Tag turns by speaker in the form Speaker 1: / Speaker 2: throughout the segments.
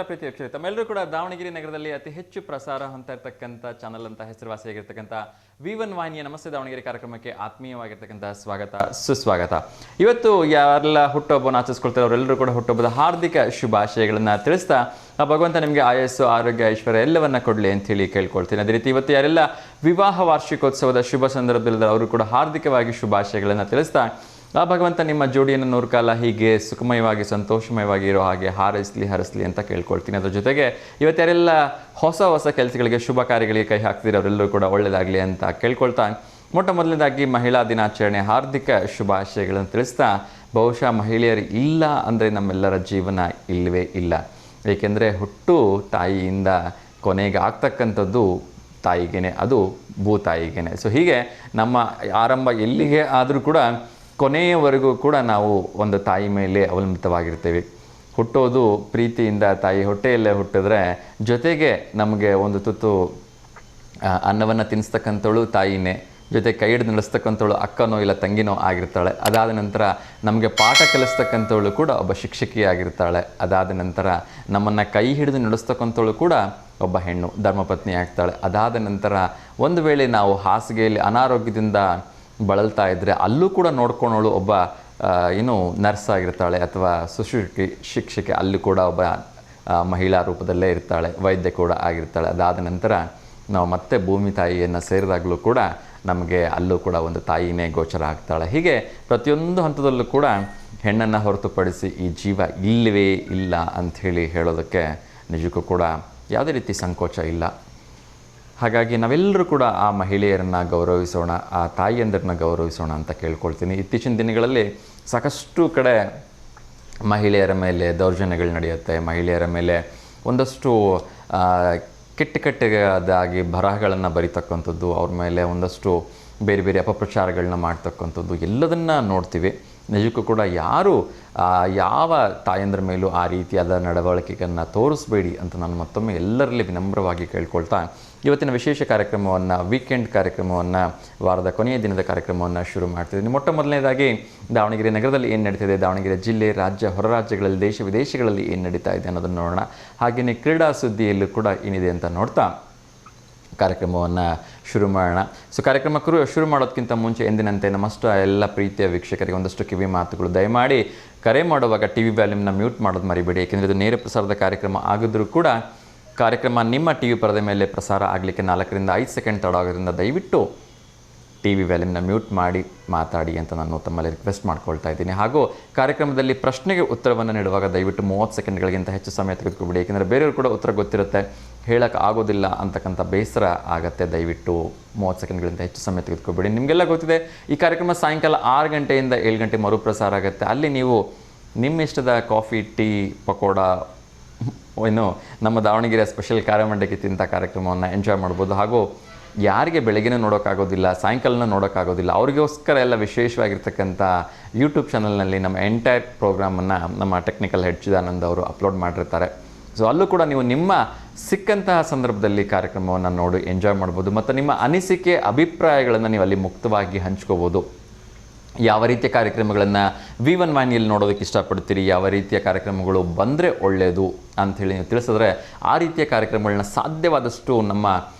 Speaker 1: ಪ್ರೀತಿ ವೀಕ್ಷಕರೇ, ತಮ್ಮೆಲ್ಲರೂ ಕೂಡ ದಾವಣಗೆರೆ ನಗರದಲ್ಲಿ ಅತಿ ಹೆಚ್ಚು ಪ್ರಸಾರ ಹೊಂದ್ತಾ ಇರತಕ್ಕಂಥ ಚಾನಲ್ ಅಂತ ಹೆಸರುವಾಸಿಯಾಗಿರ್ತಕ್ಕಂಥ V1 ವಾಹಿನಿಯ ನಮಸ್ತೆ ದಾವಣಗೆರೆ ಕಾರ್ಯಕ್ರಮಕ್ಕೆ ಆತ್ಮೀಯವಾಗಿರ್ತಕ್ಕಂಥ ಸ್ವಾಗತ ಸುಸ್ವಾಗತ. ಇವತ್ತು ಯಾರೆಲ್ಲ ಹುಟ್ಟುಹಬ್ಬವನ್ನು ಆಚರಿಸ್ಕೊಳ್ತಾರೆ ಅವರೆಲ್ಲರೂ ಕೂಡ ಹುಟ್ಟುಹಬ್ಬದ ಹಾರ್ದಿಕ ಶುಭಾಶಯಗಳನ್ನು ತಿಳಿಸ್ತಾ ಆ ಭಗವಂತ ನಿಮಗೆ ಆಯಸ್ಸು ಆರೋಗ್ಯ ಐಶ್ವರ್ಯ ಎಲ್ಲವನ್ನ ಕೊಡಲಿ ಅಂತ ಹೇಳಿ ಕೇಳ್ಕೊಳ್ತೀನಿ. ಅದೇ ರೀತಿ ಇವತ್ತು ಯಾರೆಲ್ಲ ವಿವಾಹ ವಾರ್ಷಿಕೋತ್ಸವದ ಶುಭ ಸಂದರ್ಭದಲ್ಲಿ ಅವರು ಕೂಡ ಹಾರ್ದಿಕವಾಗಿ ಶುಭಾಶಯಗಳನ್ನು ತಿಳಿಸ್ತಾ ಆ ಭಗವಂತ ನಿಮ್ಮ ಜೋಡಿಯನ್ನು 100 ಕಾಲ ಹೀಗೆ ಸುಖಮಯವಾಗಿ ಸಂತೋಷಮಯವಾಗಿ ಇರೋ ಹಾಗೆ ಹರಸಲಿ ಅಂತ ಕೇಳ್ಕೊಳ್ತೀನಿ. ಅದ್ರ ಜೊತೆಗೆ ಇವತ್ತಾರೆಲ್ಲ ಹೊಸ ಕೆಲಸಗಳಿಗೆ ಶುಭ ಕಾರ್ಯಗಳಿಗೆ ಕೈ ಹಾಕ್ತಿರೋ ಅವರೆಲ್ಲರೂ ಕೂಡ ಒಳ್ಳೆಯದಾಗಲಿ ಅಂತ ಕೇಳ್ಕೊಳ್ತಾ ಮೊಟ್ಟ ಮೊದಲನೇದಾಗಿ ಮಹಿಳಾ ದಿನಾಚರಣೆ ಹಾರ್ದಿಕ ಶುಭಾಶಯಗಳನ್ನು ತಿಳಿಸ್ತಾ ಬಹುಶಃ ಮಹಿಳೆಯರು ಇಲ್ಲ ಅಂದರೆ ನಮ್ಮೆಲ್ಲರ ಜೀವನ ಇಲ್ಲವೇ ಇಲ್ಲ. ಏಕೆಂದರೆ ಹುಟ್ಟು ತಾಯಿಯಿಂದ ಕೊನೆಗೆ ಆಗ್ತಕ್ಕಂಥದ್ದು ತಾಯಿಗೇನೆ, ಅದು ಭೂತಾಯಿಗೇನೆ. ಸೊ ಹೀಗೆ ನಮ್ಮ ಆರಂಭ ಎಲ್ಲಿಗೆ ಆದರೂ ಕೂಡ ಕೊನೆಯವರೆಗೂ ಕೂಡ ನಾವು ಒಂದು ತಾಯಿ ಮೇಲೆ ಅವಲಂಬಿತವಾಗಿರ್ತೇವೆ. ಹುಟ್ಟೋದು ಪ್ರೀತಿಯಿಂದ ತಾಯಿ ಹೊಟ್ಟೆಯಲ್ಲೇ ಹುಟ್ಟಿದ್ರೆ ಜೊತೆಗೆ ನಮಗೆ ಒಂದು ತುತ್ತು ಅನ್ನವನ್ನು ತಿನ್ನಿಸ್ತಕ್ಕಂಥವಳು ತಾಯಿನೇ, ಜೊತೆ ಕೈ ಹಿಡಿದು ನಡೆಸ್ತಕ್ಕಂಥವಳು ಅಕ್ಕನೋ ಇಲ್ಲ ತಂಗಿನೋ ಆಗಿರ್ತಾಳೆ. ಅದಾದ ನಂತರ ನಮಗೆ ಪಾಠ ಕಲಿಸ್ತಕ್ಕಂಥವಳು ಕೂಡ ಒಬ್ಬ ಶಿಕ್ಷಕಿಯಾಗಿರ್ತಾಳೆ. ಅದಾದ ನಂತರ ನಮ್ಮನ್ನು ಕೈ ಹಿಡಿದು ನಡೆಸ್ತಕ್ಕಂಥವಳು ಕೂಡ ಒಬ್ಬ ಹೆಣ್ಣು ಧರ್ಮಪತ್ನಿ ಆಗ್ತಾಳೆ. ಅದಾದ ನಂತರ ಒಂದು ವೇಳೆ ನಾವು ಹಾಸಿಗೆಯಲ್ಲಿ ಅನಾರೋಗ್ಯದಿಂದ ಬಳಲ್ತಾ ಇದ್ದರೆ ಅಲ್ಲೂ ಕೂಡ ನೋಡ್ಕೊಳ್ಳೋಳು ಒಬ್ಬ ನರ್ಸ್ ಆಗಿರ್ತಾಳೆ ಅಥವಾ ಶಿಕ್ಷಕಿ, ಅಲ್ಲಿ ಕೂಡ ಒಬ್ಬ ಮಹಿಳಾ ರೂಪದಲ್ಲೇ ಇರ್ತಾಳೆ, ವೈದ್ಯ ಕೂಡ ಆಗಿರ್ತಾಳೆ. ಅದಾದ ನಂತರ ನಾವು ಮತ್ತೆ ಭೂಮಿ ತಾಯಿಯನ್ನು ಸೇರಿದಾಗಲೂ ಕೂಡ ನಮಗೆ ಅಲ್ಲೂ ಕೂಡ ಒಂದು ತಾಯಿನೇ ಗೋಚರ ಆಗ್ತಾಳೆ. ಹೀಗೆ ಪ್ರತಿಯೊಂದು ಹಂತದಲ್ಲೂ ಕೂಡ ಹೆಣ್ಣನ್ನು ಹೊರತುಪಡಿಸಿ ಈ ಜೀವ ಇಲ್ಲವೇ ಇಲ್ಲ ಅಂಥೇಳಿ ಹೇಳೋದಕ್ಕೆ ನಿಜಕ್ಕೂ ಕೂಡ ಯಾವುದೇ ರೀತಿ ಸಂಕೋಚ ಇಲ್ಲ. ಹಾಗಾಗಿ ನಾವೆಲ್ಲರೂ ಕೂಡ ಆ ಮಹಿಳೆಯರನ್ನು ಗೌರವಿಸೋಣ, ಆ ತಾಯಿಯಂದರನ್ನ ಗೌರವಿಸೋಣ ಅಂತ ಕೇಳ್ಕೊಳ್ತೀನಿ. ಇತ್ತೀಚಿನ ದಿನಗಳಲ್ಲಿ ಸಾಕಷ್ಟು ಕಡೆ ಮಹಿಳೆಯರ ಮೇಲೆ ದೌರ್ಜನ್ಯಗಳು ನಡೆಯುತ್ತೆ, ಮಹಿಳೆಯರ ಮೇಲೆ ಒಂದಷ್ಟು ಕೆಟ್ಟದಾಗಿ ಬರಹಗಳನ್ನು ಬರೀತಕ್ಕಂಥದ್ದು, ಅವ್ರ ಮೇಲೆ ಒಂದಷ್ಟು ಬೇರೆ ಅಪಪ್ರಚಾರಗಳನ್ನ ಮಾಡ್ತಕ್ಕಂಥದ್ದು ಎಲ್ಲದನ್ನು ನೋಡ್ತೀವಿ. ನಿಜಕ್ಕೂ ಕೂಡ ಯಾರು ಯಾವ ತಾಯಂದ್ರ ಮೇಲೂ ಆ ರೀತಿಯಾದ ನಡವಳಿಕೆಯನ್ನು ತೋರಿಸ್ಬೇಡಿ ಅಂತ ನಾನು ಮತ್ತೊಮ್ಮೆ ಎಲ್ಲರಲ್ಲಿ ವಿನಮ್ರವಾಗಿ ಕೇಳ್ಕೊಳ್ತಾ ಇವತ್ತಿನ ವಿಶೇಷ ಕಾರ್ಯಕ್ರಮವನ್ನು, ವೀಕೆಂಡ್ ಕಾರ್ಯಕ್ರಮವನ್ನು, ವಾರದ ಕೊನೆಯ ದಿನದ ಕಾರ್ಯಕ್ರಮವನ್ನು ಶುರು ಮಾಡ್ತಿದ್ದೀನಿ. ಮೊಟ್ಟ ಮೊದಲನೇದಾಗಿ ದಾವಣಗೆರೆ ನಗರದಲ್ಲಿ ಏನು ನಡೀತಿದೆ, ದಾವಣಗೆರೆ ಜಿಲ್ಲೆ, ರಾಜ್ಯ, ಹೊರ ರಾಜ್ಯಗಳಲ್ಲಿ, ದೇಶ ವಿದೇಶಗಳಲ್ಲಿ ಏನು ನಡೀತಾ ಇದೆ ಅನ್ನೋದನ್ನು ನೋಡೋಣ. ಹಾಗೆಯೇ ಕ್ರೀಡಾ ಸುದ್ದಿಯಲ್ಲೂ ಕೂಡ ಏನಿದೆ ಅಂತ ನೋಡ್ತಾ ಕಾರ್ಯಕ್ರಮವನ್ನು ಶುರು ಮಾಡೋಣ. ಸೊ ಕಾರ್ಯಕ್ರಮ ಶುರು ಮಾಡೋದಕ್ಕಿಂತ ಮುಂಚೆ ಎಂದಿನಂತೆ ನಮ್ಮಷ್ಟು ಎಲ್ಲ ಪ್ರೀತಿಯ ವೀಕ್ಷಕರಿಗೆ ಒಂದಷ್ಟು ಕಿವಿ ಮಾತುಗಳು. ದಯಮಾಡಿ ಕರೆ ಮಾಡುವಾಗ ಟಿ ವಿ ವ್ಯಾಲ್ಯೂಮ್ನ ಮ್ಯೂಟ್ ಮಾಡೋದು ಮರಿಬೇಡಿ. ಏಕೆಂದರೆ ಇದು ನೇರ ಪ್ರಸಾರದ ಕಾರ್ಯಕ್ರಮ ಆಗಿದ್ರೂ ಕೂಡ ಕಾರ್ಯಕ್ರಮ ನಿಮ್ಮ ಟಿ ವಿ ಪರದೆ ಮೇಲೆ ಪ್ರಸಾರ ಆಗಲಿಕ್ಕೆ 4 ರಿಂದ 5 ಸೆಕೆಂಡ್ ತಡ ಆಗೋದ್ರಿಂದ ದಯವಿಟ್ಟು ಟಿ ವಿ ವ್ಯಾಲ್ಯೂಮ್ನ ಮ್ಯೂಟ್ ಮಾಡಿ ಮಾತಾಡಿ ಅಂತ ನಾನು ತಮ್ಮಲ್ಲಿ ರಿಕ್ವೆಸ್ಟ್ ಮಾಡ್ಕೊಳ್ತಾ ಇದ್ದೀನಿ. ಹಾಗೂ ಕಾರ್ಯಕ್ರಮದಲ್ಲಿ ಪ್ರಶ್ನೆಗೆ ಉತ್ತರವನ್ನು ನೀಡುವಾಗ ದಯವಿಟ್ಟು 30 ಸೆಕೆಂಡ್ಗಳಿಗಿಂತ ಹೆಚ್ಚು ಸಮಯ ತೆಗೆದುಕೊಬಿಡಿ. ಏಕೆಂದರೆ ಬೇರೆಯವರು ಕೂಡ ಉತ್ತರ ಗೊತ್ತಿರುತ್ತೆ, ಹೇಳೋಕ್ಕೆ ಆಗೋದಿಲ್ಲ ಅಂತಕ್ಕಂಥ ಬೇಸರ ಆಗುತ್ತೆ. ದಯವಿಟ್ಟು 30 ಸೆಕೆಂಡ್ಗಳಿಂದ ಹೆಚ್ಚು ಸಮಯ ತೆಗೆದುಕೊಬೇಡಿ. ನಿಮಗೆಲ್ಲ ಗೊತ್ತಿದೆ ಈ ಕಾರ್ಯಕ್ರಮ ಸಾಯಂಕಾಲ 6 ಗಂಟೆಯಿಂದ 7 ಗಂಟೆ ಮರುಪ್ರಸಾರ ಆಗುತ್ತೆ. ಅಲ್ಲಿ ನೀವು ನಿಮ್ಮ ಇಷ್ಟದ ಕಾಫಿ, ಟೀ, ಪಕೋಡ, ನಮ್ಮ ದಾವಣಗೆರೆ ಸ್ಪೆಷಲ್ ಖಾರಮಂಡಕ್ಕಿ ತಿಂತ ಕಾರ್ಯಕ್ರಮವನ್ನು ಎಂಜಾಯ್ ಮಾಡ್ಬೋದು. ಹಾಗೂ ಯಾರಿಗೆ ಬೆಳಗ್ಗೆನೂ ನೋಡೋಕ್ಕಾಗೋದಿಲ್ಲ, ಸಾಯಂಕಾಲನೂ ನೋಡೋಕ್ಕಾಗೋದಿಲ್ಲ, ಅವರಿಗೋಸ್ಕರ ಎಲ್ಲ ವಿಶೇಷವಾಗಿರ್ತಕ್ಕಂಥ ಯೂಟ್ಯೂಬ್ ಚಾನಲ್ನಲ್ಲಿ ನಮ್ಮ ಎಂಟೈರ್ ಪ್ರೋಗ್ರಾಮನ್ನು ನಮ್ಮ ಟೆಕ್ನಿಕಲ್ ಹೆಡ್ ಚಿದಾನಂದ್ ಅವರು ಅಪ್ಲೋಡ್ ಮಾಡಿರ್ತಾರೆ. ಸೊ ಅಲ್ಲೂ ಕೂಡ ನೀವು ನಿಮ್ಮ ಸಿಕ್ಕಂತಹ ಸಂದರ್ಭದಲ್ಲಿ ಕಾರ್ಯಕ್ರಮವನ್ನು ನೋಡಿ ಎಂಜಾಯ್ ಮಾಡ್ಬೋದು. ಮತ್ತು ನಿಮ್ಮ ಅನಿಸಿಕೆ ಅಭಿಪ್ರಾಯಗಳನ್ನು ನೀವು ಅಲ್ಲಿ ಮುಕ್ತವಾಗಿ ಹಂಚ್ಕೋಬೋದು. ಯಾವ ರೀತಿಯ ಕಾರ್ಯಕ್ರಮಗಳನ್ನು V1 ವಾಹಿನಿಯಲ್ಲಿ ನೋಡೋದಕ್ಕೆ ಇಷ್ಟಪಡ್ತೀರಿ, ಯಾವ ರೀತಿಯ ಕಾರ್ಯಕ್ರಮಗಳು ಬಂದರೆ ಒಳ್ಳೆಯದು ಅಂಥೇಳಿ ನೀವು ತಿಳಿಸಿದ್ರೆ ಆ ರೀತಿಯ ಕಾರ್ಯಕ್ರಮಗಳನ್ನ ಸಾಧ್ಯವಾದಷ್ಟು ನಮ್ಮ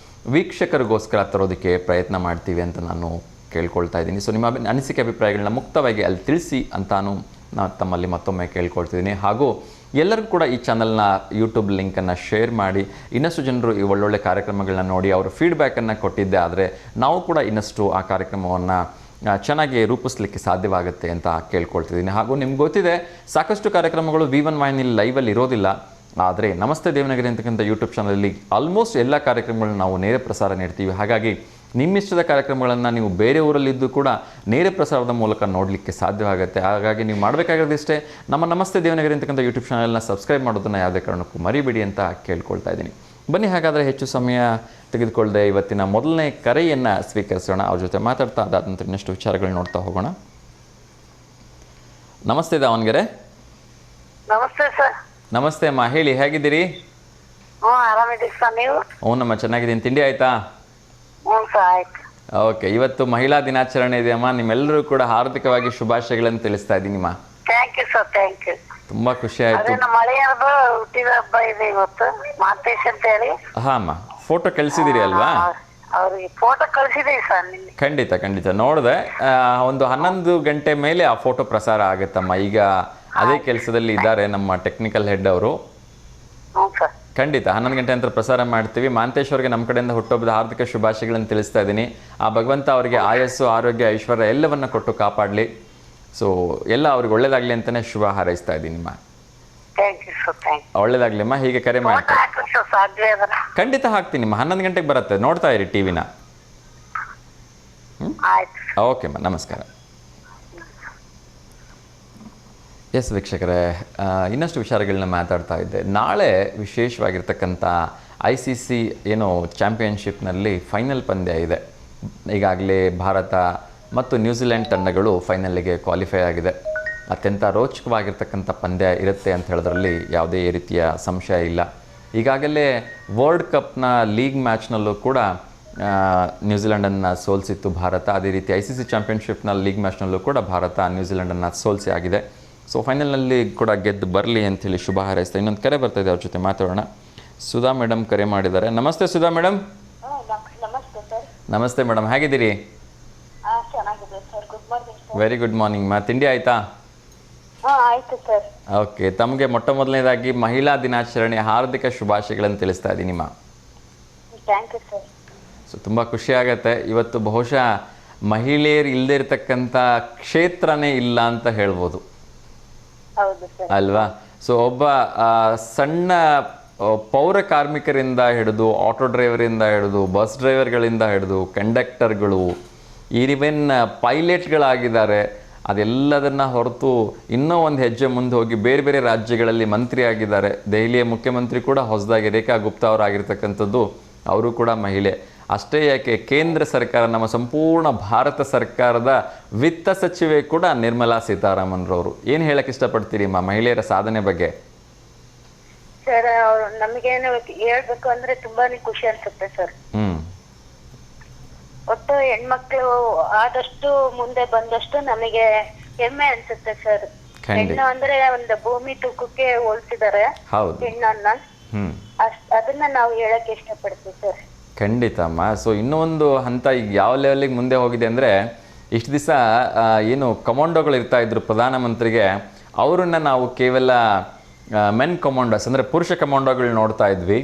Speaker 1: ವೀಕ್ಷಕರಿಗೋಸ್ಕರ ತರೋದಕ್ಕೆ ಪ್ರಯತ್ನ ಮಾಡ್ತೀವಿ ಅಂತ ನಾನು ಕೇಳ್ಕೊಳ್ತಾ ಇದ್ದೀನಿ. ಸೊ ನಿಮ್ಮ ಅನಿಸಿಕೆ ಅಭಿಪ್ರಾಯಗಳನ್ನ ಮುಕ್ತವಾಗಿ ಅಲ್ಲಿ ತಿಳಿಸಿ ಅಂತಾನು ನಾನು ತಮ್ಮಲ್ಲಿ ಮತ್ತೊಮ್ಮೆ ಕೇಳ್ಕೊಳ್ತಿದ್ದೀನಿ. ಹಾಗೂ ಎಲ್ಲರಿಗೂ ಕೂಡ ಈ ಚಾನಲ್ನ ಯೂಟ್ಯೂಬ್ ಲಿಂಕನ್ನು ಶೇರ್ ಮಾಡಿ ಇನ್ನಷ್ಟು ಜನರು ಈ ಒಳ್ಳೊಳ್ಳೆ ಕಾರ್ಯಕ್ರಮಗಳನ್ನ ನೋಡಿ ಅವರು ಫೀಡ್ಬ್ಯಾಕನ್ನು ಕೊಟ್ಟಿದ್ದೆ ಆದರೆ ನಾವು ಕೂಡ ಇನ್ನಷ್ಟು ಆ ಕಾರ್ಯಕ್ರಮವನ್ನು ಚೆನ್ನಾಗಿ ರೂಪಿಸಲಿಕ್ಕೆ ಸಾಧ್ಯವಾಗುತ್ತೆ ಅಂತ ಕೇಳ್ಕೊಳ್ತಿದ್ದೀನಿ. ಹಾಗೂ ನಿಮ್ಗೆ ಗೊತ್ತಿದೆ ಸಾಕಷ್ಟು ಕಾರ್ಯಕ್ರಮಗಳು V1 ವಾಹಿನಿಯಲ್ಲಿ ಲೈವಲ್ಲಿ ಇರೋದಿಲ್ಲ. ಆದರೆ ನಮಸ್ತೆ ದೇವನಗರಿ ಅಂತಕ್ಕಂಥ ಯೂಟ್ಯೂಬ್ ಚಾನಲಲ್ಲಿ ಆಲ್ಮೋಸ್ಟ್ ಎಲ್ಲ ಕಾರ್ಯಕ್ರಮಗಳನ್ನ ನಾವು ನೇರ ಪ್ರಸಾರ ನೀಡ್ತೀವಿ. ಹಾಗಾಗಿ ನಿಮ್ಮಿಷ್ಟದ ಕಾರ್ಯಕ್ರಮಗಳನ್ನು ನೀವು ಬೇರೆ ಊರಲ್ಲಿದ್ದು ಕೂಡ ನೇರ ಪ್ರಸಾರದ ಮೂಲಕ ನೋಡಲಿಕ್ಕೆ ಸಾಧ್ಯವಾಗುತ್ತೆ. ಹಾಗಾಗಿ ನೀವು ಮಾಡಬೇಕಾಗಿರೋದಿಷ್ಟೇ, ನಮ್ಮ ನಮಸ್ತೆ ದೇವನಗರಿ ಅಂತಕ್ಕಂಥ ಯೂಟ್ಯೂಬ್ ಚಾನಲ್ನ ಸಬ್ಸ್ಕ್ರೈಬ್ ಮಾಡೋದನ್ನು ಯಾವುದೇ ಕಾರಣಕ್ಕೂ ಮರಿಬೇಡಿ ಅಂತ ಕೇಳ್ಕೊಳ್ತಾ ಇದ್ದೀನಿ. ಬನ್ನಿ ಹಾಗಾದರೆ ಹೆಚ್ಚು ಸಮಯ ತೆಗೆದುಕೊಳ್ಳದೆ ಇವತ್ತಿನ ಮೊದಲನೇ ಕರೆಯನ್ನು ಸ್ವೀಕರಿಸೋಣ. ಅವ್ರ ಜೊತೆ ಮಾತಾಡ್ತಾ ಅದಾದ ನಂತರ ಇನ್ನಷ್ಟು ವಿಚಾರಗಳು ನೋಡ್ತಾ ಹೋಗೋಣ. ನಮಸ್ತೆ ದಾವಣಗೆರೆ.
Speaker 2: ನಮಸ್ತೆ ಸರ್.
Speaker 1: ನಮಸ್ತೆ ಅಮ್ಮ, ಹೇಳಿ ಹೇಗಿದ್ದೀರಿ?
Speaker 2: ಆರಾಮಿದ್ದೀರಿ ಸರ್, ನೀವು?
Speaker 1: ನಮ್ಮ ಚೆನ್ನಾಗಿದ್ದೀನಿ. ತಿಂಡಿ ಆಯ್ತಾ?
Speaker 2: ಸರ್ ಆಯ್ತು.
Speaker 1: ಓಕೆ, ಇವತ್ತು ಮಹಿಳಾ ದಿನಾಚರಣೆ ಇದೆ ಅಮ್ಮ. ನಿಮ್ಮೆಲ್ಲರೂ ಕೂಡ ಹಾರ್ದಿಕವಾಗಿ ಶುಭಾಶಯಗಳನ್ನು ತಿಳಿಸ್ತಾ ಇದ್ದೀನಿ ಅಮ್ಮ.
Speaker 2: Thank thank you sir, thank you.
Speaker 1: ತುಂಬ ಖುಷಿ ಆಯಿತು.
Speaker 2: ಅದೇ ನಮ್ಮ ಮಳೆಯದು ಹುಟ್ಟಿದ ಹಬ್ಬ ಇದೆ ಇವತ್ತು, ಮಾತೇಶ್ ಅಂತ ಹೇಳಿ.
Speaker 1: ಹಾಂ ಅಮ್ಮ, ಫೋಟೋ ಕಳಿಸಿದ್ದೀರಿ ಅಲ್ವಾ?
Speaker 2: ಅವ್ರಿಗೆ ಫೋಟೋ ಕಳಿಸಿದೀವಿ ಸರ್ ನಿನ್ನೆ.
Speaker 1: ಖಂಡಿತ ಖಂಡಿತ ನೋಡಿದೆ. ಒಂದು 11 ಗಂಟೆ ಮೇಲೆ ಆ ಫೋಟೋ ಪ್ರಸಾರ ಆಗುತ್ತಮ್ಮ. ಈಗ ಅದೇ ಕೆಲಸದಲ್ಲಿ ಇದ್ದಾರೆ ನಮ್ಮ ಟೆಕ್ನಿಕಲ್ ಹೆಡ್ ಅವರು.
Speaker 2: ಹ್ಞೂ ಸರ್.
Speaker 1: ಖಂಡಿತ 11 ಗಂಟೆ ನಂತರ ಪ್ರಸಾರ ಮಾಡ್ತೀವಿ. ಮಾಂತೇಶ್ ಅವರಿಗೆ ನಮ್ಮ ಕಡೆಯಿಂದ ಹುಟ್ಟುಹಬ್ಬದ ಹಾರ್ದಿಕ ಶುಭಾಶಯಗಳನ್ನು ತಿಳಿಸ್ತಾ ಇದ್ದೀನಿ. ಆ ಭಗವಂತ ಅವರಿಗೆ ಆಯಸ್ಸು, ಆರೋಗ್ಯ, ಐಶ್ವರ್ಯ ಎಲ್ಲವನ್ನ ಕೊಟ್ಟು ಕಾಪಾಡಲಿ. ಸೊ ಎಲ್ಲ ಅವ್ರಿಗೆ ಒಳ್ಳೇದಾಗಲಿ ಅಂತಲೇ ಶುಭ ಹಾರೈಸ್ತಾ ಇದ್ದೀನಿಮ್ಮ.
Speaker 2: Thank you sir, thank you.
Speaker 1: ಒಳ್ಳೇದಾಗ್ಲಿಮ್ಮ. ಹೀಗೆ ಕರೆ ಮಾಡ್ತಾ
Speaker 2: ಸರ್ ಸಾಧ್ಯ ಅದರ.
Speaker 1: ಖಂಡಿತ ಹಾಕ್ತೀನಿಮ್ಮ. 11 ಗಂಟೆಗೆ ಬರುತ್ತೆ, ನೋಡ್ತಾ ಇರಿ ಟಿವಿನ.
Speaker 2: ಆಯ್ತು.
Speaker 1: ಓಕೆಮ್ಮ, ನಮಸ್ಕಾರ. ಎಸ್ ವೀಕ್ಷಕರೇ, ಇನ್ನಷ್ಟು ವಿಚಾರಗಳನ್ನ ಮಾತಾಡ್ತಾ ಇದ್ದೆ. ನಾಳೆ ವಿಶೇಷವಾಗಿರ್ತಕ್ಕಂಥ ICC ಏನೋ ಚಾಂಪಿಯನ್ಶಿಪ್ನಲ್ಲಿ ಫೈನಲ್ ಪಂದ್ಯ ಇದೆ. ಈಗಾಗಲೇ ಭಾರತ ಮತ್ತು ನ್ಯೂಜಿಲೆಂಡ್ ತಂಡಗಳು ಫೈನಲ್ಲಿಗೆ ಕ್ವಾಲಿಫೈ ಆಗಿದೆ. ಅತ್ಯಂತ ರೋಚಕವಾಗಿರ್ತಕ್ಕಂಥ ಪಂದ್ಯ ಇರುತ್ತೆ ಅಂತ ಹೇಳೋದ್ರಲ್ಲಿ ಯಾವುದೇ ರೀತಿಯ ಸಂಶಯ ಇಲ್ಲ. ಈಗಾಗಲೇ ವರ್ಲ್ಡ್ ಕಪ್ನ ಲೀಗ್ ಮ್ಯಾಚ್ನಲ್ಲೂ ಕೂಡ ನ್ಯೂಜಿಲೆಂಡನ್ನು ಸೋಲಿಸಿತ್ತು ಭಾರತ. ಅದೇ ರೀತಿ ICC ಚಾಂಪಿಯನ್ಶಿಪ್ನ ಲೀಗ್ ಮ್ಯಾಚ್ನಲ್ಲೂ ಕೂಡ ಭಾರತ ನ್ಯೂಜಿಲೆಂಡನ್ನು ಸೋಲಿಸಿ ಆಗಿದೆ. ಸೊ ಫೈನಲ್ನಲ್ಲಿ ಕೂಡ ಗೆದ್ದು ಬರಲಿ ಅಂಥೇಳಿ ಶುಭ ಹಾರೈಸ್ತಾ ಇನ್ನೊಂದು ಕರೆ ಬರ್ತಾಯಿದೆ, ಅವ್ರ ಜೊತೆ ಮಾತಾಡೋಣ. ಸುಧಾ ಮೇಡಮ್ ಕರೆ ಮಾಡಿದ್ದಾರೆ. ನಮಸ್ತೆ ಸುಧಾ ಮೇಡಮ್.
Speaker 2: ನಮಸ್ತೆ ಸರ್.
Speaker 1: ನಮಸ್ತೆ ಮೇಡಮ್, ಹೇಗಿದ್ದೀರಿ?
Speaker 2: ಚೆನ್ನಾಗಿದೆ sir, good morning sir.
Speaker 1: Very good morning. ತಿಂಡಿ ಆಯಿತಾ?
Speaker 2: ಆಯ್ತು ಸರ್.
Speaker 1: ಓಕೆ, ತಮಗೆ ಮೊಟ್ಟ ಮೊದಲನೇದಾಗಿ ಮಹಿಳಾ ದಿನಾಚರಣೆ ಹಾರ್ದಿಕ ಶುಭಾಶಯಗಳನ್ನು ತಿಳಿಸ್ತಾ ಇದ್ದೀನಿಮ್ಮ.
Speaker 2: Thank you sir.
Speaker 1: ಸೊ ತುಂಬ ಖುಷಿ ಆಗುತ್ತೆ. ಇವತ್ತು ಬಹುಶಃ ಮಹಿಳೆಯರು ಇಲ್ಲದೇ ಇರತಕ್ಕಂಥ ಕ್ಷೇತ್ರನೇ ಇಲ್ಲ ಅಂತ ಹೇಳ್ಬೋದು
Speaker 2: ಹೌದು ಸರ್.
Speaker 1: ಅಲ್ವಾ? ಸೊ ಒಬ್ಬ ಸಣ್ಣ ಪೌರ ಕಾರ್ಮಿಕರಿಂದ ಹಿಡಿದು ಆಟೋ ಡ್ರೈವರಿಂದ ಹಿಡಿದು ಬಸ್ ಡ್ರೈವರ್ಗಳಿಂದ ಹಿಡಿದು ಕಂಡಕ್ಟರ್ಗಳು, ಈವನ್ ಪೈಲಟ್ಗಳಾಗಿದ್ದಾರೆ. ಅದೆಲ್ಲದನ್ನು ಹೊರತು ಇನ್ನೂ ಒಂದು ಹೆಜ್ಜೆ ಮುಂದೆ ಹೋಗಿ ಬೇರೆ ಬೇರೆ ರಾಜ್ಯಗಳಲ್ಲಿ ಮಂತ್ರಿ ಆಗಿದ್ದಾರೆ. ದೆಹಲಿಯ ಮುಖ್ಯಮಂತ್ರಿ ಕೂಡ ಹೊಸದಾಗಿ ರೇಖಾ ಗುಪ್ತಾ ಅವರಾಗಿರ್ತಕ್ಕಂಥದ್ದು, ಅವರು ಕೂಡ ಮಹಿಳೆ. ಅಷ್ಟೇ ಯಾಕೆ, ಕೇಂದ್ರ ಸರ್ಕಾರ, ನಮ್ಮ ಸಂಪೂರ್ಣ ಭಾರತ ಸರ್ಕಾರದ ವಿತ್ತ ಸಚಿವೆ ಕೂಡ ನಿರ್ಮಲಾ ಸೀತಾರಾಮನ್ರವರು. ಏನು ಹೇಳಕ್ಕೆ ಇಷ್ಟಪಡ್ತೀರಿ ಮಹಿಳೆಯರ ಸಾಧನೆ ಬಗ್ಗೆ?
Speaker 2: ಸರ್, ನಮಗೇನು ಹೇಳ್ಬೇಕು ಅಂದ್ರೆ ತುಂಬಾನೇ ಖುಷಿ ಅನ್ಸುತ್ತೆ ಸರ್. ಒಟ್ಟು ಹೆಣ್ಮಕ್ಳು ಆದಷ್ಟು ಮುಂದೆ ಬಂದಷ್ಟು ನಮಗೆ ಹೆಮ್ಮೆ ಅನ್ಸುತ್ತೆ ಸರ್. ಹೆಣ್ಣು ಅಂದ್ರೆ ಒಂದು ಭೂಮಿ ತೂಕಕ್ಕೆ ಹೋಲ್ಸಿದ್ದಾರೆ ಹೆಣ್ಣನ್ನ. ಅದನ್ನ ನಾವು ಹೇಳಕ್ ಇಷ್ಟಪಡ್ತೀವಿ ಸರ್.
Speaker 1: ಖಂಡಿತ ಅಮ್ಮ. ಸೊ ಇನ್ನೂ ಒಂದು ಹಂತ ಈಗ ಯಾವ ಲೆವೆಲಿಗೆ ಮುಂದೆ ಹೋಗಿದೆ ಅಂದರೆ, ಇಷ್ಟು ದಿವಸ ಏನು ಕಮಾಂಡೋಗಳು ಇರ್ತಾ ಇದ್ರು ಪ್ರಧಾನಮಂತ್ರಿಗೆ, ಅವರನ್ನು ನಾವು ಕೇವಲ ಮೆನ್ ಕಮಾಂಡೋಸ್ ಅಂದರೆ ಪುರುಷ ಕಮಾಂಡೋಗಳು ನೋಡ್ತಾ ಇದ್ವಿ.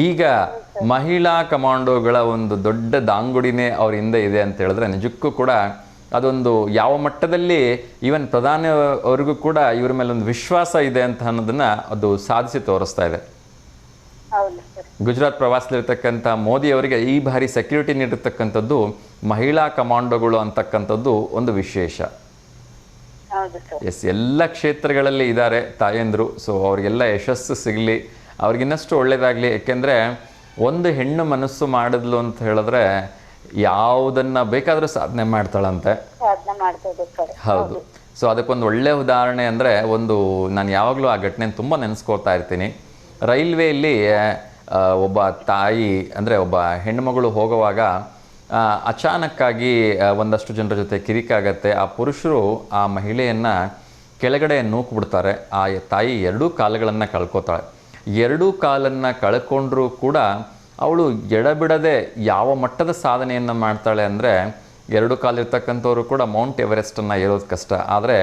Speaker 1: ಈಗ ಮಹಿಳಾ ಕಮಾಂಡೋಗಳ ಒಂದು ದೊಡ್ಡ ದಾಂಗುಡಿನೇ ಅವ್ರ ಹಿಂದೆ ಇದೆ ಅಂತ ಹೇಳಿದ್ರೆ ನಿಜಕ್ಕೂ ಕೂಡ ಅದೊಂದು ಯಾವ ಮಟ್ಟದಲ್ಲಿ ಈವನ್ ಪ್ರಧಾನಿಯವರಿಗೂ ಕೂಡ ಇವ್ರ ಮೇಲೆ ಒಂದು ವಿಶ್ವಾಸ ಇದೆ ಅಂತ ಅನ್ನೋದನ್ನು ಅದು ಸಾಧಿಸಿ ತೋರಿಸ್ತಾ ಇದೆ. ಗುಜರಾತ್ ಪ್ರವಾಸದಲ್ಲಿರ್ತಕ್ಕಂಥ ಮೋದಿ ಅವರಿಗೆ ಈ ಬಾರಿ ಸೆಕ್ಯೂರಿಟಿ ನೀಡಿರ್ತಕ್ಕಂಥದ್ದು ಮಹಿಳಾ ಕಮಾಂಡೋಗಳು ಅಂತಕ್ಕಂಥದ್ದು ಒಂದು ವಿಶೇಷ. ಎಸ್, ಎಲ್ಲ ಕ್ಷೇತ್ರಗಳಲ್ಲಿ ಇದ್ದಾರೆ ತಾಯಂದರು. ಸೊ ಅವ್ರಿಗೆಲ್ಲ ಯಶಸ್ಸು ಸಿಗಲಿ, ಅವ್ರಿಗಿನ್ನಷ್ಟು ಒಳ್ಳೇದಾಗಲಿ. ಏಕೆಂದರೆ ಒಂದು ಹೆಣ್ಣು ಮನಸ್ಸು ಮಾಡಿದ್ಲು ಅಂತ ಹೇಳಿದ್ರೆ ಯಾವುದನ್ನು ಬೇಕಾದರೂ ಸಾಧನೆ ಮಾಡ್ತಾಳಂತೆ. ಹೌದು. ಸೊ ಅದಕ್ಕೊಂದು ಒಳ್ಳೆಯ ಉದಾಹರಣೆ ಅಂದರೆ, ನಾನು ಯಾವಾಗಲೂ ಆ ಘಟನೆ ತುಂಬ ನೆನೆಸ್ಕೊಳ್ತಾ ಇರ್ತೀನಿ. ರೈಲ್ವೆಯಲ್ಲಿ ಒಬ್ಬ ತಾಯಿ ಅಂದರೆ ಒಬ್ಬ ಹೆಣ್ಣುಮಗಳು ಹೋಗುವಾಗ ಅಚಾನಕ್ಕಾಗಿ ಒಂದಷ್ಟು ಜನರ ಜೊತೆ ಕಿರಿಕಾಗತ್ತೆ. ಆ ಪುರುಷರು ಆ ಮಹಿಳೆಯನ್ನು ಕೆಳಗಡೆ ನೂಕ್ಬಿಡ್ತಾರೆ. ಆ ತಾಯಿ 2 ಕಾಲುಗಳನ್ನು ಕಳ್ಕೊತಾಳೆ. 2 ಕಾಲನ್ನು ಕಳ್ಕೊಂಡ್ರೂ ಕೂಡ ಅವಳು ಎಡಬಿಡದೆ ಯಾವ ಮಟ್ಟದ ಸಾಧನೆಯನ್ನು ಮಾಡ್ತಾಳೆ ಅಂದರೆ, 2 ಕಾಲಿರ್ತಕ್ಕಂಥವ್ರು ಕೂಡ ಮೌಂಟ್ ಎವರೆಸ್ಟನ್ನು ಏರೋದು ಕಷ್ಟ. ಆದರೆ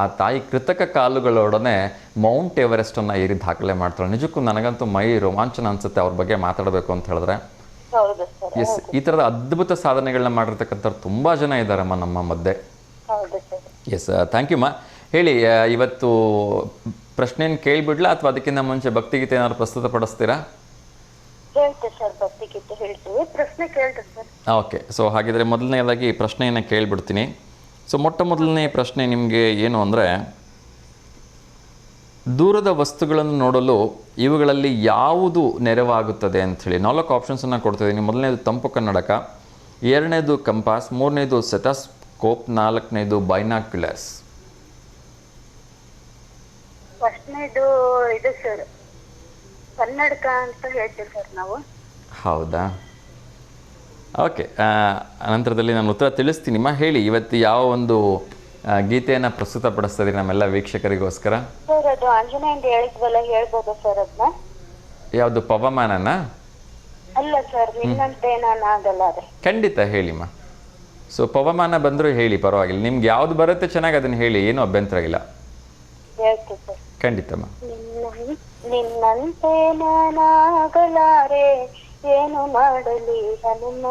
Speaker 1: ಆ ತಾಯಿ ಕೃತಕ ಕಾಲುಗಳೊಡನೆ ಮೌಂಟ್ ಎವರೆಸ್ಟನ್ನು ಏರಿ ದಾಖಲೆ ಮಾಡ್ತಾಳೆ. ನಿಜಕ್ಕೂ ನನಗಂತೂ ಮೈ ರೋಮಾಂಚನ ಅನಿಸುತ್ತೆ ಅವ್ರ ಬಗ್ಗೆ ಮಾತಾಡಬೇಕು ಅಂತ ಹೇಳಿದ್ರೆ. ಎಸ್, ಈ ಥರದ ಅದ್ಭುತ ಸಾಧನೆಗಳನ್ನ ಮಾಡಿರ್ತಕ್ಕಂಥವ್ರು ತುಂಬ ಜನ ಇದ್ದಾರಮ್ಮ ನಮ್ಮ ಮಧ್ಯೆ. ಎಸ್, ಥ್ಯಾಂಕ್ ಯು ಮಾ. ಹೇಳಿ, ಇವತ್ತು ಪ್ರಶ್ನೆಯನ್ನು ಕೇಳಿಬಿಡ್ಲಾ ಅಥವಾ ಅದಕ್ಕಿಂತ ಮುಂಚೆ ಭಕ್ತಿಗೀತೆ ಏನಾದ್ರು ಪ್ರಸ್ತುತಪಡಿಸ್ತೀರಾ? ಓಕೆ. ಸೊ ಹಾಗಿದ್ರೆ ಮೊದಲನೇದಾಗಿ ಪ್ರಶ್ನೆಯನ್ನು ಕೇಳಿಬಿಡ್ತೀನಿ. ಸೊ ಮೊಟ್ಟ ಮೊದಲನೇ ಪ್ರಶ್ನೆ ನಿಮಗೆ ಏನು ಅಂದರೆ, ದೂರದ ವಸ್ತುಗಳನ್ನು ನೋಡಲು ಇವುಗಳಲ್ಲಿ ಯಾವುದು ನೆರವಾಗುತ್ತದೆ ಅಂಥೇಳಿ 4 ಆಪ್ಷನ್ಸನ್ನು ಕೊಡ್ತಿದ್ದೀನಿ. ಮೊದಲನೇದು ತಂಪು ಕನ್ನಡಕ, 2ನೇದು ಕಂಪಾಸ್, 3ನೇದು ಸೆಟಾಸ್ಕೋಪ್, 4ನೇದು ಬೈನಾಕ್ಯುಲರ್ಸ್.
Speaker 2: ಫಸ್ಟ್ನೇದು ಇದು ಸರ್ ಕನ್ನಡಕ ಅಂತ ಹೇಳ್ತೀವಿ ಸರ್ ನಾವು.
Speaker 1: ಹೌದಾ? ಓಕೆ, ನಂತರದಲ್ಲಿ ನಾನು ಉತ್ತರ ತಿಳಿಸ್ತೀನಿಮ್ಮ. ಹೇಳಿ, ಇವತ್ತು ಯಾವ ಒಂದು ಗೀತೆಯನ್ನು ಪ್ರಸ್ತುತಪಡಿಸ್ತಾರೆ ನಮ್ಮೆಲ್ಲ ವೀಕ್ಷಕರಿಗೋಸ್ಕರ.
Speaker 2: ಸರ್ ಅದು ಆಂಜನೇಯಂದು ಹೇಳಿದ್ವಲ್ಲ, ಹೇಳ್ಬೋದು ಸರ್ ಅದನ್ನ?
Speaker 1: ಯಾವುದು, ಪವಮಾನನ?
Speaker 2: ಅಲ್ಲ ಸರ್, ನಿನ್ನಂತೆ ನಾನು ಆಗಲ್ಲ. ಅದೇ
Speaker 1: ಖಂಡಿತ ಹೇಳಿಮ್ಮ. ಸೊ ಪವಮಾನ ಬಂದರೂ ಹೇಳಿ, ಪರವಾಗಿಲ್ಲ. ನಿಮ್ಗೆ ಯಾವ್ದು ಬರುತ್ತೆ ಚೆನ್ನಾಗಿ ಅದನ್ನು ಹೇಳಿ, ಏನೂ ಅಭ್ಯಂತರ ಇಲ್ಲ.
Speaker 2: ಹೇಳ್ತೀವಿ ಸರ್.
Speaker 1: ಖಂಡಿತಮ್ಮ.
Speaker 2: ನಿನ್ನಂತೆ ನಾನಾಗಲಾರೆ, ಏನು ಮಾಡಲಿ ಹನುಮ.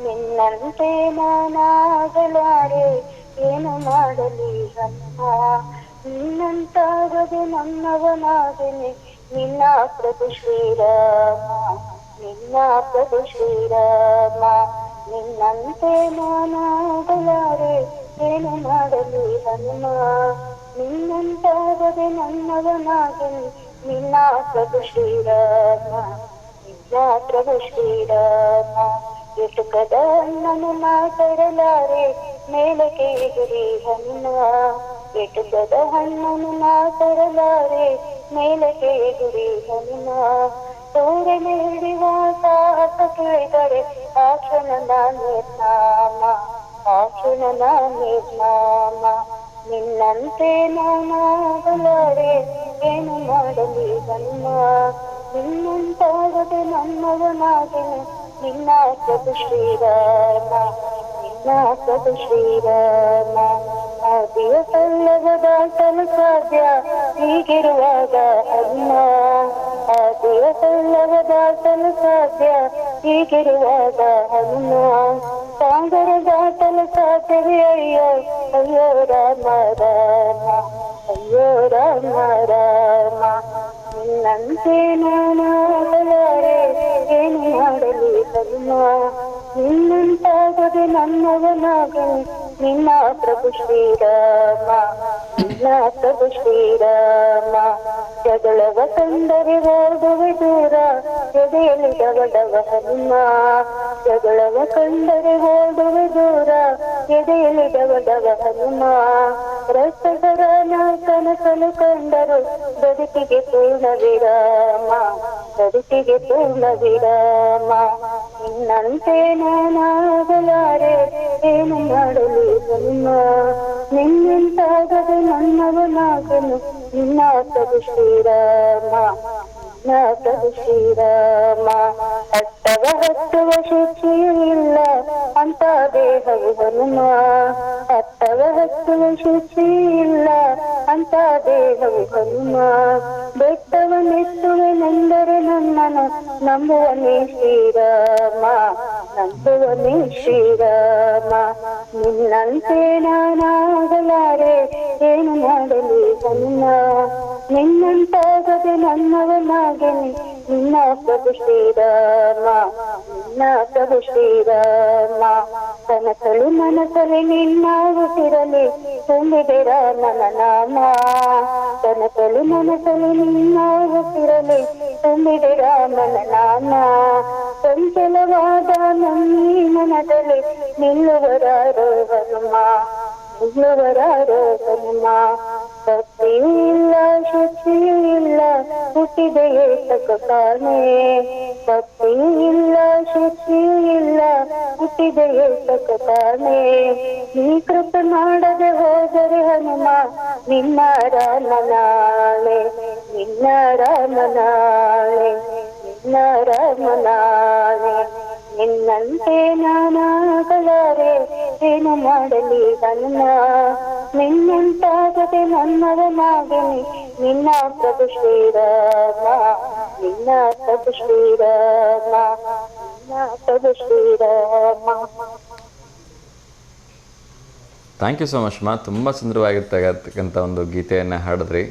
Speaker 2: ನಿನ್ನಂತೆ ನಾನಾಗಲಾರೆ, ಏನು ಮಾಡಲಿ ಹನುಮ. ನಿನ್ನಂತಾಗದೆ ನನ್ನವನಾಗನೆ, ನಿನ್ನ ಪ್ರಭು ಶ್ರೀರಾಮ, ನಿನ್ನ ಪ್ರಭು ಶ್ರೀರಾಮ. ನಿನ್ನಂತೆ ನಾನಾಗಲಾರೆ, ಏನು ಮಾಡಲಿ ಹನುಮ. ನಿನ್ನಂತಾಗದೆ ನನ್ನವನಾಗನೆ, ನಿನ್ನ ಪ್ರಭು ಶ್ರೀರಾಮ, ನಿನ್ನ ಪ್ರಭು ಶ್ರೀರಾಮ. ಎಟುಕದ ಅಣ್ಣನು ಮಾತರಲಾರೆ, ಮೇಲಕ್ಕೆ ಎಗರಿ ಹನುಮ. ಎಟುಕದ ಹಣ್ಣನು ಮಾತರಲಾರೆ, ಮೇಲಕ್ಕೆ ಎಗುರಿ ಹನುಮ. ತೋರನೆ ಹಿಡಿವ ಸಾಹಸ ಕೇಳಿದರೆ ಆ ಕ್ಷಣ ನಿರ್ನಾಮ, ಆ ಕ್ಷಣ ನಿರ್ನಾಮ. ನಿನ್ನಂತೆ ನಾನಾಗಲಾರೆ, ಏನು ಮಾಡಲಿ ಹನುಮ. ನಿನ್ನಂತಾಗದೆ ನನ್ನವನಾಗನೆ, ನಿನ್ನ ಪ್ರಭು ಶ್ರೀರಾಮ, ನಿನ್ನ ಪ್ರಭು ಶ್ರೀರಾಮ. ಆದಿಯ ಸಲ್ಲದ ದಾಟಲು ಸಾಧ್ಯ ಹೀಗಿರುವಾಗ ಹನುಮ. ಆದಿಯ ಸಲ್ಲದ ದಾಟಲು ಸಾಧ್ಯ ಹೀಗಿರುವಾಗ ಹನುಮ. ಸಾಗರ ದಾಟಲು ಸಾಧ್ಯವೇ ಅಯ್ಯೋ, ಅಯ್ಯೋ ರಾಮ ರಾಮ, ಅಯ್ಯೋ ರಾಮ ರಾಮ. ನಿನ್ನಂತೆ ನಾನಾಗಲಾರೆ, ಏನು ಮಾಡಲಿ ಹನುಮ. ನಿನ್ನಂತಾಗದೆ ನನ್ನವನಾಗನೆ, ನಿನ್ನ ಪ್ರಭು ಶ್ರೀರಾಮ, ನಿನ್ನ ಪ್ರಭು ಶ್ರೀರಾಮ. ಜಗಳವ ಕಂಡರೆ ಓಡುವೆ ದೂರ, ಎದೆಯಲ್ಲಿ ಡವಡವ ಹನುಮ. ಜಗಳವ ಕಂಡರೆ ಓಡುವೆ ದೂರ, ಎದೆಯಲ್ಲಿ ಡವಡವ ಹನುಮ. ರಸಗರನ ಕನಸಲು ಕಂಡರು, ಬದುಕಿಗೆ ಪೂರ್ಣ ವಿರಾಮ, ಬದುಕಿಗೆ ಪೂರ್ಣ ವಿರಾಮ. ನಿನ್ನಂತೆ ನಾನಾಗಲಾರೆ, ಏನು ಮಾಡಲಿ ಹನುಮ. ನಿನ್ನಂತಾಗದೆ ನನ್ನವನಾಗನು, ನಿನ್ನ ಪ್ರಭು ಶ್ರೀರಾಮ, ನಿನ್ನ ಪ್ರಭು ಶ್ರೀರಾಮ. ಹತ್ತವ ಹತ್ತುವ ಶುಚಿಯೂ ಇಲ್ಲ ಅಂತ ದೇಹವು ಹನುಮ. ಹತ್ತವ ಹತ್ತುವ ಶುಚಿ ಇಲ್ಲ ಅಂತ ದೇಹವು ಹನುಮ. ಬೆಟ್ಟವನ್ನೆತ್ತುವೆನೆಂದರೆ ನನ್ನನು ನಂಬುವನೇ ಶ್ರೀರಾಮ, ನಂಬುವನೇ ಶ್ರೀರಾಮ. ನಿನ್ನಂತೆ ನಾನಾಗಲಾರೆ, ಏನು ಮಾಡಲಿ ಹನುಮ. ನಿನ್ನಂತಾಗದೆ ನನ್ನವನಾಗನೆ, ನಿನ್ನ ಪ್ರಭು ಶ್ರೀರಾಮ, ನಿನ್ನ ಪ್ರಭು ಶ್ರೀರಾಮ. ಕನಸಲು ಮನಸಲಿ ನಿನ್ನ ಉಸಿರಲಿ ತುಂಬಿದೆ ರಾಮನ ನಾಮ. ಕನಸಲು ಮನಸಲಿ ನಿನ್ನ ಉಸಿರಲಿ ತುಂಬಿದೆ ರಾಮನ ನಾಮ. ಚಂಚಲವಾದ ನನ್ನೀ ಮನದಲ್ಲಿ ನಿಲ್ಲುವರಾರೋ ಹನುಮ, ನಿಲ್ಲುವರಾರೋ ಹನುಮ. ಭಕ್ತಿಯೂ ಇಲ್ಲ ಶುಚಿಯೂ ಇಲ್ಲ, ಹುಟ್ಟಿದೆಯೇ ತಕ ಕಾಣೆ. ಭಕ್ತಿಯೂ ಇಲ್ಲ ಶುಚಿಯೂ ಇಲ್ಲ, ಹುಟ್ಟಿದೆಯೇ ತಕ ಕಾಣೆ. ನೀ ಕೃಪೆ ಮಾಡದೆ ಹೋದರೆ ಹನುಮ, ನಿನ್ನ ರಾಮನಾಳೆ, ನಿನ್ನ ರಾಮನಾಳೆ, ನಿನ್ನ ರಾಮನಾಳೆ. ನಿನ್ನಂತೆ ನಾನಾಗಲಾರೆ, ಏನು ಮಾಡಲಿ ಹನುಮ. ನಿನ್ನಂತಾಗದೆ ನನ್ನವನಾಗನೆ, ನಿನ್ನ ಪ್ರಭು ಶ್ರೀರಾಮ, ನಿನ್ನ ಪ್ರಭು ಶ್ರೀರಾಮ, ನಿನ್ನ ಪ್ರಭು Shrirama.
Speaker 1: Thank you so much ಮಾ. ತುಂಬ ಸುಂದರವಾಗಿರ್ತಕ್ಕಂಥ ಒಂದು ಗೀತೆಯನ್ನು ಹಾಡಿದ್ರಿ.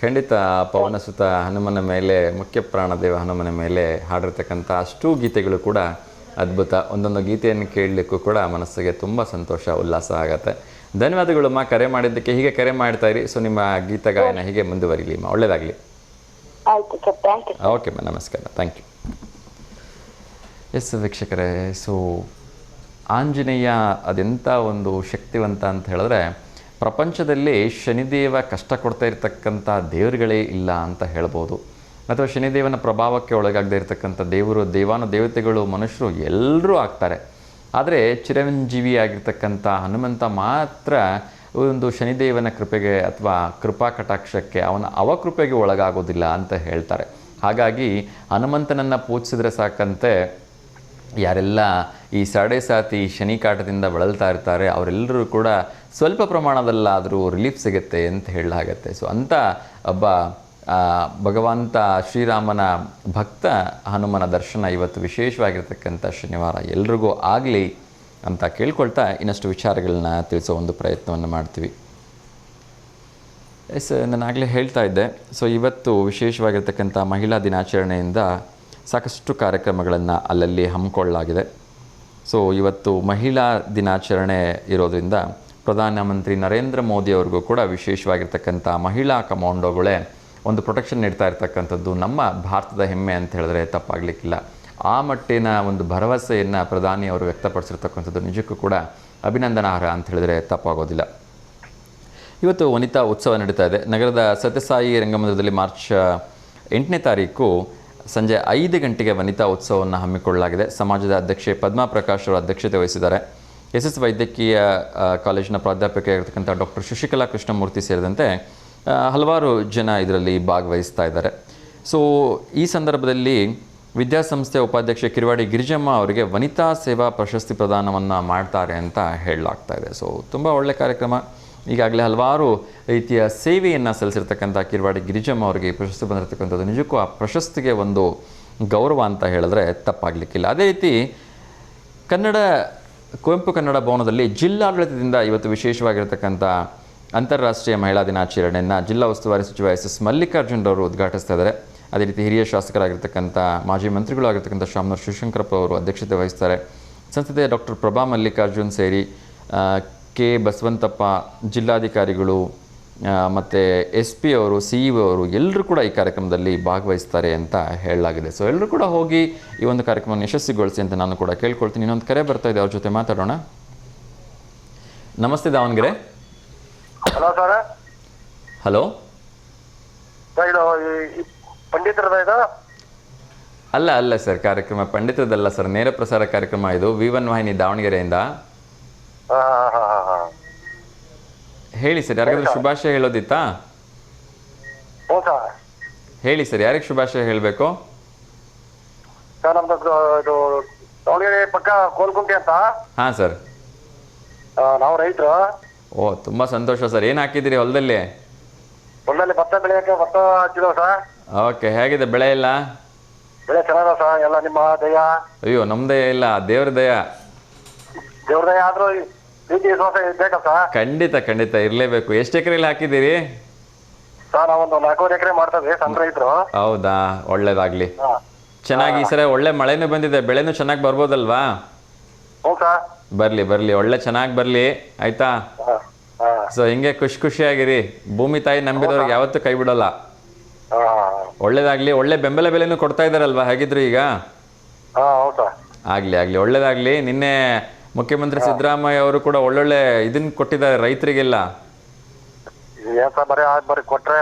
Speaker 1: ಖಂಡಿತ ಪವನಸುತ ಹನುಮನ ಮೇಲೆ, ಮುಖ್ಯ ಪ್ರಾಣದೇವ ಹನುಮನ ಮೇಲೆ ಹಾಡಿರ್ತಕ್ಕಂಥ ಅಷ್ಟೂ ಗೀತೆಗಳು ಕೂಡ ಅದ್ಭುತ. ಒಂದೊಂದು ಗೀತೆಯನ್ನು ಕೇಳಲಿಕ್ಕೂ ಕೂಡ ಮನಸ್ಸಿಗೆ ತುಂಬ ಸಂತೋಷ, ಉಲ್ಲಾಸ ಆಗುತ್ತೆ. ಧನ್ಯವಾದಗಳು ಮಾ, ಕರೆ ಮಾಡಿದ್ದಕ್ಕೆ. ಹೀಗೆ ಕರೆ ಮಾಡ್ತಾ ಇರಿ. ಸೊ ನಿಮ್ಮ ಗೀತ ಗಾಯನ ಹೀಗೆ ಮುಂದುವರಿಲಿ ಮಾ, ಒಳ್ಳೆಯದಾಗಲಿ. ಓಕೆ ಮಾ, ನಮಸ್ಕಾರ. Thank you. ಎಸ್ ವೀಕ್ಷಕರೇ, ಸೊ ಆಂಜನೇಯ ಅದೆಂಥ ಒಂದು ಶಕ್ತಿವಂತ ಅಂತ ಹೇಳಿದ್ರೆ, ಪ್ರಪಂಚದಲ್ಲಿ ಶನಿದೇವ ಕಷ್ಟ ಕೊಡ್ತಾ ಇರತಕ್ಕಂಥ ದೇವರುಗಳೇ ಇಲ್ಲ ಅಂತ ಹೇಳ್ಬೋದು. ಅಥವಾ ಶನಿದೇವನ ಪ್ರಭಾವಕ್ಕೆ ಒಳಗಾಗದೇ ಇರತಕ್ಕಂಥ ದೇವರು, ದೇವತೆಗಳು, ಮನುಷ್ಯರು ಎಲ್ಲರೂ ಆಗ್ತಾರೆ. ಆದರೆ ಚಿರಂಜೀವಿ ಆಗಿರ್ತಕ್ಕಂಥ ಹನುಮಂತ ಮಾತ್ರ ಒಂದು ಶನಿದೇವನ ಕೃಪೆಗೆ ಅಥವಾ ಕೃಪಾ ಕಟಾಕ್ಷಕ್ಕೆ ಅವನ ಅವಕೃಪೆಗೆ ಒಳಗಾಗೋದಿಲ್ಲ ಅಂತ ಹೇಳ್ತಾರೆ. ಹಾಗಾಗಿ ಹನುಮಂತನನ್ನು ಪೂಜಿಸಿದ್ರೆ ಸಾಕಂತೆ ಯಾರೆಲ್ಲ ಈ ಸಾಡೆ ಸಾತಿ ಶನಿ ಕಾಟದಿಂದ ಬಳಲ್ತಾ ಇರ್ತಾರೆ ಅವರೆಲ್ಲರೂ ಕೂಡ ಸ್ವಲ್ಪ ಪ್ರಮಾಣದಲ್ಲಾದರೂ ರಿಲೀಫ್ ಸಿಗುತ್ತೆ ಅಂತ ಹೇಳಲಾಗತ್ತೆ. ಸೊ ಅಂಥ ಒಬ್ಬ ಭಗವಂತ ಶ್ರೀರಾಮನ ಭಕ್ತ ಹನುಮನ ದರ್ಶನ ಇವತ್ತು ವಿಶೇಷವಾಗಿರ್ತಕ್ಕಂಥ ಶನಿವಾರ ಎಲ್ರಿಗೂ ಆಗಲಿ ಅಂತ ಕೇಳ್ಕೊಳ್ತಾ ಇನ್ನಷ್ಟು ವಿಚಾರಗಳನ್ನ ತಿಳಿಸೋ ಒಂದು ಪ್ರಯತ್ನವನ್ನು ಮಾಡ್ತೀವಿ. ಎಸ್, ನಾನು ಆಗಲೇ ಹೇಳ್ತಾ ಇದ್ದೆ. ಸೊ ಇವತ್ತು ವಿಶೇಷವಾಗಿರ್ತಕ್ಕಂಥ ಮಹಿಳಾ ದಿನಾಚರಣೆಯಿಂದ ಸಾಕಷ್ಟು ಕಾರ್ಯಕ್ರಮಗಳನ್ನು ಅಲ್ಲಲ್ಲಿ ಹಮ್ಮಿಕೊಳ್ಳಲಾಗಿದೆ. ಸೊ ಇವತ್ತು ಮಹಿಳಾ ದಿನಾಚರಣೆ ಇರೋದ್ರಿಂದ ಪ್ರಧಾನಮಂತ್ರಿ ನರೇಂದ್ರ ಮೋದಿ ಅವ್ರಿಗೂ ಕೂಡ ವಿಶೇಷವಾಗಿರ್ತಕ್ಕಂಥ ಮಹಿಳಾ ಕಮಾಂಡೋಗಳೇ ಒಂದು ಪ್ರೊಟೆಕ್ಷನ್ ನೀಡ್ತಾ ಇರ್ತಕ್ಕಂಥದ್ದು ನಮ್ಮ ಭಾರತದ ಹೆಮ್ಮೆ ಅಂತ ಹೇಳಿದ್ರೆ ತಪ್ಪಾಗಲಿಕ್ಕಿಲ್ಲ. ಆ ಮಟ್ಟಿನ ಒಂದು ಭರವಸೆಯನ್ನು ಪ್ರಧಾನಿ ಅವರು ವ್ಯಕ್ತಪಡಿಸಿರ್ತಕ್ಕಂಥದ್ದು ನಿಜಕ್ಕೂ ಕೂಡ ಅಭಿನಂದನಾರ್ಹ ಅಂತ ಹೇಳಿದ್ರೆ ತಪ್ಪಾಗೋದಿಲ್ಲ. ಇವತ್ತು ವನಿತಾ ಉತ್ಸವ ನಡೀತಾ ಇದೆ. ನಗರದ ಸತ್ಯಸಾಯಿ ರಂಗಮಂದಿರದಲ್ಲಿ ಮಾರ್ಚ್ 8ನೇ ತಾರೀಕು ಸಂಜೆ 5 ಗಂಟೆಗೆ ವನಿತಾ ಉತ್ಸವವನ್ನು ಹಮ್ಮಿಕೊಳ್ಳಲಾಗಿದೆ. ಸಮಾಜದ ಅಧ್ಯಕ್ಷೆ ಪದ್ಮಾ ಪ್ರಕಾಶ್ ಅವರು ಅಧ್ಯಕ್ಷತೆ ವಹಿಸಿದ್ದಾರೆ. SS ವೈದ್ಯಕೀಯ ಕಾಲೇಜಿನ ಪ್ರಾಧ್ಯಾಪಕಿಯಾಗಿರ್ತಕ್ಕಂಥ ಡಾಕ್ಟರ್ ಶಶಿಕಲಾ ಕೃಷ್ಣಮೂರ್ತಿ ಸೇರಿದಂತೆ ಹಲವಾರು ಜನ ಇದರಲ್ಲಿ ಭಾಗವಹಿಸ್ತಾ ಇದ್ದಾರೆ. ಸೊ ಈ ಸಂದರ್ಭದಲ್ಲಿ ವಿದ್ಯಾಸಂಸ್ಥೆ ಉಪಾಧ್ಯಕ್ಷೆ ಕಿರವಾಡಿ ಗಿರಿಜಮ್ಮ ಅವರಿಗೆ ವನಿತಾ ಸೇವಾ ಪ್ರಶಸ್ತಿ ಪ್ರದಾನವನ್ನು ಮಾಡ್ತಾರೆ ಅಂತ ಹೇಳಲಾಗ್ತಾ ಇದೆ. ಸೊ ತುಂಬ ಒಳ್ಳೆಯ ಕಾರ್ಯಕ್ರಮ. ಈಗಾಗಲೇ ಹಲವಾರು ರೀತಿಯ ಸೇವೆಯನ್ನು ಸಲ್ಲಿಸಿರ್ತಕ್ಕಂಥ ಕಿರವಾಡಿ ಗಿರಿಜಮ್ಮ ಅವರಿಗೆ ಪ್ರಶಸ್ತಿ ಬಂದಿರತಕ್ಕಂಥದ್ದು ನಿಜಕ್ಕೂ ಆ ಪ್ರಶಸ್ತಿಗೆ ಒಂದು ಗೌರವ ಅಂತ ಹೇಳಿದ್ರೆ ತಪ್ಪಾಗಲಿಕ್ಕಿಲ್ಲ. ಅದೇ ರೀತಿ ಕುವೆಂಪು ಕನ್ನಡ ಭವನದಲ್ಲಿ ಜಿಲ್ಲಾಡಳಿತದಿಂದ ಇವತ್ತು ವಿಶೇಷವಾಗಿರ್ತಕ್ಕಂಥ ಅಂತಾರಾಷ್ಟ್ರೀಯ ಮಹಿಳಾ ದಿನಾಚರಣೆಯನ್ನು ಜಿಲ್ಲಾ ಉಸ್ತುವಾರಿ ಸಚಿವ SS ಮಲ್ಲಿಕಾರ್ಜುನ್ ಅವರು ಉದ್ಘಾಟಿಸ್ತಾ ಇದ್ದಾರೆ. ಅದೇ ರೀತಿ ಹಿರಿಯ ಶಾಸಕರಾಗಿರ್ತಕ್ಕಂಥ ಮಾಜಿ ಮಂತ್ರಿಗಳು ಆಗಿರ್ತಕ್ಕಂಥ ಶಾಮನೂರು ಶಿವಶಂಕರಪ್ಪ ಅವರು ಅಧ್ಯಕ್ಷತೆ ವಹಿಸ್ತಾರೆ. ಸಂಸದೆ ಡಾಕ್ಟರ್ ಪ್ರಭಾ ಮಲ್ಲಿಕಾರ್ಜುನ್ ಸೇರಿ ಕೆ ಬಸವಂತಪ್ಪ, ಜಿಲ್ಲಾಧಿಕಾರಿಗಳು ಮತ್ತು SP ಅವರು, CEO ಅವರು ಎಲ್ಲರೂ ಕೂಡ ಈ ಕಾರ್ಯಕ್ರಮದಲ್ಲಿ ಭಾಗವಹಿಸ್ತಾರೆ ಅಂತ ಹೇಳಲಾಗಿದೆ. ಸೊ ಎಲ್ಲರೂ ಕೂಡ ಹೋಗಿ ಈ ಒಂದು ಕಾರ್ಯಕ್ರಮವನ್ನು ಯಶಸ್ವಿಗೊಳಿಸಿ ಅಂತ ನಾನು ಕೂಡ ಕೇಳ್ಕೊಳ್ತೀನಿ. ಇನ್ನೊಂದು ಕರೆ ಬರ್ತಾ ಇದೆ, ಅವ್ರ ಜೊತೆ ಮಾತಾಡೋಣ. ನಮಸ್ತೆ ದಾವಣಗೆರೆ.
Speaker 3: Hello sir.
Speaker 1: ಹಲೋ,
Speaker 3: ಪಂಡಿತರದ ಇದು
Speaker 1: ಅಲ್ಲ ಸರ್, ಕಾರ್ಯಕ್ರಮ ಪಂಡಿತರದಲ್ಲ ಸರ್, ನೇರ ಪ್ರಸಾರ ಕಾರ್ಯಕ್ರಮ ಇದು. V1 ವಾಹಿನಿ ದಾವಣಗೆರೆಯಿಂದ. ಹೇಳಿ ಸರ್, ಯಾರಿಗಾದ್ರೂ ಶುಭಾಶಯ ಹೇಳೋದಿತ್ತಾ? ಹೇಳಿ ಸರ್, ಯಾರಿಗೆ ಶುಭಾಶಯ ಹೇಳಬೇಕು?
Speaker 3: ಸರ್ ನಮ್ದು ಇದು ದಾವಣಗೆರೆ ಪಕ್ಕ ಕೋಲ್ಕುಂಟೆ ಅಂತ.
Speaker 1: ಹಾಂ ಸರ್,
Speaker 3: ನಾವು ರೈತರು.
Speaker 1: ಓ, ತುಂಬ ಸಂತೋಷ ಸರ್. ಏನು ಹಾಕಿದ್ದೀರಿ ಹೊಲದಲ್ಲಿ?
Speaker 3: ಹೊಲದಲ್ಲಿ ಭತ್ತ ಬೆಳೆಯಕ್ಕೆ ಭತ್ತ ಹಚ್ಚಿದವ ಸರ್.
Speaker 1: ಓಕೆ, ಹೇಗಿದೆ ಬೆಳೆ ಎಲ್ಲ?
Speaker 3: ಬೆಳೆ ಚೆನ್ನಾಗ ಸರ್, ಎಲ್ಲ ನಿಮ್ಮ ದಯ.
Speaker 1: ಅಯ್ಯೋ, ನಮ್ಮ ದಯ ಇಲ್ಲ, ದೇವ್ರ ದಯ.
Speaker 3: ದೇವ್ರ ದಯ ಆದ್ರೂ ಪ್ರೀತಿ ವಿಶ್ವಾಸ ಬೇಕಾ ಸರ್?
Speaker 1: ಖಂಡಿತ ಇರಲೇಬೇಕು. ಎಷ್ಟು ಎಕರೆಯಲ್ಲಿ ಹಾಕಿದ್ದೀರಿ
Speaker 3: ಸರ್? ನಾವೊಂದು 4 ಎಕರೆ ಮಾಡ್ತೇವೆ, ಸಣ್ಣ ರೈತರು.
Speaker 1: ಹೌದಾ, ಒಳ್ಳೇದಾಗ್ಲಿ. ಚೆನ್ನಾಗಿ ಈ ಸಲ ಒಳ್ಳೆ ಮಳೆನೂ ಬಂದಿದೆ, ಬೆಳೆನೂ ಚೆನ್ನಾಗಿ ಬರ್ಬೋದಲ್ವಾ?
Speaker 3: ಹ್ಞೂ ಸರ್.
Speaker 1: ಬರ್ಲಿ ಒಳ್ಳೆ ಚೆನ್ನಾಗಿ ಬರ್ಲಿ, ಆಯ್ತಾ? ಸೊ ಹಿಂಗೆ ಖುಷಿಯಾಗಿರಿ. ಭೂಮಿ ತಾಯಿ ನಂಬಿದವ್ರಿಗೆ ಯಾವತ್ತೂ ಕೈ ಬಿಡೋಲ್ಲ. ಒಳ್ಳೇದಾಗ್ಲಿ. ಒಳ್ಳೆ ಬೆಂಬಲ ಬೆಲೆನೂ ಕೊಡ್ತಾ ಇದಾರಲ್ವಾ ಹೇಗಿದ್ರು ಈಗ? ಆಗ್ಲಿ ಒಳ್ಳೇದಾಗ್ಲಿ. ನಿನ್ನೆ ಮುಖ್ಯಮಂತ್ರಿ ಸಿದ್ದರಾಮಯ್ಯ ಅವರು ಕೂಡ ಒಳ್ಳೊಳ್ಳೆ ಇದನ್ನ ಕೊಟ್ಟಿದ್ದಾರೆ ರೈತರಿಗೆಲ್ಲ.
Speaker 3: ಕೊಟ್ರೆ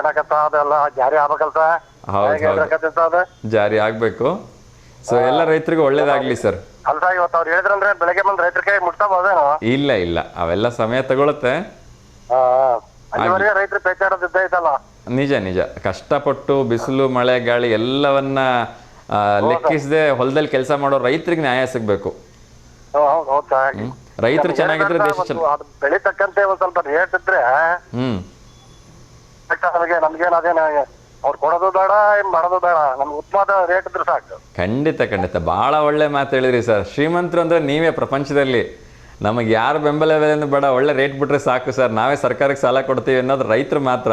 Speaker 3: ಜಾರಿ ಆಗ್ಬೇಕಲ್ಲ ಸರ್?
Speaker 1: ಜಾರಿ ಆಗ್ಬೇಕು. ಸೊ ಎಲ್ಲ ರೈತರಿಗೂ ಒಳ್ಳೇದಾಗ್ಲಿ ಸರ್.
Speaker 3: ಬೆಳಗ್ಗೆ ಬಂದ್ ರೈತರ ಕೈ ಮುಟ್ತಾಬೋದೇನೋ?
Speaker 1: ಇಲ್ಲ, ಅವೆಲ್ಲ ಸಮಯ ತಗೊಳುತ್ತೆ.
Speaker 3: ರೈತರು ಬೇಚಾಡೋದಿದ್ದಲ್ಲ.
Speaker 1: ನಿಜ. ಕಷ್ಟಪಟ್ಟು ಬಿಸಿಲು ಮಳೆ ಗಾಳಿ ಎಲ್ಲವನ್ನ ಲೆಕ್ಕಿಸದೆ ಹೊಲದಲ್ಲಿ ಕೆಲಸ ಮಾಡೋ ರೈತರಿಗೆ ನ್ಯಾಯ ಸಿಗ್ಬೇಕು. ರೈತರು ಚೆನ್ನಾಗಿದ್ರೆ ದೇಶ
Speaker 3: ಬೆಳಿತಕ್ಕಂತೆ ಒಂದ್ ಸ್ವಲ್ಪ ರೇಟ್ ಇದ್ರೆ ನಮ್ಗೇನ್ ಅದೇನ ಅವ್ರು ಕೊಡೋದು ಬೇಡ, ಮಾಡೋದು ಬೇಡ, ನಮ್ಗೆ ಉತ್ತಮವಾದ ರೇಟ್ ಇದ್ರೆ ಸಾಕು.
Speaker 1: ಖಂಡಿತ ಬಹಳ ಒಳ್ಳೆ ಮಾತು ಹೇಳಿದ್ರಿ ಸರ್. ಶ್ರೀಮಂತರು ಅಂದ್ರೆ ನೀವೇ ಪ್ರಪಂಚದಲ್ಲಿ. ನಮಗೆ ಯಾರು ಬೆಂಬಲ ಬೆಲೆಯನ್ನು ಬೇಡ, ಒಳ್ಳೆ ರೇಟ್ ಬಿಟ್ರೆ ಸಾಕು ಸರ್, ನಾವೇ ಸರ್ಕಾರಕ್ಕೆ ಸಾಲ ಕೊಡ್ತೀವಿ ಅನ್ನೋದು ರೈತರು ಮಾತ್ರ.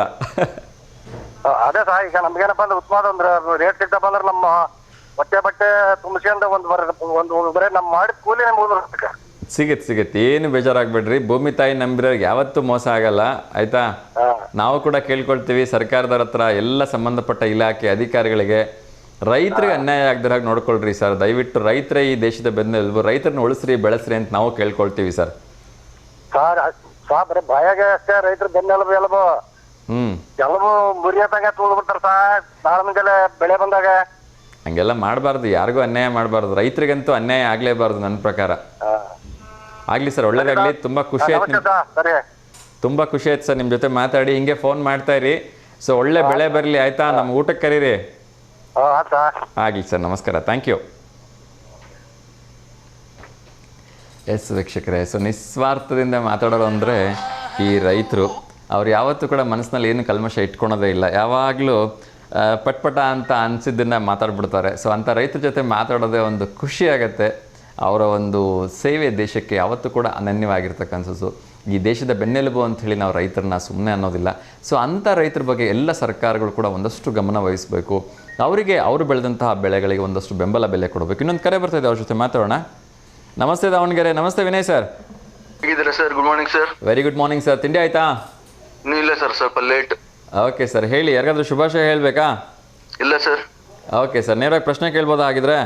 Speaker 3: ಅದೇ ಸರ್, ಈಗ ನಮ್ಗೇನಪ್ಪ ಅಂದ್ರೆ ಉತ್ತಮವಾದ ಅಂದ್ರೆ ರೇಟ್ ಸಿಗ್ತಪ್ಪ ಅಂದ್ರೆ ನಮ್ಮ ಬಟ್ಟೆ ತುಂಬಿಸ್ಕೊಂಡು ಒಂದು ಬರೀ ನಮ್ ಮಾಡಿದ ಕೂಲಿ ನಮ್ಗೆ
Speaker 1: ಸಿಗತ್ತೆ. ಏನು ಬೇಜಾರಾಗ್ಬೇಡ್ರಿ. ಭೂಮಿ ತಾಯಿ ನಂಬಿರೋರ್ಗೆ ಯಾವತ್ತೂ ಮೋಸ ಆಗಲ್ಲ, ಆಯ್ತಾ? ನಾವು ಕೂಡ ಕೇಳ್ಕೊಳ್ತೀವಿ ಸರ್ಕಾರದವ್ರ ಹತ್ರ, ಎಲ್ಲ ಸಂಬಂಧಪಟ್ಟ ಇಲಾಖೆ ಅಧಿಕಾರಿಗಳಿಗೆ ರೈತರಿಗೆ ಅನ್ಯಾಯ ಆಗದಿರ ಹಾಗೆ ನೋಡ್ಕೊಳ್ರಿ ಸರ್. ದಯವಿಟ್ಟು ರೈತರೇ ಈ ದೇಶದ ಬೆನ್ನೆಲುಬು, ರೈತರನ್ನ ಉಳಿಸ್ರಿ ಬೆಳೆಸ್ರಿ ಅಂತ ನಾವು ಕೇಳ್ಕೊಳ್ತೀವಿ ಸರ್.
Speaker 3: ಬರೀ ಬಾಯಾಗೆ ಅಷ್ಟೇ ರೈತರು ಬೆನ್ನೆಲುಬು ಎಲಬು ಮುರಿಯತಂಗ ತುಳ್ಬಿಡ್ತಾರ ಸರ್. ನಾಳೆ ಮುಂಜಾನೆ ಬೆಳೆ ಬಂದಾಗ
Speaker 1: ಹಂಗೆಲ್ಲ ಮಾಡಬಾರ್ದು, ಯಾರಿಗೂ ಅನ್ಯಾಯ ಮಾಡಬಾರ್ದು. ರೈತರಿಗಂತೂ ಅನ್ಯಾಯ ಆಗ್ಲೇಬಾರ್ದು ನನ್ನ ಪ್ರಕಾರ. ಆಗ್ಲಿ ಸರ್, ಒಳ್ಳೇದಾಗ್ಲಿ. ತುಂಬಾ ಖುಷಿ ಆಯ್ತು. ತುಂಬ ಖುಷಿ ಆಯ್ತು ಸರ್ ನಿಮ್ಮ ಜೊತೆ ಮಾತಾಡಿ. ಹಿಂಗೆ ಫೋನ್ ಮಾಡ್ತಾ ಇರಿ. ಸೊ ಒಳ್ಳೆ ಬೆಳೆ ಬರಲಿ ಆಯ್ತಾ, ನಮ್ಮ ಊಟಕ್ಕೆ ಕರೀರಿ. ಆಗಲಿ ಸರ್, ನಮಸ್ಕಾರ, ಥ್ಯಾಂಕ್ ಯು. ಎಸ್ ವೀಕ್ಷಕರೇ, ಸೊ ನಿಸ್ವಾರ್ಥದಿಂದ ಮಾತಾಡೋರು ಅಂದರೆ ಈ ರೈತರು. ಅವ್ರು ಯಾವತ್ತೂ ಕೂಡ ಮನಸ್ಸಿನಲ್ಲಿ ಏನು ಕಲ್ಮಶ ಇಟ್ಕೊಳೋದೇ ಇಲ್ಲ. ಯಾವಾಗಲೂ ಪಟ್ಪಟ ಅಂತ ಅನಿಸಿದ್ದನ್ನು ಮಾತಾಡ್ಬಿಡ್ತಾರೆ. ಸೊ ಅಂಥ ರೈತರ ಜೊತೆ ಮಾತಾಡೋದೇ ಒಂದು ಖುಷಿ ಆಗುತ್ತೆ. ಅವರ ಒಂದು ಸೇವೆ ದೇಶಕ್ಕೆ ಯಾವತ್ತೂ ಕೂಡ ಅನನ್ಯವಾಗಿರ್ತಕ್ಕಂಥದ್ದು. ಈ ದೇಶದ ಬೆನ್ನೆಲುಬು ಅಂಥೇಳಿ ನಾವು ರೈತರನ್ನ ಸುಮ್ಮನೆ ಅನ್ನೋದಿಲ್ಲ. ಸೊ ಅಂಥ ರೈತರ ಬಗ್ಗೆ ಎಲ್ಲ ಸರ್ಕಾರಗಳು ಕೂಡ ಒಂದಷ್ಟು ಗಮನ ವಹಿಸಬೇಕು. ಅವರಿಗೆ ಅವರು ಬೆಳೆದಂತಹ ಬೆಳೆಗಳಿಗೆ ಒಂದಷ್ಟು ಬೆಂಬಲ ಬೆಲೆ ಕೊಡಬೇಕು. ಇನ್ನೊಂದು ಕರೆ ಬರ್ತಾಯಿದೆ, ಅವ್ರ ಜೊತೆ ಮಾತಾಡೋಣ. ನಮಸ್ತೆ ದಾವಣಗೆರೆ. ನಮಸ್ತೆ ವಿನಯ್ ಸರ್.
Speaker 4: ಹೇಗಿದ್ದೀರಾ sir? Good morning sir.
Speaker 1: Very good morning sir. ತಿಂಡಿ ಆಯ್ತಾ?
Speaker 4: ಇನ್ನೂ ಇಲ್ಲ ಸರ್, ಸ್ವಲ್ಪ ಲೇಟ್.
Speaker 1: ಓಕೆ ಸರ್, ಹೇಳಿ. ಯಾರಿಗಾದ್ರೂ ಶುಭಾಶಯ ಹೇಳಬೇಕಾ?
Speaker 4: ಇಲ್ಲ ಸರ್.
Speaker 1: ಓಕೆ ಸರ್, ನೇರವಾಗಿ ಪ್ರಶ್ನೆ ಕೇಳ್ಬೋದಾ ಹಾಗಿದ್ರೆ?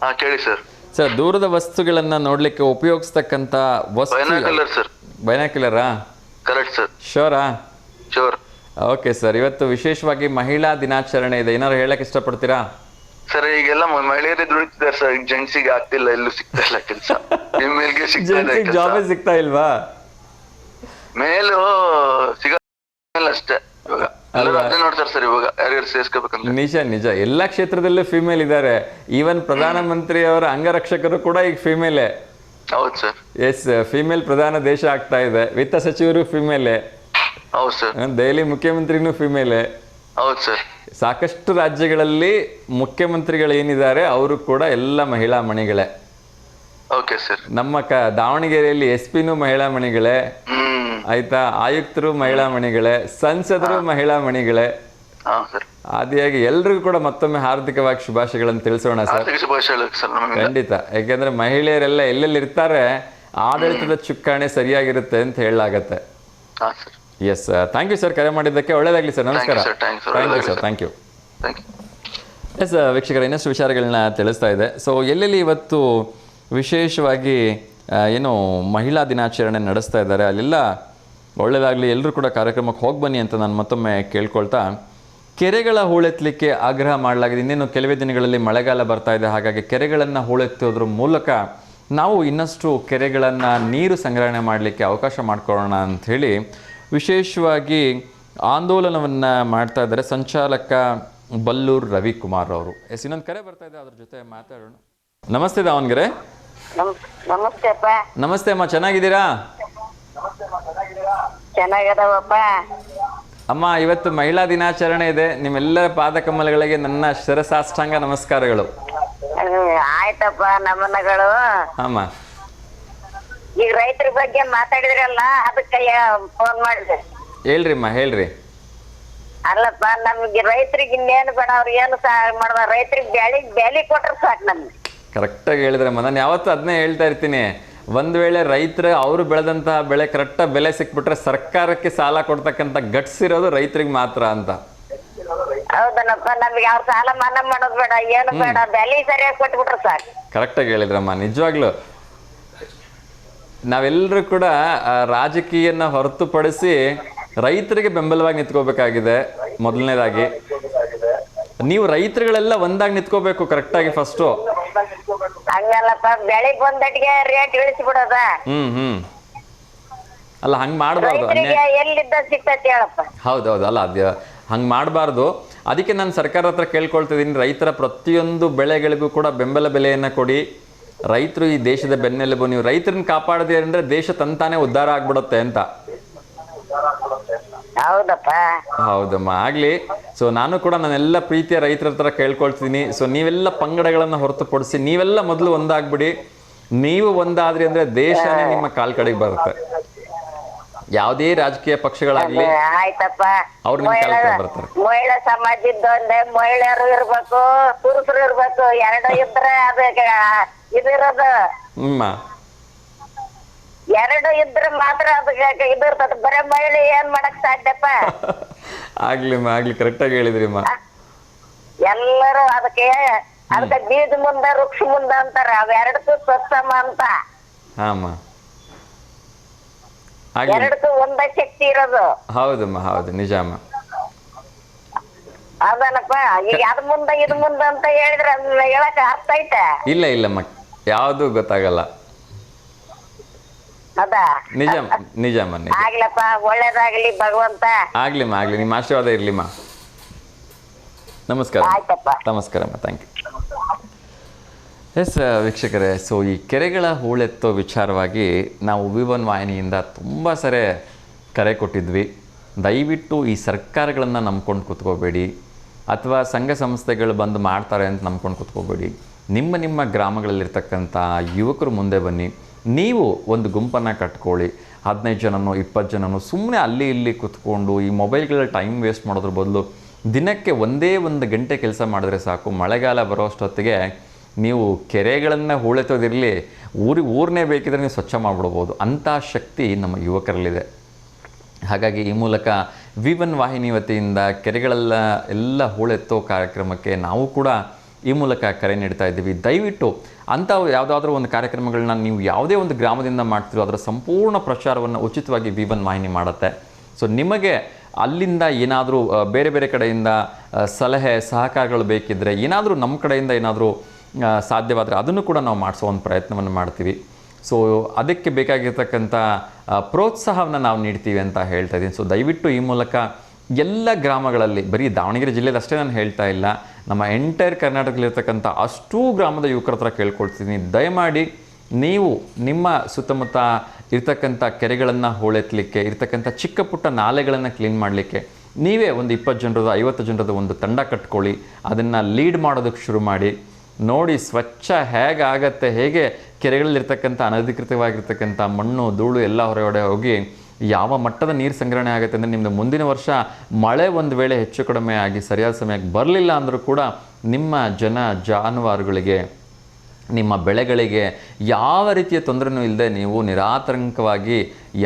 Speaker 4: ಹಾ, ಕೇಳಿ ಸರ್.
Speaker 1: ಸರ್, ದೂರದ ವಸ್ತುಗಳನ್ನು ನೋಡ್ಲಿಕ್ಕೆ ಉಪಯೋಗಿಸ್ತಕ್ಕಂಥ ವಸ್ತು
Speaker 4: ಬೈನಾಕ್ಯುಲರ್ ಸರ್.
Speaker 1: ಬೈನಾಕ್ಯುಲರಾ?
Speaker 4: Correct sir.
Speaker 1: ಶೋರಾ?
Speaker 4: ಶೋರ್.
Speaker 1: ಓಕೆ ಸರ್, ಇವತ್ತು ವಿಶೇಷವಾಗಿ ಮಹಿಳಾ ದಿನಾಚರಣೆ ಇದೆ. ಏನಾದ್ರು ಹೇಳಕ್ಕೆ ಇಷ್ಟಪಡ್ತೀರಾ?
Speaker 4: ಸರ್, ಈಗೆಲ್ಲ ಮಹಿಳೆಯರೇ ದುಡಿತಿದ್ದಾರೆ ಸರ್. ಈಗ ಜೆಂಟ್ಸಿಗೆ ಆಗ್ತಿಲ್ಲ, ಎಲ್ಲೂ ಸಿಗ್ತಾ ಇಲ್ಲ ಕೆಲಸ. ಮೇಲ್ಗೆ ಸಿಗ್ತಾ ಇದೆ,
Speaker 1: ಜಾಬೇ ಸಿಗ್ತಾ ಇಲ್ವಾ?
Speaker 4: ಮೇಲು ಸಿಗಲ್ಲ ಅಷ್ಟೇ. ಇವಾಗ ಎಲ್ಲರೂ ಅದೇ ನೋಡ್ತಾರೆ ಸರ್. ಇವಾಗ ಯಾರ್ಯಾರು ಸೇರ್ಸ್ಕೋಬೇಕಂತ.
Speaker 1: ನಿಜ ನಿಜ, ಎಲ್ಲ ಕ್ಷೇತ್ರದಲ್ಲೂ ಫಿಮೇಲ್ ಇದ್ದಾರೆ. ಈವನ್ ಪ್ರಧಾನಮಂತ್ರಿ ಅವರ ಅಂಗರಕ್ಷಕರು ಕೂಡ ಈಗ ಫಿಮೇಲೆ.
Speaker 4: ಹೌದು ಸರ್.
Speaker 1: ಎಸ್, ಫಿಮೇಲ್ ಪ್ರಧಾನ ದೇಶ ಆಗ್ತಾ ಇದೆ. ವಿತ್ತ ಸಚಿವರು ಫಿಮೇಲೆ.
Speaker 4: ಹೌದು ಸರ್.
Speaker 1: ದೆಹಲಿ ಮುಖ್ಯಮಂತ್ರಿನೂ ಫಿಮೇಲೆ.
Speaker 4: ಹೌದು ಸರ್.
Speaker 1: ಸಾಕಷ್ಟು ರಾಜ್ಯಗಳಲ್ಲಿ ಮುಖ್ಯಮಂತ್ರಿಗಳು ಏನಿದ್ದಾರೆ ಅವರು ಕೂಡ ಎಲ್ಲ ಮಹಿಳಾ ಮಣಿಗಳೇ.
Speaker 4: Okay sir.
Speaker 1: ನಮ್ಮ ದಾವಣಗೆರೆಯಲ್ಲಿ SP-ನೂ ಮಹಿಳಾ ಮಣಿಗಳೇ, ಆಯ್ತಾ. ಆಯುಕ್ತರು ಮಹಿಳಾ ಮಣಿಗಳೇ, ಸಂಸದರು ಮಹಿಳಾ ಮಣಿಗಳೇ. ಆದಿಯಾಗಿ ಎಲ್ರಿಗೂ ಕೂಡ ಮತ್ತೊಮ್ಮೆ ಹಾರ್ದಿಕವಾಗಿ ಶುಭಾಶಯಗಳನ್ನು ತಿಳಿಸೋಣ ಸರ್. ಖಂಡಿತ. ಯಾಕೆಂದ್ರೆ ಮಹಿಳೆಯರೆಲ್ಲ ಎಲ್ಲೆಲ್ಲಿ ಇರ್ತಾರೆ, ಆಡಳಿತದ ಚುಕ್ಕಾಣಿ ಸರಿಯಾಗಿರುತ್ತೆ ಅಂತ ಹೇಳಲಾಗತ್ತೆ. ಎಸ್, ಥ್ಯಾಂಕ್ ಯು ಸರ್, ಕರೆ ಮಾಡಿದ್ದಕ್ಕೆ. ಒಳ್ಳೇದಾಗ್ಲಿ ಸರ್. ನಮಸ್ಕಾರ. Thank you sir. Thank you. Yes ವೀಕ್ಷಕರ, ಇನ್ನಷ್ಟು ವಿಚಾರಗಳನ್ನ ತಿಳಿಸ್ತಾ ಇದೆ. ಸೊ ಎಲ್ಲೆಲ್ಲಿ ಇವತ್ತು ವಿಶೇಷವಾಗಿ ಏನು ಮಹಿಳಾ ದಿನಾಚರಣೆ ನಡೆಸ್ತಾ ಇದ್ದಾರೆ, ಅಲ್ಲೆಲ್ಲ ಒಳ್ಳೆಯದಾಗಲಿ, ಎಲ್ಲರೂ ಕೂಡ ಕಾರ್ಯಕ್ರಮಕ್ಕೆ ಹೋಗಿ ಬನ್ನಿ ಅಂತ ನಾನು ಮತ್ತೊಮ್ಮೆ ಕೇಳ್ಕೊಳ್ತಾ, ಕೆರೆಗಳ ಹೂಳೆತ್ತಲಿಕ್ಕೆ ಆಗ್ರಹ ಮಾಡಲಾಗಿದೆ. ಇನ್ನೇನು ಕೆಲವೇ ದಿನಗಳಲ್ಲಿ ಮಳೆಗಾಲ ಬರ್ತಾ ಇದೆ. ಹಾಗಾಗಿ ಕೆರೆಗಳನ್ನು ಹೂಳೆತ್ತೋದ್ರ ಮೂಲಕ ನಾವು ಇನ್ನಷ್ಟು ಕೆರೆಗಳನ್ನು ನೀರು ಸಂಗ್ರಹಣೆ ಮಾಡಲಿಕ್ಕೆ ಅವಕಾಶ ಮಾಡಿಕೊಳ್ಳೋಣ ಅಂಥೇಳಿ ವಿಶೇಷವಾಗಿ ಆಂದೋಲನವನ್ನು ಮಾಡ್ತಾ ಇದ್ದಾರೆ ಸಂಚಾಲಕ ಬಲ್ಲೂರು ರವಿಕುಮಾರ್ ಅವರು. ಎಸ್, ಇನ್ನೊಂದು ಕರೆ ಬರ್ತಾ ಇದೆ, ಅದ್ರ ಜೊತೆ ಮಾತಾಡೋಣ. ನಮಸ್ತೆ ದಾವಣಗೆರೆ.
Speaker 2: ನಮಸ್ತೆ ಅಪ್ಪ.
Speaker 1: ನಮಸ್ತೆ ಅಮ್ಮ, ಚೆನ್ನಾಗಿದ್ದೀರಾ?
Speaker 2: ಚೆನ್ನಾಗದವಪ್ಪ.
Speaker 1: ಅಮ್ಮ, ಇವತ್ತು ಮಹಿಳಾ ದಿನಾಚರಣೆ ಇದೆ. ನಿಮ್ಮೆಲ್ಲರ ಪಾದಕಮಲಗಳಿಗೆ ನನ್ನ ಶಿರಸಾಷ್ಟಾಂಗ ನಮಸ್ಕಾರಗಳು.
Speaker 2: ಆಯ್ತಪ್ಪ, ನಮನಗಳು.
Speaker 1: ಅಮ್ಮ,
Speaker 2: ಈಗ ರೈತರ ಬಗ್ಗೆ ಮಾತಾಡಿದ್ರಲ್ಲ, ಅದಕ್ಕೆ ಫೋನ್ ಮಾಡಿದೆ.
Speaker 1: ಹೇಳ್ರಿಮ್ಮ, ಹೇಳ್ರಿ.
Speaker 2: ಅಲ್ಲಪ್ಪ, ನಮ್ಗೆ ರೈತರಿಗೆ ಇನ್ನೇನು ಬೇಡ, ಅವ್ರು ಏನು ಮಾಡ್ದ, ರೈತರಿಗೆ ಬ್ಯಾಲಿ ಕೊಟ್ರೆ ಸಾಕು ನಮ್ಗೆ.
Speaker 1: ಕರೆಕ್ಟಾಗಿ ಹೇಳಿದ್ರಮ್ಮ. ನಾನು ಯಾವತ್ತೂ ಅದನ್ನೇ ಹೇಳ್ತಾ ಇರ್ತೀನಿ. ಒಂದು ವೇಳೆ ರೈತರು ಅವರು ಬೆಳೆದಂತಹ ಬೆಳೆ ಕರೆಕ್ಟಾಗಿ ಬೆಲೆ ಸಿಕ್ಬಿಟ್ರೆ ಸರ್ಕಾರಕ್ಕೆ ಸಾಲ ಕೊಡ್ತಕ್ಕಂಥ ಗಟ್ಸ್ ಇರೋದು ರೈತರಿಗೆ ಮಾತ್ರ ಅಂತ.
Speaker 2: ಹೌದನಪ್ಪ, ನಮ್ಗೆ ಅವ್ರ ಸಾಲ ಮನ್ನಾ ಮಾಡೋದು ಬೇಡ, ಏನು ಬೇಡ, ಬ್ಯಾಲಿ ಸರಿಯಾಗಿ ಕೊಟ್ಬಿಟ್ರೆ ಸಾಕು.
Speaker 1: ಕರೆಕ್ಟಾಗಿ ಹೇಳಿದ್ರಮ್ಮ. ನಿಜವಾಗ್ಲು ನಾವೆಲ್ಲರೂ ಕೂಡ ರಾಜಕೀಯನ ಹೊರತುಪಡಿಸಿ ರೈತರಿಗೆ ಬೆಂಬಲವಾಗಿ ನಿಂತ್ಕೋಬೇಕಾಗಿದೆ. ಮೊದಲನೇದಾಗಿ ನೀವು ರೈತರುಗಳೆಲ್ಲ ಒಂದಾಗಿ ನಿಂತ್ಕೋಬೇಕು ಕರೆಕ್ಟಾಗಿ ಫಸ್ಟು.
Speaker 2: ಹಂಗಲ್ಲಪ್ಪ, ಬೆಳಿಗ್ ಒಂದಟ್ಟಿಗೆ ರೇಟ್ ಇಳಿಸ್ಬಿಡೋದ.
Speaker 1: ಅಲ್ಲ, ಹಂಗೆ ಮಾಡಬಾರ್ದು.
Speaker 2: ಎಲ್ಲಿದ್ದ ಸಿಗ್ತೈತಿ ಹೇಳಪ್ಪ.
Speaker 1: ಹೌದೌದು, ಅಲ್ಲ ಅದು ಹಂಗೆ ಮಾಡಬಾರ್ದು. ಅದಕ್ಕೆ ನಾನು ಸರ್ಕಾರ ಹತ್ರ ಕೇಳ್ಕೊಳ್ತಿದ್ದೀನಿ, ರೈತರ ಪ್ರತಿಯೊಂದು ಬೆಳೆಗಳಿಗೂ ಕೂಡ ಬೆಂಬಲ ಬೆಲೆಯನ್ನು ಕೊಡಿ. ರೈತರು ಈ ದೇಶದ ಬೆನ್ನೆಲುಬು. ನೀವು ರೈತರನ್ನ ಕಾಪಾಡದೆ ಅಂದರೆ ದೇಶ ತಂತಾನೆ ಉದ್ಧಾರ ಆಗ್ಬಿಡುತ್ತೆ ಅಂತ.
Speaker 2: ಹೌದಪ್ಪ.
Speaker 1: ಹೌದಮ್ಮ, ಆಗಲಿ. ಸೊ ನಾನು ಕೂಡ ನಾನೆಲ್ಲ ಪ್ರೀತಿಯ ರೈತರ ಹತ್ರ ಕೇಳ್ಕೊಳ್ತೀನಿ. ಸೊ ನೀವೆಲ್ಲ ಪಂಗಡಗಳನ್ನು ಹೊರತುಪಡಿಸಿ ನೀವೆಲ್ಲ ಮೊದಲು ಒಂದಾಗ್ಬಿಡಿ. ನೀವು ಒಂದಾದ್ರಿ ಅಂದರೆ ದೇಶನೇ ನಿಮ್ಮ ಕಾಲ್ ಕಡೆಗೆ ಬರುತ್ತೆ. ಯಾವುದೇ ರಾಜಕೀಯ ಪಕ್ಷಗಳಾಗ್ಲಿ
Speaker 2: ಆಯ್ತಪ್ಪ,
Speaker 1: ಅವ್ರ ನಿಮ್ಮ ಕಾಲ್ ಕಡೆ ಬರ್ತಾರೆ.
Speaker 2: ಮಹಿಳಾ ಸಮಾಜದ ಮಹಿಳೆಯರು ಇರ್ಬೇಕು, ಪುರುಷರು ಇರ್ಬೇಕು, ಎರಡು ಇದ್ರೆ ಅದಕ್ಕೆ ಇದಿರೋದು. ಎರಡು ಇದ್ರೆ ಮಾತ್ರ ಅದಕ್ಕೆ ಇದು ಇರ್ತದೆ. ಬರೀ ಮಹಿಳೆ ಏನ್ ಮಾಡಕ್ ಸಾಧ್ಯಪ್ಪ?
Speaker 1: ಆಗ್ಲಿ, ಕರೆಕ್ಟಾಗಿ ಹೇಳಿದ್ರಿಮ್ಮ.
Speaker 2: ಎಲ್ಲರೂ ಅದಕ್ಕೆ ಬೀಜ ಮುಂದ ವೃಕ್ಷ ಮುಂದ ಅಂತಾರ, ಅವೆರಡಕ್ಕೂ ಸ್ವಚ್ಛಮ ಅಂತ. ಎರಡಕ್ಕೂ ಒಂದ ಶಕ್ತಿ ಇರೋದು.
Speaker 1: ಹೌದಮ್ಮ, ಹೌದು, ನಿಜಮ್ಮ.
Speaker 2: ಅದನಪ್ಪ, ಈಗ ಅದ್ ಮುಂದ ಇದು ಮುಂದ ಅಂತ ಹೇಳಿದ್ರೆ ಹೇಳಕ್ ಅರ್ಥ ಐತೆ?
Speaker 1: ಇಲ್ಲಮ್ಮ, ಯಾವ್ದು ಗೊತ್ತಾಗಲ್ಲ.
Speaker 2: ಅದಾ
Speaker 1: ನಿಜ ನಿಜಮ್ಮ ನಿಜ.
Speaker 2: ಆಗ್ಲಪ್ಪ, ಒಳ್ಳೇದಾಗ್ಲಿ ಭಗವಂತ.
Speaker 1: ಆಗ್ಲಿಮ್ಮ ಆಗ್ಲಿ, ನಿಮ್ಮ ಆಶೀರ್ವಾದ ಇರ್ಲಿಮ್ಮ. ನಮಸ್ಕಾರ.
Speaker 2: ಆಯ್ತಪ್ಪ.
Speaker 1: ನಮಸ್ಕಾರಮ್ಮ, ಥ್ಯಾಂಕ್ ಯು. ಎಸ್ ವೀಕ್ಷಕರೇ, ಸೊ ಈ ಕೆರೆಗಳ ಹೂಳೆತ್ತೋ ವಿಚಾರವಾಗಿ ನಾವು V1 ವಾಹಿನಿಯಿಂದ ತುಂಬ ಸರಿ ಕರೆ ಕೊಟ್ಟಿದ್ವಿ. ದಯವಿಟ್ಟು ಈ ಸರ್ಕಾರಗಳನ್ನು ನಂಬ್ಕೊಂಡು ಕೂತ್ಕೋಬೇಡಿ, ಅಥವಾ ಸಂಘ ಸಂಸ್ಥೆಗಳು ಬಂದು ಮಾಡ್ತಾರೆ ಅಂತ ನಂಬ್ಕೊಂಡು ಕೂತ್ಕೋಬೇಡಿ. ನಿಮ್ಮ ಗ್ರಾಮಗಳಲ್ಲಿರ್ತಕ್ಕಂಥ ಯುವಕರು ಮುಂದೆ ಬನ್ನಿ. ನೀವು ಒಂದು ಗುಂಪನ್ನು ಕಟ್ಕೊಳ್ಳಿ, 15 ಜನನೋ 20 ಜನನೋ. ಸುಮ್ಮನೆ ಅಲ್ಲಿ ಇಲ್ಲಿ ಕೂತ್ಕೊಂಡು ಈ ಮೊಬೈಲ್ಗಳಲ್ಲಿ ಟೈಮ್ ವೇಸ್ಟ್ ಮಾಡೋದ್ರ ಬದಲು ದಿನಕ್ಕೆ ಒಂದೇ 1 ಗಂಟೆ ಕೆಲಸ ಮಾಡಿದ್ರೆ ಸಾಕು. ಮಳೆಗಾಲ ಬರೋ ಅಷ್ಟೊತ್ತಿಗೆ ನೀವು ಕೆರೆಗಳನ್ನು ಹೂಳೆತ್ತೋದಿರಲಿ, ಊರನ್ನೇ ಬೇಕಿದ್ರೆ ನೀವು ಸ್ವಚ್ಛ ಮಾಡಿಬಿಡ್ಬೋದು. ಅಂಥ ಶಕ್ತಿ ನಮ್ಮ ಯುವಕರಲ್ಲಿದೆ. ಹಾಗಾಗಿ ಈ ಮೂಲಕ V1 ವಾಹಿನಿ ವತಿಯಿಂದ ಎಲ್ಲ ಹೂಳೆತ್ತೋ ಕಾರ್ಯಕ್ರಮಕ್ಕೆ ನಾವು ಕೂಡ ಈ ಮೂಲಕ ಕರೆ ನೀಡ್ತಾ ಇದ್ದೀವಿ. ದಯವಿಟ್ಟು ಅಂಥ ಯಾವುದಾದ್ರೂ ಒಂದು ಕಾರ್ಯಕ್ರಮಗಳನ್ನ ನೀವು ಯಾವುದೇ ಒಂದು ಗ್ರಾಮದಿಂದ ಮಾಡ್ತಿರೋ ಅದರ ಸಂಪೂರ್ಣ ಪ್ರಚಾರವನ್ನು ಉಚಿತವಾಗಿ V1 ವಾಹಿನಿ ಮಾಡುತ್ತೆ. ಸೊ ನಿಮಗೆ ಅಲ್ಲಿಂದ ಏನಾದರೂ ಬೇರೆ ಬೇರೆ ಕಡೆಯಿಂದ ಸಲಹೆ ಸಹಕಾರಗಳು ಬೇಕಿದ್ದರೆ, ಏನಾದರೂ ನಮ್ಮ ಕಡೆಯಿಂದ ಏನಾದರೂ ಸಾಧ್ಯವಾದರೆ ಅದನ್ನು ಕೂಡ ನಾವು ಮಾಡಿಸೋ ಒಂದು ಪ್ರಯತ್ನವನ್ನು ಮಾಡ್ತೀವಿ. ಸೊ ಅದಕ್ಕೆ ಬೇಕಾಗಿರ್ತಕ್ಕಂಥ ಪ್ರೋತ್ಸಾಹವನ್ನು ನಾವು ನೀಡ್ತೀವಿ ಅಂತ ಹೇಳ್ತಾ ಇದ್ದೀನಿ. ಸೊ ದಯವಿಟ್ಟು ಈ ಮೂಲಕ ಎಲ್ಲ ಗ್ರಾಮಗಳಲ್ಲಿ, ಬರೀ ದಾವಣಗೆರೆ ಜಿಲ್ಲೆಯಲ್ಲಿ ಅಷ್ಟೇ ನಾನು ಹೇಳ್ತಾ ಇಲ್ಲ, ನಮ್ಮ ಎಂಟೈರ್ ಕರ್ನಾಟಕದಲ್ಲಿರ್ತಕ್ಕಂಥ ಅಷ್ಟೂ ಗ್ರಾಮದ ಯುವಕರ ಹತ್ರ ಕೇಳ್ಕೊಳ್ತೀನಿ, ದಯಮಾಡಿ ನೀವು ನಿಮ್ಮ ಸುತ್ತಮುತ್ತ ಇರ್ತಕ್ಕಂಥ ಕೆರೆಗಳನ್ನು ಹೂಳೆತ್ತಲಿಕ್ಕೆ, ಇರ್ತಕ್ಕಂಥ ಚಿಕ್ಕ ಪುಟ್ಟ ನಾಲೆಗಳನ್ನು ಕ್ಲೀನ್ ಮಾಡಲಿಕ್ಕೆ ನೀವೇ ಒಂದು 20 ಜನರದ್ದು 50 ಜನರದ್ದು ಒಂದು ತಂಡ ಕಟ್ಕೊಳ್ಳಿ. ಅದನ್ನು ಲೀಡ್ ಮಾಡೋದಕ್ಕೆ ಶುರು ಮಾಡಿ. ನೋಡಿ ಸ್ವಚ್ಛ ಹೇಗಾಗತ್ತೆ, ಹೇಗೆ ಕೆರೆಗಳಲ್ಲಿರ್ತಕ್ಕಂಥ ಅನಧಿಕೃತವಾಗಿರ್ತಕ್ಕಂಥ ಮಣ್ಣು ಧೂಳು ಎಲ್ಲ ಹೊರಗಡೆ ಹೋಗಿ ಯಾವ ಮಟ್ಟದ ನೀರು ಸಂಗ್ರಹಣೆ ಆಗುತ್ತೆ ಅಂದರೆ, ನಿಮ್ಮದು ಮುಂದಿನ ವರ್ಷ ಮಳೆ ಒಂದು ವೇಳೆ ಹೆಚ್ಚು ಕಡಿಮೆ ಆಗಿ ಸರಿಯಾದ ಸಮಯಕ್ಕೆ ಬರಲಿಲ್ಲ ಅಂದರೂ ಕೂಡ ನಿಮ್ಮ ಜಾನುವಾರುಗಳಿಗೆ, ನಿಮ್ಮ ಬೆಳೆಗಳಿಗೆ ಯಾವ ರೀತಿಯ ತೊಂದರೆನೂ ಇಲ್ಲದೆ ನೀವು ನಿರಾತಂಕವಾಗಿ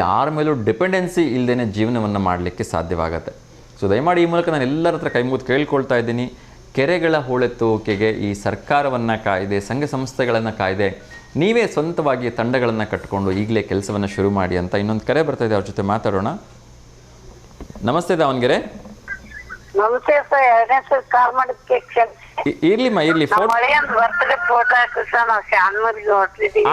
Speaker 1: ಯಾರ ಮೇಲೂ ಡಿಪೆಂಡೆನ್ಸಿ ಇಲ್ಲದೇ ಜೀವನವನ್ನು ಮಾಡಲಿಕ್ಕೆ ಸಾಧ್ಯವಾಗುತ್ತೆ. ಸೊ ದಯಮಾಡಿ ಈ ಮೂಲಕ ನಾನು ಎಲ್ಲರ ಹತ್ರ ಕೈ ಮುಗಿದು ಕೇಳ್ಕೊಳ್ತಾ ಇದ್ದೀನಿ, ಕೆರೆಗಳ ಹೂಳೆತ್ತುವಿಕೆಗೆ ಈ ಸರ್ಕಾರವನ್ನು ಕಾಯ್ದೆ, ಸಂಘ ಸಂಸ್ಥೆಗಳನ್ನು ಕಾಯ್ದೆ, ನೀವೇ ಸ್ವಂತವಾಗಿ ತಂಡಗಳನ್ನು ಕಟ್ಟಿಕೊಂಡು ಈಗಲೇ ಕೆಲಸವನ್ನು ಶುರು ಮಾಡಿ ಅಂತ. ಇನ್ನೊಂದು ಕರೆ ಬರ್ತಾ ಇದೆ, ಅವ್ರ ಜೊತೆ ಮಾತಾಡೋಣ. ನಮಸ್ತೆ ದಾವಣಗೆರೆ.
Speaker 2: ನಮಸ್ತೆ ಸರ್, 2ನೇ ಸರ್ ಕಾಲ್ ಮಾಡಿದ್ದಕ್ಕೆ
Speaker 1: ಇರ್ಲಿಮ್ಮ ಇರ್ಲಿ.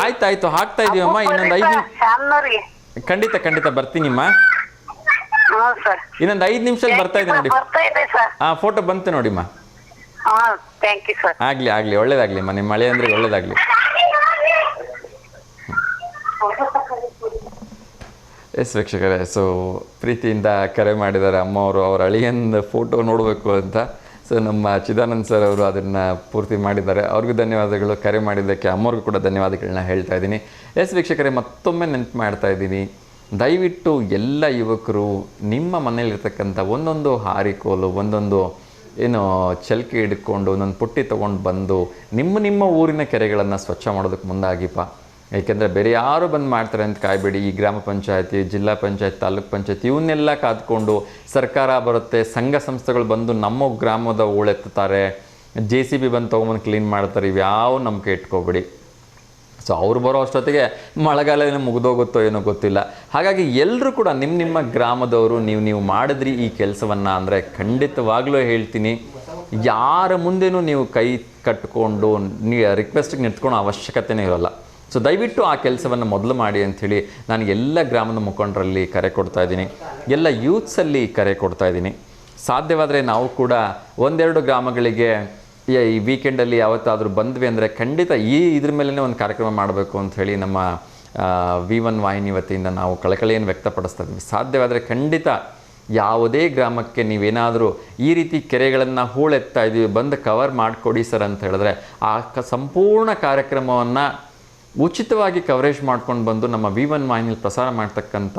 Speaker 1: ಆಯ್ತಾಯ್ತು, ಹಾಕ್ತಾ ಇದೀವಮ್ಮ. ಇನ್ನೊಂದು 5 ಖಂಡಿತ ಬರ್ತೀನಿಮ್ಮ. ಇನ್ನೊಂದು 5 ನಿಮಿಷದಲ್ಲಿ ಬರ್ತಾ ಇದೆ ನೋಡಿ. ಫೋಟೋ ಬಂತು ನೋಡಿಮ್ಮ. ಆಗ್ಲಿ ಒಳ್ಳೇದಾಗ್ಲಿಮ್ಮ, ನಿಮ್ಮ ಮಳೆ ಅಂದ್ರೆ ಒಳ್ಳೇದಾಗ್ಲಿ. ಎಸ್ ವೀಕ್ಷಕರೇ, ಸೊ ಪ್ರೀತಿಯಿಂದ ಕರೆ ಮಾಡಿದ್ದಾರೆ ಅಮ್ಮವರು, ಅವ್ರ ಅಳಿಯಂದು ಫೋಟೋ ನೋಡಬೇಕು ಅಂತ. ಸೊ ನಮ್ಮ ಚಿದಾನಂದ್ ಸರ್ ಅವರು ಅದನ್ನು ಪೂರ್ತಿ ಮಾಡಿದ್ದಾರೆ. ಅವ್ರಿಗೂ ಧನ್ಯವಾದಗಳು. ಕರೆ ಮಾಡಿದ್ದಕ್ಕೆ ಅಮ್ಮವ್ರಿಗೂ ಕೂಡ ಧನ್ಯವಾದಗಳನ್ನ ಹೇಳ್ತಾ ಇದ್ದೀನಿ. ಎಸ್ ವೀಕ್ಷಕರೇ, ಮತ್ತೊಮ್ಮೆ ನೆನಪು ಮಾಡ್ತಾ ಇದ್ದೀನಿ, ದಯವಿಟ್ಟು ಎಲ್ಲ ಯುವಕರು ನಿಮ್ಮ ಮನೇಲಿರ್ತಕ್ಕಂಥ ಒಂದೊಂದು ಹಾರಿಕೋಲು, ಒಂದೊಂದು ಚಲ್ಕಿ ಹಿಡ್ಕೊಂಡು, ಒಂದೊಂದು ಪುಟ್ಟಿ ತೊಗೊಂಡು ಬಂದು ನಿಮ್ಮ ಊರಿನ ಕೆರೆಗಳನ್ನು ಸ್ವಚ್ಛ ಮಾಡೋದಕ್ಕೆ ಮುಂದಾಗಿಪ್ಪ. ಏಕೆಂದರೆ ಬೇರೆ ಯಾರು ಬಂದು ಮಾಡ್ತಾರೆ ಅಂತ ಕಾಯಬೇಡಿ. ಈ ಗ್ರಾಮ ಪಂಚಾಯತಿ, ಜಿಲ್ಲಾ ಪಂಚಾಯತ್, ತಾಲೂಕು ಪಂಚಾಯತಿ ಇವನ್ನೆಲ್ಲ ಕಾದ್ಕೊಂಡು ಸರ್ಕಾರ ಬರುತ್ತೆ, ಸಂಘ ಸಂಸ್ಥೆಗಳು ಬಂದು ನಮ್ಮ ಗ್ರಾಮದ ಹೂಳೆತ್ತುತ್ತಾರೆ, JCB ಬಂದು ತೊಗೊಂಬಂದು ಕ್ಲೀನ್ ಮಾಡ್ತಾರೆ, ಇವ್ಯಾವ ನಂಬಿಕೆ ಇಟ್ಕೋಬೇಡಿ. ಸೊ ಅವ್ರು ಬರೋ ಅಷ್ಟೊತ್ತಿಗೆ ಮಳೆಗಾಲ ಏನೋ ಮುಗಿದೋಗುತ್ತೋ ಏನೋ ಗೊತ್ತಿಲ್ಲ. ಹಾಗಾಗಿ ಎಲ್ಲರೂ ಕೂಡ ನಿಮ್ಮ ಗ್ರಾಮದವರು ನೀವು ಮಾಡಿದ್ರಿ ಈ ಕೆಲಸವನ್ನು ಅಂದರೆ ಖಂಡಿತವಾಗ್ಲೂ ಹೇಳ್ತೀನಿ, ಯಾರ ಮುಂದೆನೂ ನೀವು ಕೈ ಕಟ್ಕೊಂಡು ರಿಕ್ವೆಸ್ಟಿಗೆ ನಿಂತ್ಕೊಳ್ಳೋ ಅವಶ್ಯಕತೆನೇ ಇರೋಲ್ಲ. ಸೊ ದಯವಿಟ್ಟು ಆ ಕೆಲಸವನ್ನು ಮೊದಲು ಮಾಡಿ ಅಂಥೇಳಿ ನಾನು ಎಲ್ಲ ಗ್ರಾಮದ ಮುಖಂಡರಲ್ಲಿ ಕರೆ ಕೊಡ್ತಾ ಇದ್ದೀನಿ, ಎಲ್ಲ ಯೂತ್ಸಲ್ಲಿ ಕರೆ ಕೊಡ್ತಾ ಇದ್ದೀನಿ. ಸಾಧ್ಯವಾದರೆ ನಾವು ಕೂಡ 1-2 ಗ್ರಾಮಗಳಿಗೆ ಈ ವೀಕೆಂಡಲ್ಲಿ ಯಾವತ್ತಾದರೂ ಬಂದ್ವಿ ಅಂದರೆ ಖಂಡಿತ ಇದ್ರ ಮೇಲೇ ಒಂದು ಕಾರ್ಯಕ್ರಮ ಮಾಡಬೇಕು ಅಂಥೇಳಿ ನಮ್ಮ V1 ವಾಹಿನಿ ವತಿಯಿಂದ ನಾವು ಕಳಕಳಿಯನ್ನು ವ್ಯಕ್ತಪಡಿಸ್ತಾ ಇದ್ವಿ. ಸಾಧ್ಯವಾದರೆ ಖಂಡಿತ ಯಾವುದೇ ಗ್ರಾಮಕ್ಕೆ ನೀವೇನಾದರೂ ಈ ರೀತಿ ಕೆರೆಗಳನ್ನು ಹೂಳೆತ್ತಾ ಇದ್ದೀವಿ, ಬಂದು ಕವರ್ ಮಾಡಿಕೊಡಿ ಸರ್ ಅಂತ ಹೇಳಿದ್ರೆ ಆ ಸಂಪೂರ್ಣ ಕಾರ್ಯಕ್ರಮವನ್ನು ಉಚಿತವಾಗಿ ಕವರೇಜ್ ಮಾಡ್ಕೊಂಡು ಬಂದು ನಮ್ಮ V1 ವಾಹಿನಿಯಲ್ಲಿ ಪ್ರಸಾರ ಮಾಡ್ತಕ್ಕಂಥ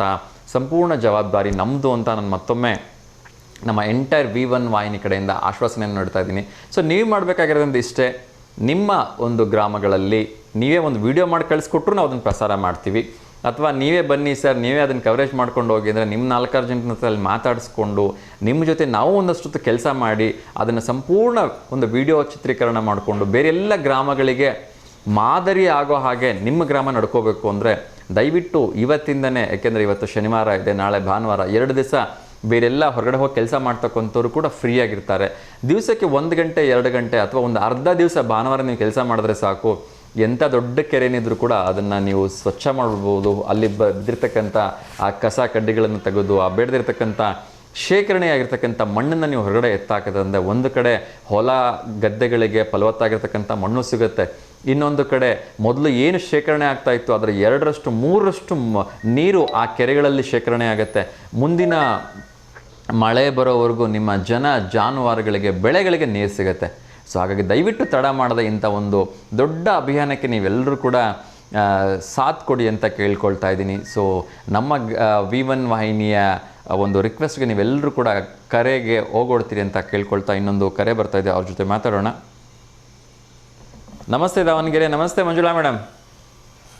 Speaker 1: ಸಂಪೂರ್ಣ ಜವಾಬ್ದಾರಿ ನಮ್ಮದು ಅಂತ ನಾನು ಮತ್ತೊಮ್ಮೆ ನಮ್ಮ ಎಂಟೈರ್ V1 ವಾಹಿನಿ ಕಡೆಯಿಂದ ಆಶ್ವಾಸನೆಯನ್ನು ನೀಡ್ತಾ ಇದ್ದೀನಿ. ಸೊ ನೀವು ಮಾಡಬೇಕಾಗಿರೋದ್ರಿಂದ ಇಷ್ಟೇ, ನಿಮ್ಮ ಒಂದು ಗ್ರಾಮಗಳಲ್ಲಿ ನೀವೇ ಒಂದು ವಿಡಿಯೋ ಮಾಡಿ ಕಳಿಸ್ಕೊಟ್ರು ನಾವು ಅದನ್ನು ಪ್ರಸಾರ ಮಾಡ್ತೀವಿ, ಅಥವಾ ನೀವೇ ಬನ್ನಿ ಸರ್ ನೀವೇ ಅದನ್ನು ಕವರೇಜ್ ಮಾಡ್ಕೊಂಡು ಹೋಗಿ ಅಂದರೆ ನಿಮ್ಮ 4-6 ಜನರ ಹತ್ರ ಅಲ್ಲಿ ಮಾತಾಡಿಸ್ಕೊಂಡು ನಿಮ್ಮ ಜೊತೆ ನಾವು ಒಂದಷ್ಟು ಕೆಲಸ ಮಾಡಿ ಅದನ್ನು ಸಂಪೂರ್ಣ ಒಂದು ವಿಡಿಯೋ ಚಿತ್ರೀಕರಣ ಮಾಡಿಕೊಂಡು ಬೇರೆ ಎಲ್ಲ ಗ್ರಾಮಗಳಿಗೆ ಮಾದರಿ ಆಗೋ ಹಾಗೆ ನಿಮ್ಮ ಗ್ರಾಮ ನಡ್ಕೋಬೇಕು ಅಂದರೆ ದಯವಿಟ್ಟು ಇವತ್ತಿಂದನೇ, ಯಾಕೆಂದರೆ ಇವತ್ತು ಶನಿವಾರ ಇದೆ, ನಾಳೆ ಭಾನುವಾರ, 2 ದಿವಸ ಬೇರೆಲ್ಲ ಹೊರಗಡೆ ಹೋಗಿ ಕೆಲಸ ಮಾಡ್ತಕ್ಕಂಥವ್ರು ಕೂಡ ಫ್ರೀಯಾಗಿರ್ತಾರೆ. ದಿವಸಕ್ಕೆ 1 ಗಂಟೆ 2 ಗಂಟೆ ಅಥವಾ ಒಂದು ಅರ್ಧ ದಿವಸ ಭಾನುವಾರ ನೀವು ಕೆಲಸ ಮಾಡಿದ್ರೆ ಸಾಕು, ಎಂಥ ದೊಡ್ಡ ಕೆರೆನಿದ್ರೂ ಕೂಡ ಅದನ್ನು ನೀವು ಸ್ವಚ್ಛ ಮಾಡ್ಬೋದು. ಅಲ್ಲಿ ಬಿದ್ದಿರ್ತಕ್ಕಂಥ ಆ ಕಸ ಕಡ್ಡಿಗಳನ್ನು ತೆಗೆದು ಆ ಬೇಡದಿರ್ತಕ್ಕಂಥ ಶೇಖರಣೆಯಾಗಿರ್ತಕ್ಕಂಥ ಮಣ್ಣನ್ನು ನೀವು ಹೊರಗಡೆ ಎತ್ತಾಕದಂದರೆ ಒಂದು ಕಡೆ ಹೊಲ ಗದ್ದೆಗಳಿಗೆ ಫಲವತ್ತಾಗಿರ್ತಕ್ಕಂಥ ಮಣ್ಣು ಸಿಗುತ್ತೆ, ಇನ್ನೊಂದು ಕಡೆ ಮೊದಲು ಏನು ಶೇಖರಣೆ ಆಗ್ತಾ ಇತ್ತು ಅದರ 2ರಷ್ಟು 3ರಷ್ಟು ನೀರು ಆ ಕೆರೆಗಳಲ್ಲಿ ಶೇಖರಣೆ ಆಗುತ್ತೆ. ಮುಂದಿನ ಮಳೆ ಬರೋವರೆಗೂ ನಿಮ್ಮ ಜಾನುವಾರುಗಳಿಗೆ ಬೆಳೆಗಳಿಗೆ ನೀರು ಸಿಗುತ್ತೆ. ಸೊ ಹಾಗಾಗಿ ದಯವಿಟ್ಟು ತಡ ಮಾಡದೆ ಇಂಥ ಒಂದು ದೊಡ್ಡ ಅಭಿಯಾನಕ್ಕೆ ನೀವೆಲ್ಲರೂ ಕೂಡ ಸಾಥ್ ಕೊಡಿ ಅಂತ ಕೇಳ್ಕೊಳ್ತಾ ಇದ್ದೀನಿ. ಸೊ ನಮ್ಮ V1 ವಾಹಿನಿಯ ಒಂದು ರಿಕ್ವೆಸ್ಟ್ಗೆ ನೀವೆಲ್ಲರೂ ಕೂಡ ಕರೆಗೆ ಹೋಗೋಡ್ತೀರಿ ಅಂತ ಕೇಳ್ಕೊಳ್ತಾ ಇನ್ನೊಂದು ಕರೆ ಬರ್ತಾ ಇದೆ, ಅವ್ರ ಜೊತೆ ಮಾತಾಡೋಣ. ನಮಸ್ತೆ ದಾವಣಗೆರೆ. ನಮಸ್ತೆ ಮಂಜುಳಾ ಮೇಡಮ್.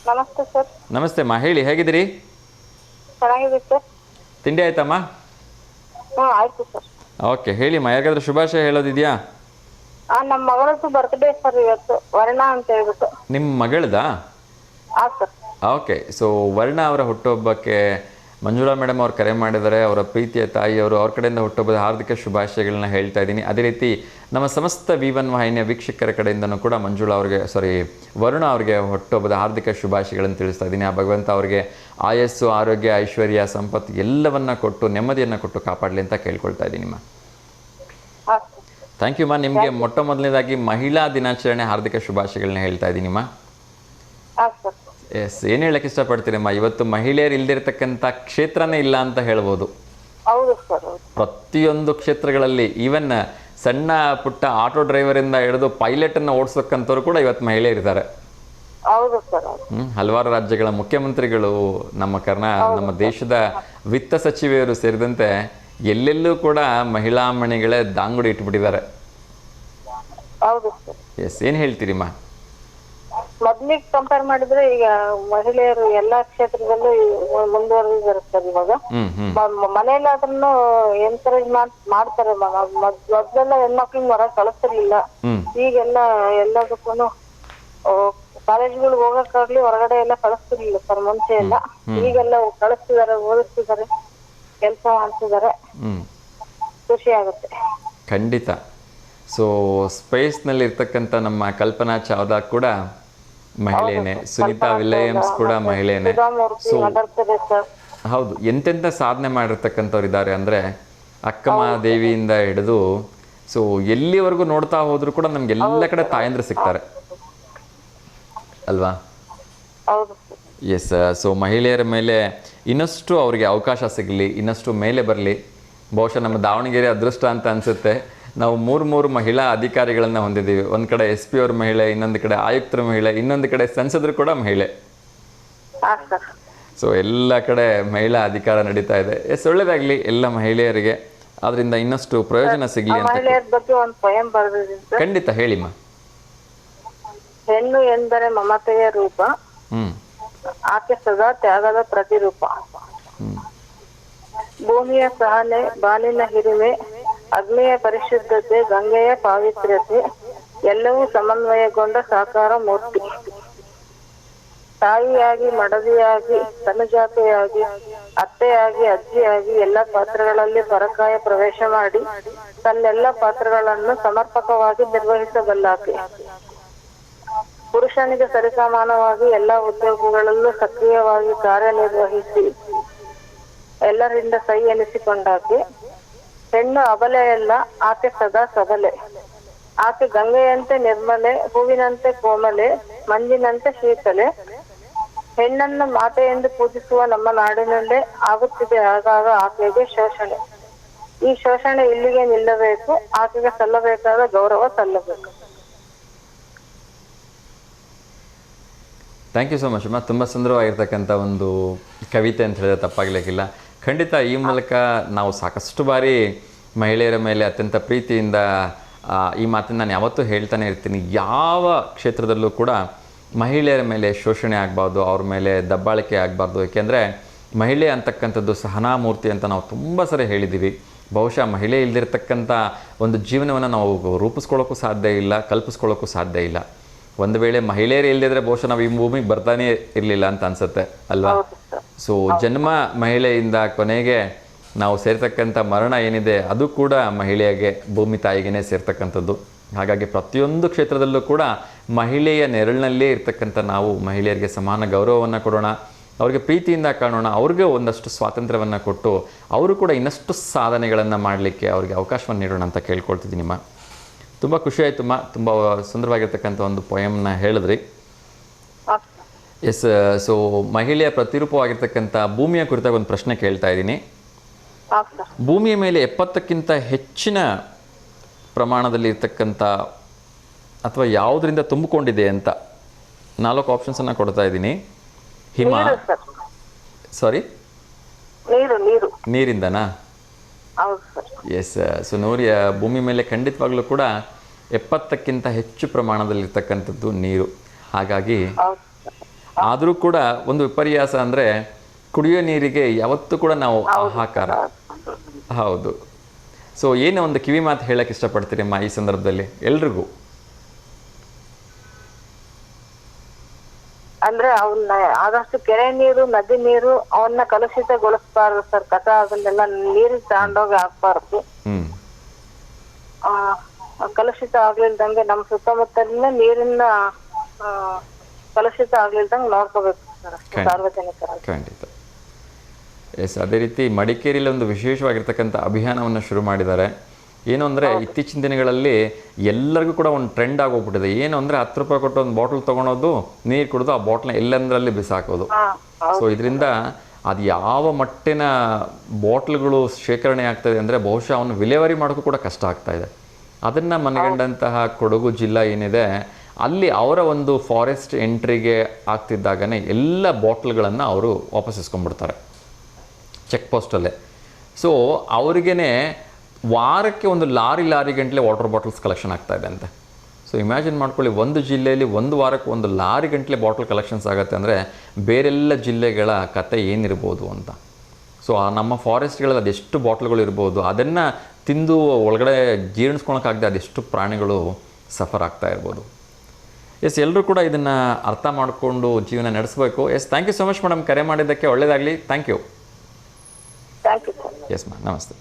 Speaker 2: ನಮಸ್ತೆ ಸರ್.
Speaker 1: ನಮಸ್ತೆ ಅಮ್ಮ, ಹೇಳಿ ಹೇಗಿದ್ದೀರಿ?
Speaker 2: ಚೆನ್ನಾಗಿದೆ ಸರ್.
Speaker 1: ತಿಂಡಿ ಆಯ್ತಮ್ಮ?
Speaker 2: ಆಯ್ತು ಸರ್.
Speaker 1: ಓಕೆ, ಹೇಳಿಮ್ಮ, ಯಾರಿಗಾದ್ರೂ ಶುಭಾಶಯ ಹೇಳೋದಿದೆಯಾ?
Speaker 2: ನಮ್ಮ ಮಗಳದ್ದು ಬರ್ತ್ಡೇ ಸರ್ ಇವತ್ತು, ವರ್ಣ ಅಂತ ಹೇಳ್ಬಿಟ್ಟು.
Speaker 1: ನಿಮ್ಮ ಮಗಳದಾ?
Speaker 2: ಸರ್.
Speaker 1: ಓಕೆ, ಸೊ ವರ್ಣ ಅವರ ಹುಟ್ಟುಹಬ್ಬಕ್ಕೆ ಮಂಜುಳಾ ಮೇಡಮ್ ಅವ್ರು ಕರೆ ಮಾಡಿದ್ದಾರೆ. ಅವರ ಪ್ರೀತಿಯ ತಾಯಿಯವರು ಅವ್ರ ಕಡೆಯಿಂದ ಹುಟ್ಟುಹಬ್ಬದ ಹಾರ್ದಿಕ ಶುಭಾಶಯಗಳನ್ನ ಹೇಳ್ತಾ ಇದ್ದೀನಿ. ಅದೇ ರೀತಿ ನಮ್ಮ ಸಮಸ್ತ V1 ವಾಹಿನಿಯ ವೀಕ್ಷಕರ ಕಡೆಯಿಂದನೂ ಕೂಡ ಮಂಜುಳಾ ಅವ್ರಿಗೆ ವರುಣ ಅವರಿಗೆ ಹುಟ್ಟುಹಬ್ಬದ ಹಾರ್ದಿಕ ಶುಭಾಶಯಗಳನ್ನು ತಿಳಿಸ್ತಾ ಇದ್ದೀನಿ. ಆ ಭಗವಂತ ಅವರಿಗೆ ಆಯಸ್ಸು, ಆರೋಗ್ಯ, ಐಶ್ವರ್ಯ, ಸಂಪತ್ತು ಎಲ್ಲವನ್ನ ಕೊಟ್ಟು ನೆಮ್ಮದಿಯನ್ನು ಕೊಟ್ಟು ಕಾಪಾಡಲಿ ಅಂತ ಕೇಳ್ಕೊಳ್ತಾ ಇದ್ದೀನಿ. ಥ್ಯಾಂಕ್ ಯು ಮಾ. ನಿಮಗೆ ಮೊಟ್ಟ ಮೊದಲನೇದಾಗಿ ಮಹಿಳಾ ದಿನಾಚರಣೆ ಹಾರ್ದಿಕ ಶುಭಾಶಯಗಳನ್ನ ಹೇಳ್ತಾ ಇದ್ದೀನಿಮ್ಮ. ಎಸ್, ಏನು ಹೇಳಕ್ಕೆ ಇಷ್ಟಪಡ್ತೀರಮ್ಮ? ಇವತ್ತು ಮಹಿಳೆಯರು ಇಲ್ದಿರ್ತಕ್ಕಂಥ ಕ್ಷೇತ್ರನೇ ಇಲ್ಲ ಅಂತ ಹೇಳ್ಬೋದು. ಪ್ರತಿಯೊಂದು ಕ್ಷೇತ್ರಗಳಲ್ಲಿ, ಈವನ್ ಸಣ್ಣ ಪುಟ್ಟ ಆಟೋ ಡ್ರೈವರಿಂದ ಹಿಡಿದು ಪೈಲಟನ್ನು ಓಡಿಸೋಕ್ಕಂಥವ್ರು ಕೂಡ ಇವತ್ತು ಮಹಿಳೆಯರಿದ್ದಾರೆ. ಹಲವಾರು ರಾಜ್ಯಗಳ ಮುಖ್ಯಮಂತ್ರಿಗಳು, ನಮ್ಮ ದೇಶದ ವಿತ್ತ ಸಚಿವೆಯರು ಸೇರಿದಂತೆ ಎಲ್ಲೆಲ್ಲೂ ಕೂಡ ಮಹಿಳಾ ಮಣಿಗಳೇ ದಾಂಗುಡಿ ಇಟ್ಬಿಟ್ಟಿದ್ದಾರೆ. ಎಸ್, ಏನ್ ಹೇಳ್ತೀರಿಮ್ಮ?
Speaker 2: ಮೊದ್ಲಿಗೆ ಕಂಪೇರ್ ಮಾಡಿದ್ರೆ ಈಗ ಮಹಿಳೆಯರು ಎಲ್ಲಾ ಕ್ಷೇತ್ರದಲ್ಲೂ ಮುಂದುವರೆದಿದ್ದಾರೆ ಸರ್. ಇವಾಗ ಮನೆಯಲ್ಲಾದ್ರೂ ಎನ್ಕರೇಜ್ ಮಾಡ್ತಾರೆ. ಮೊದ್ಲೆಲ್ಲ ಹೆಣ್ಮಕ್ಳಿಗೆ ಹೊರಗೆ ಕಳಿಸ್ತಿರ್ಲಿಲ್ಲ. ಈಗೆಲ್ಲ ಎಲ್ಲದಕ್ಕೂ ಕಾಲೇಜ್ಗಳಿಗೆ ಹೋಗಕ್ಕಾಗ್ಲಿ ಹೊರಗಡೆ ಎಲ್ಲ ಕಳಿಸ್ತಿರ್ಲಿಲ್ಲ ಸರ್ ಮುಂಚೆ ಎಲ್ಲ. ಈಗೆಲ್ಲ ಕಳಿಸ್ತಿದ್ದಾರೆ, ಓದಿಸ್ತಿದ್ದಾರೆ, ಕೆಲಸ ಮಾಡ್ತಿದ್ದಾರೆ. ಖುಷಿ ಆಗುತ್ತೆ
Speaker 1: ಖಂಡಿತ. ಸೊ ಸ್ಪೇಸ್ನಲ್ಲಿ ಇರ್ತಕ್ಕಂಥ ನಮ್ಮ ಕಲ್ಪನಾ ಚಾವ್ಲಾ ಕೂಡ ಮಹಿಳೆನೇ, ಸುನೀತಾ ವಿಲಿಯಮ್ಸ್ ಕೂಡ ಮಹಿಳೆನೇ. ಸೊ ಹೌದು, ಎಂತೆಂಥ ಸಾಧನೆ ಮಾಡಿರ್ತಕ್ಕಂಥವ್ರು ಇದ್ದಾರೆ ಅಂದರೆ ಅಕ್ಕಮ್ಮ ದೇವಿಯಿಂದ ಹಿಡಿದು ಸೊ ಎಲ್ಲಿವರೆಗೂ ನೋಡ್ತಾ ಹೋದ್ರು ಕೂಡ ನಮ್ಗೆಲ್ಲ ಕಡೆ ತಾಯಂದ್ರು ಸಿಗ್ತಾರೆ ಅಲ್ವಾ? ಎಸ್. ಸೊ ಮಹಿಳೆಯರ ಮೇಲೆ ಇನ್ನಷ್ಟು ಅವರಿಗೆ ಅವಕಾಶ ಸಿಗಲಿ, ಇನ್ನಷ್ಟು ಮೇಲೆ ಬರಲಿ. ಬಹುಶಃ ನಮ್ಮ ದಾವಣಗೆರೆ ಅದೃಷ್ಟ ಅಂತ ಅನಿಸುತ್ತೆ. ನಾವು ಮೂರು ಮಹಿಳಾ ಅಧಿಕಾರಿಗಳನ್ನು ಹೊಂದಿದ್ದೀವಿ. ಒಂದು ಕಡೆ SP ಅವ್ರ ಮಹಿಳೆ, ಇನ್ನೊಂದು ಕಡೆ ಆಯುಕ್ತರ ಮಹಿಳೆ, ಇನ್ನೊಂದು ಕಡೆ ಸಂಸದರು ಕೂಡ ಮಹಿಳೆ. ಸೊ ಎಲ್ಲ ಕಡೆ ಮಹಿಳಾ ಅಧಿಕಾರ ನಡೀತಾ ಇದೆ. ಒಳ್ಳೆಯದಾಗಲಿ ಎಲ್ಲ ಮಹಿಳೆಯರಿಗೆ, ಅದರಿಂದ ಇನ್ನಷ್ಟು ಪ್ರಯೋಜನ ಸಿಗಲಿ ಅಂತ. ಖಂಡಿತ ಹೇಳಿಮ್ಮ.
Speaker 2: ಹೆಣ್ಣು ಎಂದರೆ ಮಮತೆಯ ರೂಪ, ಆಕೆ ಸದಾ ತ್ಯಾಗದ ಪ್ರತಿರೂಪ. ಭೂಮಿಯ ಸಹನೆ, ಬಾನಿನ ಹಿರಿಮೆ, ಅಗ್ನಿಯ ಪರಿಶುದ್ಧತೆ, ಗಂಗೆಯ ಪಾವಿತ್ರ್ಯತೆ ಎಲ್ಲವೂ ಸಮನ್ವಯಗೊಂಡ ಸಾಕಾರ ಮೂರ್ತಿ. ತಾಯಿಯಾಗಿ, ಮಡದಿಯಾಗಿ, ತನುಜಾತೆಯಾಗಿ, ಅತ್ತೆಯಾಗಿ, ಅಜ್ಜಿಯಾಗಿ ಎಲ್ಲ ಪಾತ್ರಗಳಲ್ಲಿ ಪರಕಾಯ ಪ್ರವೇಶ ಮಾಡಿ ತನ್ನೆಲ್ಲ ಪಾತ್ರಗಳನ್ನು ಸಮರ್ಪಕವಾಗಿ ನಿರ್ವಹಿಸಬಲ್ಲಾಕೆ. ಪುರುಷನಿಗೆ ಸರಿಸಮಾನವಾಗಿ ಎಲ್ಲ ಉದ್ಯೋಗಗಳಲ್ಲೂ ಸಕ್ರಿಯವಾಗಿ ಕಾರ್ಯನಿರ್ವಹಿಸಿ ಎಲ್ಲರಿಂದ ಸೈ ಎನಿಸಿಕೊಂಡಾಕೆ. ಹೆಣ್ಣು ಅಬಲೆಯಲ್ಲ, ಆಕೆ ಸದಾ ಸಬಲೆ. ಆಕೆ ಗಂಗೆಯಂತೆ ನಿರ್ಮಲೆ, ಹೂವಿನಂತೆ ಕೋಮಲೆ, ಮಂಜಿನಂತೆ ಶೀತಲೆ. ಹೆಣ್ಣನ್ನು ಮಾತೆ ಎಂದು ಪೂಜಿಸುವ ನಮ್ಮ ನಾಡಿನಲ್ಲೇ ಆಗುತ್ತಿದೆ ಆಗಾಗ ಆಕೆಗೆ ಶೋಷಣೆ. ಈ ಶೋಷಣೆ ಇಲ್ಲಿಗೆ ನಿಲ್ಲಬೇಕು, ಆಕೆಗೆ ಸಲ್ಲಬೇಕಾದ ಗೌರವ ಸಲ್ಲಬೇಕು.
Speaker 1: ಥ್ಯಾಂಕ್ ಯು ಸೊ ಮಚ್ ಅಮ್ಮ. ತುಂಬ ಸುಂದರವಾಗಿರ್ತಕ್ಕಂಥ ಒಂದು ಕವಿತೆ ಅಂತ ಹೇಳಿದ್ರೆ ತಪ್ಪಾಗಲಿಕ್ಕಿಲ್ಲ. ಖಂಡಿತ ಈ ಮೂಲಕ ನಾವು ಸಾಕಷ್ಟು ಬಾರಿ ಮಹಿಳೆಯರ ಮೇಲೆ ಅತ್ಯಂತ ಪ್ರೀತಿಯಿಂದ ಈ ಮಾತನ್ನು ನಾನು ಯಾವತ್ತೂ ಹೇಳ್ತಾನೆ ಇರ್ತೀನಿ. ಯಾವ ಕ್ಷೇತ್ರದಲ್ಲೂ ಕೂಡ ಮಹಿಳೆಯರ ಮೇಲೆ ಶೋಷಣೆ ಆಗಬಾರ್ದು, ಅವ್ರ ಮೇಲೆ ದಬ್ಬಾಳಿಕೆ ಆಗಬಾರ್ದು. ಏಕೆಂದರೆ ಮಹಿಳೆ ಅಂತಕ್ಕಂಥದ್ದು ಸಹನಾಮೂರ್ತಿ ಅಂತ ನಾವು ತುಂಬ ಸರಿ ಹೇಳಿದ್ದೀವಿ. ಬಹುಶಃ ಮಹಿಳೆ ಇಲ್ದಿರ್ತಕ್ಕಂಥ ಒಂದು ಜೀವನವನ್ನು ನಾವು ರೂಪಿಸ್ಕೊಳ್ಳೋಕ್ಕೂ ಸಾಧ್ಯ ಇಲ್ಲ, ಕಲ್ಪಿಸ್ಕೊಳ್ಳೋಕ್ಕೂ ಸಾಧ್ಯ ಇಲ್ಲ. ಒಂದು ವೇಳೆ ಮಹಿಳೆಯರು ಇಲ್ಲದಿದ್ರೆ ಬಹುಶಃ ನಾವು ಈ ಭೂಮಿಗೆ ಬರ್ತಾನೆ ಇರಲಿಲ್ಲ ಅಂತ ಅನ್ಸುತ್ತೆ ಅಲ್ವಾ? ಸೊ ಜನ್ಮ ಮಹಿಳೆಯಿಂದ ಕೊನೆಗೆ ನಾವು ಸೇರ್ತಕ್ಕಂಥ ಮರಣ ಏನಿದೆ ಅದು ಕೂಡ ಮಹಿಳೆಗೆ, ಭೂಮಿ ತಾಯಿಗೇನೆ ಸೇರ್ತಕ್ಕಂಥದ್ದು. ಹಾಗಾಗಿ ಪ್ರತಿಯೊಂದು ಕ್ಷೇತ್ರದಲ್ಲೂ ಕೂಡ ಮಹಿಳೆಯ ನೆರಳಿನಲ್ಲೇ ಇರ್ತಕ್ಕಂಥ ನಾವು ಮಹಿಳೆಯರಿಗೆ ಸಮಾನ ಗೌರವವನ್ನು ಕೊಡೋಣ, ಅವ್ರಿಗೆ ಪ್ರೀತಿಯಿಂದ ಕಾಣೋಣ, ಅವ್ರಿಗೆ ಒಂದಷ್ಟು ಸ್ವಾತಂತ್ರ್ಯವನ್ನು ಕೊಟ್ಟು ಅವರು ಕೂಡ ಇನ್ನಷ್ಟು ಸಾಧನೆಗಳನ್ನು ಮಾಡಲಿಕ್ಕೆ ಅವ್ರಿಗೆ ಅವಕಾಶವನ್ನು ನೀಡೋಣ ಅಂತ ಕೇಳ್ಕೊಳ್ತಿದ್ದೀನಿಮ್ಮ. ತುಂಬ ಖುಷಿಯಾಯಿತಮ್ಮ, ತುಂಬ ಸುಂದರವಾಗಿರ್ತಕ್ಕಂಥ ಒಂದು ಪೊಯಮ್ನ ಹೇಳಿದ್ರಿ. ಎಸ್, ಸೊ ಮಹಿಳೆಯ ಪ್ರತಿರೂಪವಾಗಿರ್ತಕ್ಕಂಥ ಭೂಮಿಯ ಕುರಿತಾಗ ಒಂದು ಪ್ರಶ್ನೆ ಕೇಳ್ತಾ ಇದ್ದೀನಿ. ಭೂಮಿಯ ಮೇಲೆ 70ಕ್ಕಿಂತ ಹೆಚ್ಚಿನ ಪ್ರಮಾಣದಲ್ಲಿ ಇರ್ತಕ್ಕಂಥ ಅಥವಾ ಯಾವುದರಿಂದ ತುಂಬಿಕೊಂಡಿದೆ ಅಂತ 4 ಆಪ್ಷನ್ಸನ್ನು ಕೊಡ್ತಾ ಇದ್ದೀನಿ. ಹಿಮ, ಸಾರಿ ನೀರಿಂದನಾ? ಎಸ್, ಸೊ ಭೂಮಿ ಮೇಲೆ ಖಂಡಿತವಾಗ್ಲೂ ಕೂಡ 70ಕ್ಕಿಂತ ಹೆಚ್ಚು ಪ್ರಮಾಣದಲ್ಲಿರ್ತಕ್ಕಂಥದ್ದು ನೀರು. ಹಾಗಾಗಿ ಆದರೂ ಕೂಡ ಒಂದು ವಿಪರ್ಯಾಸ ಅಂದರೆ ಕುಡಿಯೋ ನೀರಿಗೆ ಯಾವತ್ತೂ ಕೂಡ ನಾವು ಹಾಹಾಕಾರ. ಹೌದು. ಸೊ ಏನೋ ಒಂದು ಕಿವಿ ಮಾತು ಹೇಳಕ್ಕೆ ಇಷ್ಟಪಡ್ತೀರಮ್ಮ ಈ ಸಂದರ್ಭದಲ್ಲಿ ಎಲ್ರಿಗೂ?
Speaker 5: ಅಂದ್ರೆ ಅವನ್ನ ಆದಷ್ಟು ಕೆರೆ ನೀರು, ನದಿ ನೀರು ಅವನ್ನ ಕಲುಷಿತಗೊಳಿಸಬಾರ್ದು ಸರ್. ಕಸ ಅದನ್ನೆಲ್ಲ ನೀರಿಗೆ ತಗೊಂಡೋಗಿ ಹಾಕ್ಬಾರ್ದು. ಕಲುಷಿತ ಆಗ್ಲಿಲ್ದಂಗೆ ನಮ್ಮ ಸುತ್ತಮುತ್ತಲಿನ ನೀರಿನ ಕಲುಷಿತ ಆಗ್ಲಿಲ್ದಂಗೆ ನೋಡ್ಕೋಬೇಕು ಸರ್ ಸಾರ್ವಜನಿಕರ.
Speaker 1: ಖಂಡಿತ. ಎಸ್, ಅದೇ ರೀತಿ ಮಡಿಕೇರಿಯಲ್ಲಿ ಒಂದು ವಿಶೇಷವಾಗಿರ್ತಕ್ಕಂಥ ಅಭಿಯಾನವನ್ನು ಶುರು ಮಾಡಿದ್ದಾರೆ. ಏನು ಅಂದರೆ ಇತ್ತೀಚಿನ ದಿನಗಳಲ್ಲಿ ಎಲ್ಲರಿಗೂ ಕೂಡ ಒಂದು ಟ್ರೆಂಡ್ ಆಗೋಗ್ಬಿಟ್ಟಿದೆ. ಏನು ಅಂದರೆ 10 ರೂಪಾಯಿ ಕೊಟ್ಟು ಒಂದು ಬಾಟಲ್ ತೊಗೊಳೋದು, ನೀರು ಕುಡಿದು ಆ ಬಾಟ್ಲ್ನ ಎಲ್ಲಂದ್ರಲ್ಲಿ ಬಿಸಾಕೋದು. ಸೊ ಇದರಿಂದ ಅದು ಯಾವ ಮಟ್ಟಿನ ಬಾಟ್ಲ್ಗಳು ಶೇಖರಣೆ ಆಗ್ತಾಯಿದೆ ಅಂದರೆ ಬಹುಶಃ ಅವನು ವಿಲೇವಾರಿ ಮಾಡೋಕ್ಕೂ ಕೂಡ ಕಷ್ಟ ಆಗ್ತಾಯಿದೆ. ಅದನ್ನು ಮನಗಂಡಂತಹ ಕೊಡಗು ಜಿಲ್ಲಾ ಏನಿದೆ ಅಲ್ಲಿ ಅವರ ಒಂದು ಫಾರೆಸ್ಟ್ ಎಂಟ್ರಿಗೆ ಆಗ್ತಿದ್ದಾಗನೇ ಎಲ್ಲ ಬಾಟ್ಲ್ಗಳನ್ನು ಅವರು ವಾಪಸ್ ಇಸ್ಕೊಂಡ್ಬಿಡ್ತಾರೆ ಚೆಕ್ ಪೋಸ್ಟಲ್ಲೇ. ಸೊ ಅವ್ರಿಗೇ ವಾರಕ್ಕೆ ಒಂದು ಲಾರಿ ಗಂಟಲೆ ವಾಟರ್ ಬಾಟಲ್ಸ್ ಕಲೆಕ್ಷನ್ ಆಗ್ತಾಯಿದೆ ಅಂತೆ. ಸೊ ಇಮ್ಯಾಜಿನ್ ಮಾಡ್ಕೊಳ್ಳಿ, ಒಂದು ಜಿಲ್ಲೆಯಲ್ಲಿ ಒಂದು ವಾರಕ್ಕೆ ಒಂದು ಲಾರಿ ಗಂಟಲೆ ಬಾಟಲ್ ಕಲೆಕ್ಷನ್ಸ್ ಆಗುತ್ತೆ ಅಂದರೆ ಬೇರೆಲ್ಲ ಜಿಲ್ಲೆಗಳ ಕತೆ ಏನಿರ್ಬೋದು ಅಂತ. ಸೊ ನಮ್ಮ ಫಾರೆಸ್ಟ್ಗಳಲ್ಲಿ ಅದೆಷ್ಟು ಬಾಟ್ಲ್ಗಳು ಇರ್ಬೋದು, ಅದನ್ನು ತಿಂದು ಒಳಗಡೆ ಜೀರ್ಣಿಸ್ಕೊಳಕ್ಕಾಗದೆ ಅದೆಷ್ಟು ಪ್ರಾಣಿಗಳು ಸಫರ್ ಆಗ್ತಾ ಇರ್ಬೋದು. ಎಸ್, ಎಲ್ಲರೂ ಕೂಡ ಇದನ್ನು ಅರ್ಥ ಮಾಡಿಕೊಂಡು ಜೀವನ ನಡೆಸಬೇಕು. Yes, thank you so much madam, ಕರೆ ಮಾಡಿದ್ದಕ್ಕೆ ಒಳ್ಳೆಯದಾಗಲಿ. Thank you. ಎಸ್ ಮ್ಯಾಮ್, ನಮಸ್ತೆ.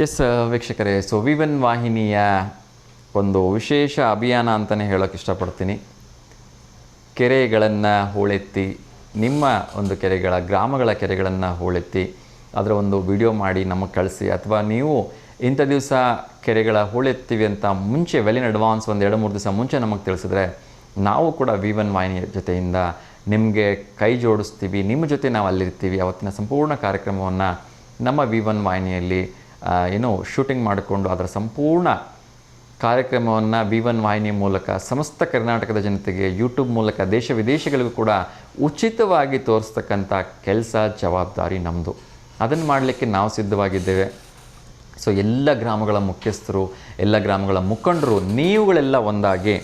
Speaker 1: ಎಸ್ ವೀಕ್ಷಕರೇ, ಸೊ V1 ವಾಹಿನಿಯ ಒಂದು ವಿಶೇಷ ಅಭಿಯಾನ ಅಂತಲೇ ಹೇಳೋಕ್ಕೆ ಇಷ್ಟಪಡ್ತೀನಿ. ಕೆರೆಗಳನ್ನು ಹೂಳೆತ್ತಿ, ನಿಮ್ಮ ಒಂದು ಗ್ರಾಮಗಳ ಕೆರೆಗಳನ್ನು ಹೂಳೆತ್ತಿ ಅದರ ಒಂದು ವಿಡಿಯೋ ಮಾಡಿ ನಮಗೆ ಕಳಿಸಿ, ಅಥವಾ ನೀವು ಇಂಥ ದಿವಸ ಕೆರೆಗಳ ಹೂಳೆತ್ತೀವಿ ಅಂತ ಮುಂಚೆ ವೆಲ್ ಇನ್ ಅಡ್ವಾನ್ಸ್ ಒಂದು 2-3 ದಿವಸ ಮುಂಚೆ ನಮಗೆ ತಿಳಿಸಿದ್ರೆ ನಾವು ಕೂಡ V1 ವಾಹಿನಿಯ ಜೊತೆಯಿಂದ ನಿಮಗೆ ಕೈ ಜೋಡಿಸ್ತೀವಿ, ನಿಮ್ಮ ಜೊತೆ ನಾವು ಅಲ್ಲಿರ್ತೀವಿ. ಅವತ್ತಿನ ಸಂಪೂರ್ಣ ಕಾರ್ಯಕ್ರಮವನ್ನು ನಮ್ಮ V1 ವಾಹಿನಿಯಲ್ಲಿ ಶೂಟಿಂಗ್ ಮಾಡಿಕೊಂಡು ಅದರ ಸಂಪೂರ್ಣ ಕಾರ್ಯಕ್ರಮವನ್ನು V1 ವಾಹಿನಿಯ ಮೂಲಕ ಸಮಸ್ತ ಕರ್ನಾಟಕದ ಜನತೆಗೆ ಯೂಟ್ಯೂಬ್ ಮೂಲಕ ದೇಶ ವಿದೇಶಗಳಿಗೂ ಕೂಡ ಉಚಿತವಾಗಿ ತೋರಿಸ್ತಕ್ಕಂಥ ಕೆಲಸ ಜವಾಬ್ದಾರಿ ನಮ್ಮದು. ಅದನ್ನು ಮಾಡಲಿಕ್ಕೆ ನಾವು ಸಿದ್ಧವಾಗಿದ್ದೇವೆ. ಸೊ ಎಲ್ಲ ಗ್ರಾಮಗಳ ಮುಖ್ಯಸ್ಥರು, ಎಲ್ಲ ಗ್ರಾಮಗಳ ಮುಖಂಡರು, ನೀವುಗಳೆಲ್ಲ ಒಂದಾಗಿ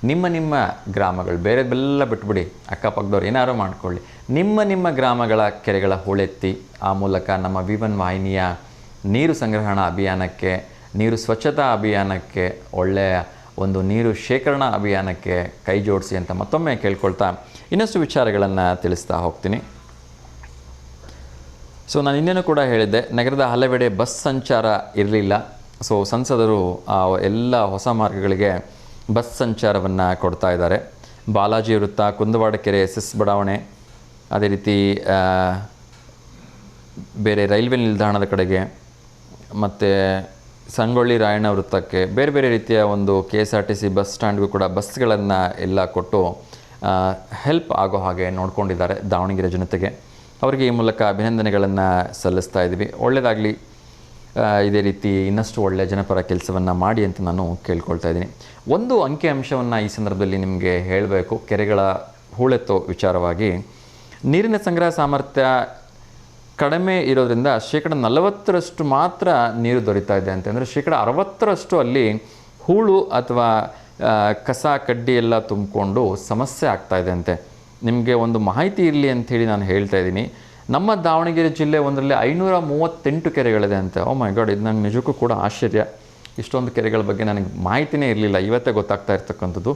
Speaker 1: ನಿಮ್ಮ ಗ್ರಾಮಗಳು ಬೇರೆದೆಲ್ಲ ಬಿಟ್ಬಿಡಿ, ಅಕ್ಕಪಕ್ಕದವ್ರು ಏನಾರು ಮಾಡ್ಕೊಳ್ಳಿ, ನಿಮ್ಮ ಗ್ರಾಮಗಳ ಕೆರೆಗಳ ಹೂಳೆತ್ತಿ ಆ ಮೂಲಕ ನಮ್ಮ V1 ವಾಹಿನಿಯ ನೀರು ಸಂಗ್ರಹಣಾ ಅಭಿಯಾನಕ್ಕೆ, ನೀರು ಸ್ವಚ್ಛತಾ ಅಭಿಯಾನಕ್ಕೆ, ಒಳ್ಳೆಯ ಒಂದು ನೀರು ಶೇಖರಣಾ ಅಭಿಯಾನಕ್ಕೆ ಕೈ ಜೋಡಿಸಿ ಅಂತ ಮತ್ತೊಮ್ಮೆ ಕೇಳ್ಕೊಳ್ತಾ ಇನ್ನಷ್ಟು ವಿಚಾರಗಳನ್ನು ತಿಳಿಸ್ತಾ ಹೋಗ್ತೀನಿ. ಸೊ ನಾನು ಇನ್ನೇನು ಕೂಡ ಹೇಳಿದ್ದೆ, ನಗರದ ಹಲವೆಡೆ ಬಸ್ ಸಂಚಾರ ಇರಲಿಲ್ಲ. ಸೊ ಸಂಸದರು ಎಲ್ಲ ಹೊಸ ಮಾರ್ಗಗಳಿಗೆ ಬಸ್ ಸಂಚಾರವನ್ನು ಕೊಡ್ತಾ ಇದ್ದಾರೆ. ಬಾಲಾಜಿ ವೃತ್ತ, ಕುಂದವಾಡ ಕೆರೆ, SS ಬಡಾವಣೆ, ಅದೇ ರೀತಿ ಬೇರೆ ರೈಲ್ವೆ ನಿಲ್ದಾಣದ ಕಡೆಗೆ ಮತ್ತು ಸಂಗೊಳ್ಳಿ ರಾಯಣ್ಣ ವೃತ್ತಕ್ಕೆ, ಬೇರೆ ಬೇರೆ ರೀತಿಯ ಒಂದು KSRTC ಬಸ್ ಸ್ಟ್ಯಾಂಡ್ಗೂ ಕೂಡ ಬಸ್ಗಳನ್ನು ಎಲ್ಲ ಕೊಟ್ಟು ಹೆಲ್ಪ್ ಆಗೋ ಹಾಗೆ ನೋಡ್ಕೊಂಡಿದ್ದಾರೆ ದಾವಣಗೆರೆ ಜನತೆಗೆ. ಅವರಿಗೆ ಈ ಮೂಲಕ ಅಭಿನಂದನೆಗಳನ್ನು ಸಲ್ಲಿಸ್ತಾ ಇದ್ದೀವಿ. ಒಳ್ಳೆಯದಾಗಲಿ, ಇದೇ ರೀತಿ ಇನ್ನಷ್ಟು ಒಳ್ಳೆಯ ಜನಪರ ಕೆಲಸವನ್ನು ಮಾಡಿ ಅಂತ ನಾನು ಕೇಳ್ಕೊಳ್ತಾ ಇದ್ದೀನಿ. ಒಂದು ಅಂಕಿಅಂಶವನ್ನು ಈ ಸಂದರ್ಭದಲ್ಲಿ ನಿಮಗೆ ಹೇಳಬೇಕು. ಕೆರೆಗಳ ಹೂಳೆತ್ತೋ ವಿಚಾರವಾಗಿ ನೀರಿನ ಸಂಗ್ರಹ ಸಾಮರ್ಥ್ಯ ಕಡಿಮೆ ಇರೋದ್ರಿಂದ 40% ಮಾತ್ರ ನೀರು ದೊರೀತಾ ಇದೆ ಅಂತಂದರೆ 60% ಅಲ್ಲಿ ಹೂಳು ಅಥವಾ ಕಸ ಕಡ್ಡಿ ಎಲ್ಲ ತುಂಬಿಕೊಂಡು ಸಮಸ್ಯೆ ಆಗ್ತಾಯಿದೆ ಅಂತೆ. ನಿಮಗೆ ಒಂದು ಮಾಹಿತಿ ಇರಲಿ ಅಂಥೇಳಿ ನಾನು ಹೇಳ್ತಾ ಇದ್ದೀನಿ. ನಮ್ಮ ದಾವಣಗೆರೆ ಜಿಲ್ಲೆ ಒಂದರಲ್ಲಿ 538 ಕೆರೆಗಳಿದೆ ಅಂತೆ. ಓ ಮೈ ಗಾಡ್, ಇದು ನನಗೆ ನಿಜಕ್ಕೂ ಕೂಡ ಆಶ್ಚರ್ಯ. ಇಷ್ಟೊಂದು ಕೆರೆಗಳ ಬಗ್ಗೆ ನನಗೆ ಮಾಹಿತಿನೇ ಇರಲಿಲ್ಲ, ಇವತ್ತೇ ಗೊತ್ತಾಗ್ತಾ ಇರ್ತಕ್ಕಂಥದ್ದು.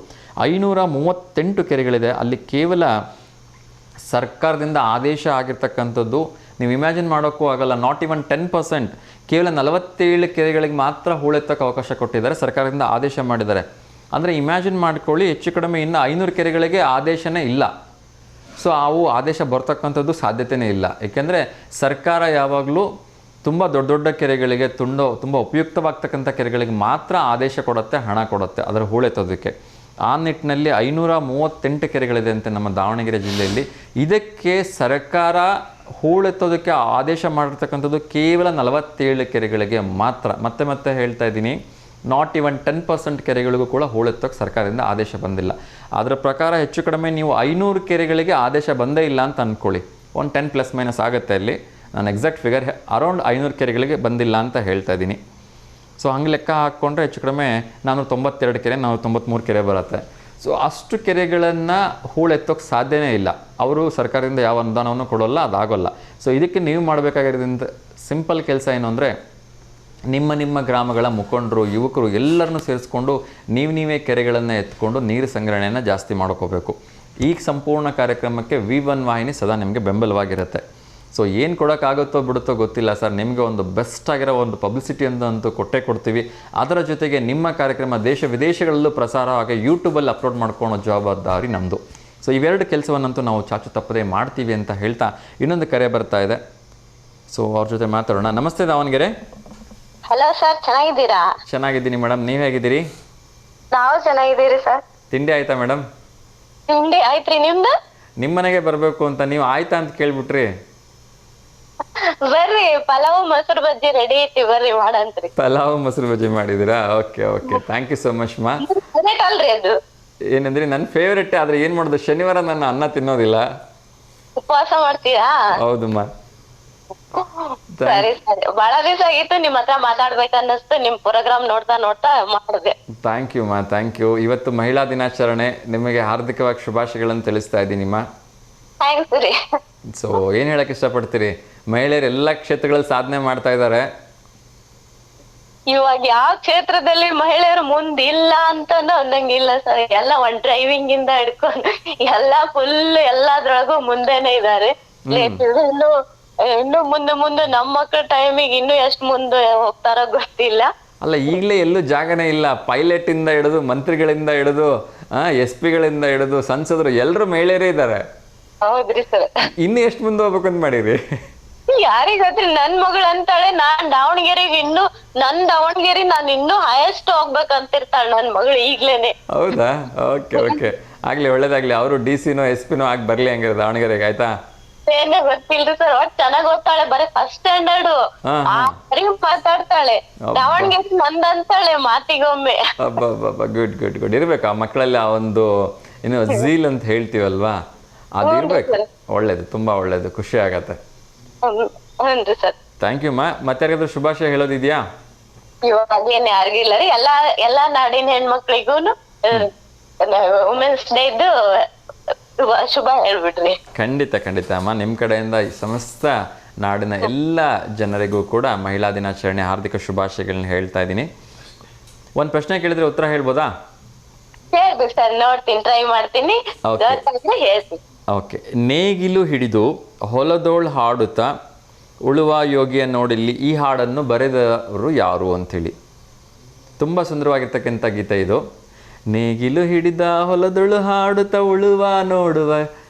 Speaker 1: 538 ಕೆರೆಗಳಿದೆ. ಅಲ್ಲಿ ಕೇವಲ ಸರ್ಕಾರದಿಂದ ಆದೇಶ ಆಗಿರ್ತಕ್ಕಂಥದ್ದು ನೀವು ಇಮ್ಯಾಜಿನ್ ಮಾಡೋಕ್ಕೂ ಆಗಲ್ಲ. ನಾಟ್ ಇವನ್ 10%, ಕೇವಲ 47 ಕೆರೆಗಳಿಗೆ ಮಾತ್ರ ಹೂಳೆತ್ತಕ್ಕೆ ಅವಕಾಶ ಕೊಟ್ಟಿದ್ದಾರೆ, ಸರ್ಕಾರದಿಂದ ಆದೇಶ ಮಾಡಿದ್ದಾರೆ. ಅಂದರೆ ಇಮ್ಯಾಜಿನ್ ಮಾಡ್ಕೊಳ್ಳಿ, ಹೆಚ್ಚು ಕಡಿಮೆ ಇನ್ನು 500 ಕೆರೆಗಳಿಗೆ ಆದೇಶನೇ ಇಲ್ಲ. ಸೊ ಅವು ಆದೇಶ ಬರ್ತಕ್ಕಂಥದ್ದು ಸಾಧ್ಯತೆಯೇ ಇಲ್ಲ. ಏಕೆಂದರೆ ಸರ್ಕಾರ ಯಾವಾಗಲೂ ತುಂಬ ದೊಡ್ಡ ದೊಡ್ಡ ಕೆರೆಗಳಿಗೆ ತುಂಬ ಉಪಯುಕ್ತವಾಗ್ತಕ್ಕಂಥ ಕೆರೆಗಳಿಗೆ ಮಾತ್ರ ಆದೇಶ ಕೊಡುತ್ತೆ, ಹಣ ಕೊಡುತ್ತೆ ಅದರ ಹೂಳೆತ್ತೋದಕ್ಕೆ. ಆ ನಿಟ್ಟಿನಲ್ಲಿ 538 ಕೆರೆಗಳಿದೆ ಅಂತೆ ನಮ್ಮ ದಾವಣಗೆರೆ ಜಿಲ್ಲೆಯಲ್ಲಿ. ಇದಕ್ಕೆ ಸರ್ಕಾರ ಹೂಳೆತ್ತೋದಕ್ಕೆ ಆದೇಶ ಮಾಡಿರ್ತಕ್ಕಂಥದ್ದು ಕೇವಲ 47 ಕೆರೆಗಳಿಗೆ ಮಾತ್ರ. ಮತ್ತೆ ಹೇಳ್ತಾ ಇದ್ದೀನಿ, ನಾಟ್ ಇವನ್ 10% ಕೆರೆಗಳಿಗೂ ಕೂಡ ಹೂಳೆತ್ತೋಕ್ಕೆ ಸರ್ಕಾರದಿಂದ ಆದೇಶ ಬಂದಿಲ್ಲ. ಅದರ ಪ್ರಕಾರ ಹೆಚ್ಚು ಕಡಿಮೆ ನೀವು 500 ಕೆರೆಗಳಿಗೆ ಆದೇಶ ಬಂದೇ ಇಲ್ಲ ಅಂತ ಅಂದ್ಕೊಳ್ಳಿ. ಒಂದು 10± ಆಗುತ್ತೆ ಅಲ್ಲಿ. ನಾನು ಎಕ್ಸಾಕ್ಟ್ ಫಿಗರ್ ಅರೌಂಡ್ 500 ಕೆರೆಗಳಿಗೆ ಬಂದಿಲ್ಲ ಅಂತ ಹೇಳ್ತಾ ಇದ್ದೀನಿ. ಸೊ ಹಂಗೆ ಲೆಕ್ಕ ಹಾಕ್ಕೊಂಡ್ರೆ ಹೆಚ್ಚು ಕಡಿಮೆ 492 ಕೆರೆ, 493 ಕೆರೆ ಬರುತ್ತೆ. ಸೊ ಅಷ್ಟು ಕೆರೆಗಳನ್ನು ಹೂಳೆತ್ತೋಕ್ಕೆ ಸಾಧ್ಯನೇ ಇಲ್ಲ. ಅವರು ಸರ್ಕಾರದಿಂದ ಯಾವ ಅನುದಾನವನ್ನು ಕೊಡೋಲ್ಲ, ಅದಾಗೋಲ್ಲ. ಸೊ ಇದಕ್ಕೆ ನೀವು ಮಾಡಬೇಕಾಗಿರೋದ್ರಿಂದ ಸಿಂಪಲ್ ಕೆಲಸ ಏನು ಅಂದರೆ, ನಿಮ್ಮ ಗ್ರಾಮಗಳ ಮುಖಂಡರು, ಯುವಕರು ಎಲ್ಲರನ್ನೂ ಸೇರಿಸ್ಕೊಂಡು ನೀವೇ ಕೆರೆಗಳನ್ನು ಎತ್ಕೊಂಡು ನೀರು ಸಂಗ್ರಹಣೆಯನ್ನು ಜಾಸ್ತಿ ಮಾಡ್ಕೋಬೇಕು. ಈ ಸಂಪೂರ್ಣ ಕಾರ್ಯಕ್ರಮಕ್ಕೆ V1 ವಾಹಿನಿ ಸದಾ ನಿಮಗೆ ಬೆಂಬಲವಾಗಿರುತ್ತೆ. ಸೊ ಏನು ಕೊಡೋಕ್ಕಾಗುತ್ತೋ ಬಿಡುತ್ತೋ ಗೊತ್ತಿಲ್ಲ ಸರ್, ನಿಮಗೆ ಒಂದು ಬೆಸ್ಟ್ ಆಗಿರೋ ಒಂದು ಪಬ್ಲಿಸಿಟಿ ಅಂತೂ ಕೊಟ್ಟೇ ಕೊಡ್ತೀವಿ. ಅದರ ಜೊತೆಗೆ ನಿಮ್ಮ ಕಾರ್ಯಕ್ರಮ ದೇಶ ವಿದೇಶಗಳಲ್ಲೂ ಪ್ರಸಾರ ಆಗಿ ಯೂಟ್ಯೂಬಲ್ಲಿ ಅಪ್ಲೋಡ್ ಮಾಡ್ಕೊಳ್ಳೋ ಜವಾಬ್ದಾರಿ ನಮ್ಮದು. ಸೊ ಇವೆರಡು ಕೆಲಸವನ್ನಂತೂ ನಾವು ಚಾಚು ತಪ್ಪದೇ ಮಾಡ್ತೀವಿ ಅಂತ ಹೇಳ್ತಾ ಇನ್ನೊಂದು ಕರೆ ಬರ್ತಾ ಇದೆ. ಸೊ ಅವ್ರ ಜೊತೆ ಮಾತಾಡೋಣ. ನಮಸ್ತೆ ದಾವಣಗೆರೆ.
Speaker 2: ಹಲೋ ಸರ್, ಚೆನ್ನಾಗಿದ್ದೀರಾ?
Speaker 1: ಚೆನ್ನಾಗಿದ್ದೀನಿ ಮೇಡಮ್, ನೀವು ಹೇಗಿದ್ದೀರಿ?
Speaker 2: ನಾವು ಚೆನ್ನಾಗಿದ್ದೀರಿ ಸರ್.
Speaker 1: ತಿಂಡಿ ಆಯ್ತಾ ಮೇಡಮ್?
Speaker 2: ತಿಂಡಿ ಆಯ್ತ್ರಿ, ನಿಮ್ದು?
Speaker 1: ನಿಮ್ಮ ಮನೆಗೆ ಬರಬೇಕು ಅಂತ ನೀವು ಆಯ್ತಾ ಅಂತ ಕೇಳ್ಬಿಟ್ರಿ.
Speaker 2: ಬರ್ರಿ, ಪಲಾವ್ ಮೊಸರು ಬಜ್ಜಿ ರೆಡಿ ಐತಿ, ಬರ್ರಿ ಮಾಡಂತ್ರಿ.
Speaker 1: ಪಲಾವ್ ಮೊಸರು ಬಜ್ಜಿ ಮಾಡಿದ್ದೀರಾ? Okay, thank you so much ಮಾ.
Speaker 2: ಅಲ್ರಿ ಅದು
Speaker 1: ಏನಂದ್ರಿ? ನನ್ನ ಫೇವ್ರೆಟ್. ಆದ್ರೆ ಏನ್ ಮಾಡೋದು, ಶನಿವಾರ ನನ್ನ ಅನ್ನ ತಿನ್ನೋದಿಲ್ಲ.
Speaker 2: ಉಪವಾಸ ಮಾಡ್ತೀರಾ?
Speaker 1: ಹೌದು ಮಾ.
Speaker 2: ಸರಿ ಸರಿ, ಬಹಳ ದಿವಸ ಆಗಿತ್ತು ನಿಮ್ ಹತ್ರ ಮಾತಾಡ್ಬೇಕನ್ನಿಸ್ತು. ನಿಮ್ ಪ್ರೋಗ್ರಾಮ್ ನೋಡ್ತಾ ಮಾಡಿದೆ.
Speaker 1: ಥ್ಯಾಂಕ್ ಯು ಮಾ, ಥ್ಯಾಂಕ್ ಯು. ಇವತ್ತು ಮಹಿಳಾ ದಿನಾಚರಣೆ, ನಿಮಗೆ ಹಾರ್ದಿಕವಾಗಿ ಶುಭಾಶಯಗಳನ್ನು ತಿಳಿಸ್ತಾ ಇದ್ದೀನಿ ಮಾ.
Speaker 2: ಥ್ಯಾಂಕ್ಸ್ ರೀ.
Speaker 1: ಸೊ ಏನ್ ಹೇಳಕ್ ಇಷ್ಟಪಡ್ತೀರಿ? ಮಹಿಳೆಯರು ಎಲ್ಲ ಕ್ಷೇತ್ರಗಳಲ್ಲಿ ಸಾಧನೆ ಮಾಡ್ತಾ ಇದ್ದಾರೆ.
Speaker 2: ಇವಾಗ ಯಾವ ಕ್ಷೇತ್ರದಲ್ಲಿ ಮಹಿಳೆಯರು ಮುಂದಿಲ್ಲ ಅಂತಾನು ಅನ್ನಂಗಿಲ್ಲ ಸರ್. ಎಲ್ಲ ಒಂದ್ ಡ್ರೈವಿಂಗ್ ಇಂದ ಹಿಡ್ಕೊಂಡು ಫುಲ್ ಎಲ್ಲದ್ರೊಳಗೂ ಮುಂದೆನೆ ಇದಾರೆ. ಇನ್ನು ಮುಂದೆ ನಮ್ಮ ಮಕ್ಕಳ ಟೈಮಿಗೆ ಇನ್ನು ಎಷ್ಟ್ ಮುಂದೆ ಹೋಗ್ತಾರೋ ಗೊತ್ತಿಲ್ಲ.
Speaker 1: ಅಲ್ಲ, ಈಗಲೇ ಎಲ್ಲೂ ಜಾಗನೇ ಇಲ್ಲ. ಪೈಲಟ್ ಇಂದ ಹಿಡಿದು, ಮಂತ್ರಿಗಳಿಂದ ಹಿಡಿದು, SP ಗಳಿಂದ ಹಿಡಿದು, ಸಂಸದರು ಎಲ್ಲರೂ ಮಹಿಳೆಯರೇ ಇದ್ದಾರೆ.
Speaker 2: ಹೌದ್ರಿ ಸರ್.
Speaker 1: ಇನ್ನು ಎಷ್ಟು ಮುಂದೆ ಹೋಗ್ಬೇಕು ಅಂತ ಮಾಡಿರಿ?
Speaker 2: ಯಾರಿಗ ಗೊತ್ತ್ರಿ, ನನ್ ಮಗಳು ಅಂತಾಳೆ ನಾನ್ ದಾವಣಗೆರೆಗೆ ನಾನು ಇನ್ನೂ ಹೈಯೆಸ್ಟ್ ಹೋಗ್ಬೇಕಂತಿರ್ತಾಳೆ ನನ್ ಮಗಳು ಈಗ್ಲೇನೆ.
Speaker 1: ಹೌದಾ? ಓಕೆ, ಆಗ್ಲಿ, ಒಳ್ಳೇದಾಗ್ಲಿ. ಅವರು DC-ನೋ SP-ನೋ ಆಗಿ ಬರ್ಲಿ ಹಂಗಾರೆ ದಾವಣಗೆರೆಗೆ. ಆಯ್ತಾ?
Speaker 2: ಏನೇ ಗೊತ್ತಿಲ್ರಿ ಸರ್, ಒಟ್ ಚೆನ್ನಾಗ್ ಓದ್ತಾಳೆ. ಬರೀ ಫಸ್ಟ್ ಸ್ಟ್ಯಾಂಡರ್ಡ್ ಮಾತಾಡ್ತಾಳೆ. ದಾವಣಗೆರೆ ನಂದಂತಾಳೆ ಮಾತಿಗೊಮ್ಮೆ.
Speaker 1: ಗುಡ್. ಇರ್ಬೇಕು ಆ ಮಕ್ಕಳಲ್ಲಿ ಆ ಒಂದು ಏನು ಝೀಲ್ ಅಂತ ಹೇಳ್ತೀವಲ್ವಾ, ಅದಿರ್ಬೇಕು. ಒಳ್ಳೇದು, ತುಂಬಾ ಒಳ್ಳೇದು, ಖುಷಿ ಆಗತ್ತೆ.
Speaker 2: ಹ್ಞೂನ್ರಿ ಸರ್.
Speaker 1: ಥ್ಯಾಂಕ್ ಯು ಮಾ. ಮತ್ತೆ ಯಾರಿಗಾದ್ರೂ ಶುಭಾಶಯ ಹೇಳೋದಿದ್ಯಾ?
Speaker 2: ಇವಾಗ ಏನ್ ಯಾರಿಗಿಲ್ಲ ರೀ, ಎಲ್ಲಾ ನಾಡಿನ ಹೆಣ್ಮಕ್ಳಿಗೂನು ವುಮೆನ್ಸ್ ಡೇ ಇದ್ದು ಶುಭ ಹೇಳ್ಬಿಡ್ರಿ.
Speaker 1: ಖಂಡಿತ ಅಮ್ಮ. ನಿಮ್ಮ ಕಡೆಯಿಂದ ಈ ಸಮಸ್ತ ನಾಡಿನ ಎಲ್ಲ ಜನರಿಗೂ ಕೂಡ ಮಹಿಳಾ ದಿನಾಚರಣೆ ಹಾರ್ದಿಕ ಶುಭಾಶಯಗಳನ್ನ ಹೇಳ್ತಾ ಇದ್ದೀನಿ. ಒಂದು ಪ್ರಶ್ನೆ ಕೇಳಿದ್ರೆ ಉತ್ತರ ಹೇಳ್ಬೋದಾ?
Speaker 2: ಹೇಳ್ಬೇಕು ಸರ್, ನೋಡ್ತೀನಿ, ಟ್ರೈ ಮಾಡ್ತೀನಿ. ಹೇಳ್ತೀನಿ.
Speaker 1: ಓಕೆ. ನೇಗಿಲು ಹಿಡಿದು ಹೊಲದೋಳ್ ಹಾಡುತ್ತಾ ಉಳುವ ಯೋಗಿಯ ನೋಡಿಲ್ಲಿ, ಈ ಹಾಡನ್ನು ಬರೆದವರು ಯಾರು ಅಂಥೇಳಿ. ತುಂಬ ಸುಂದರವಾಗಿರ್ತಕ್ಕಂಥ ಗೀತೆ ಇದು. ನೇಗಿಲು ಹಿಡಿದ ಹೊಲದೊಳು ಹಾಡುತ್ತಾ ಉಳುವ ನೋಡುವ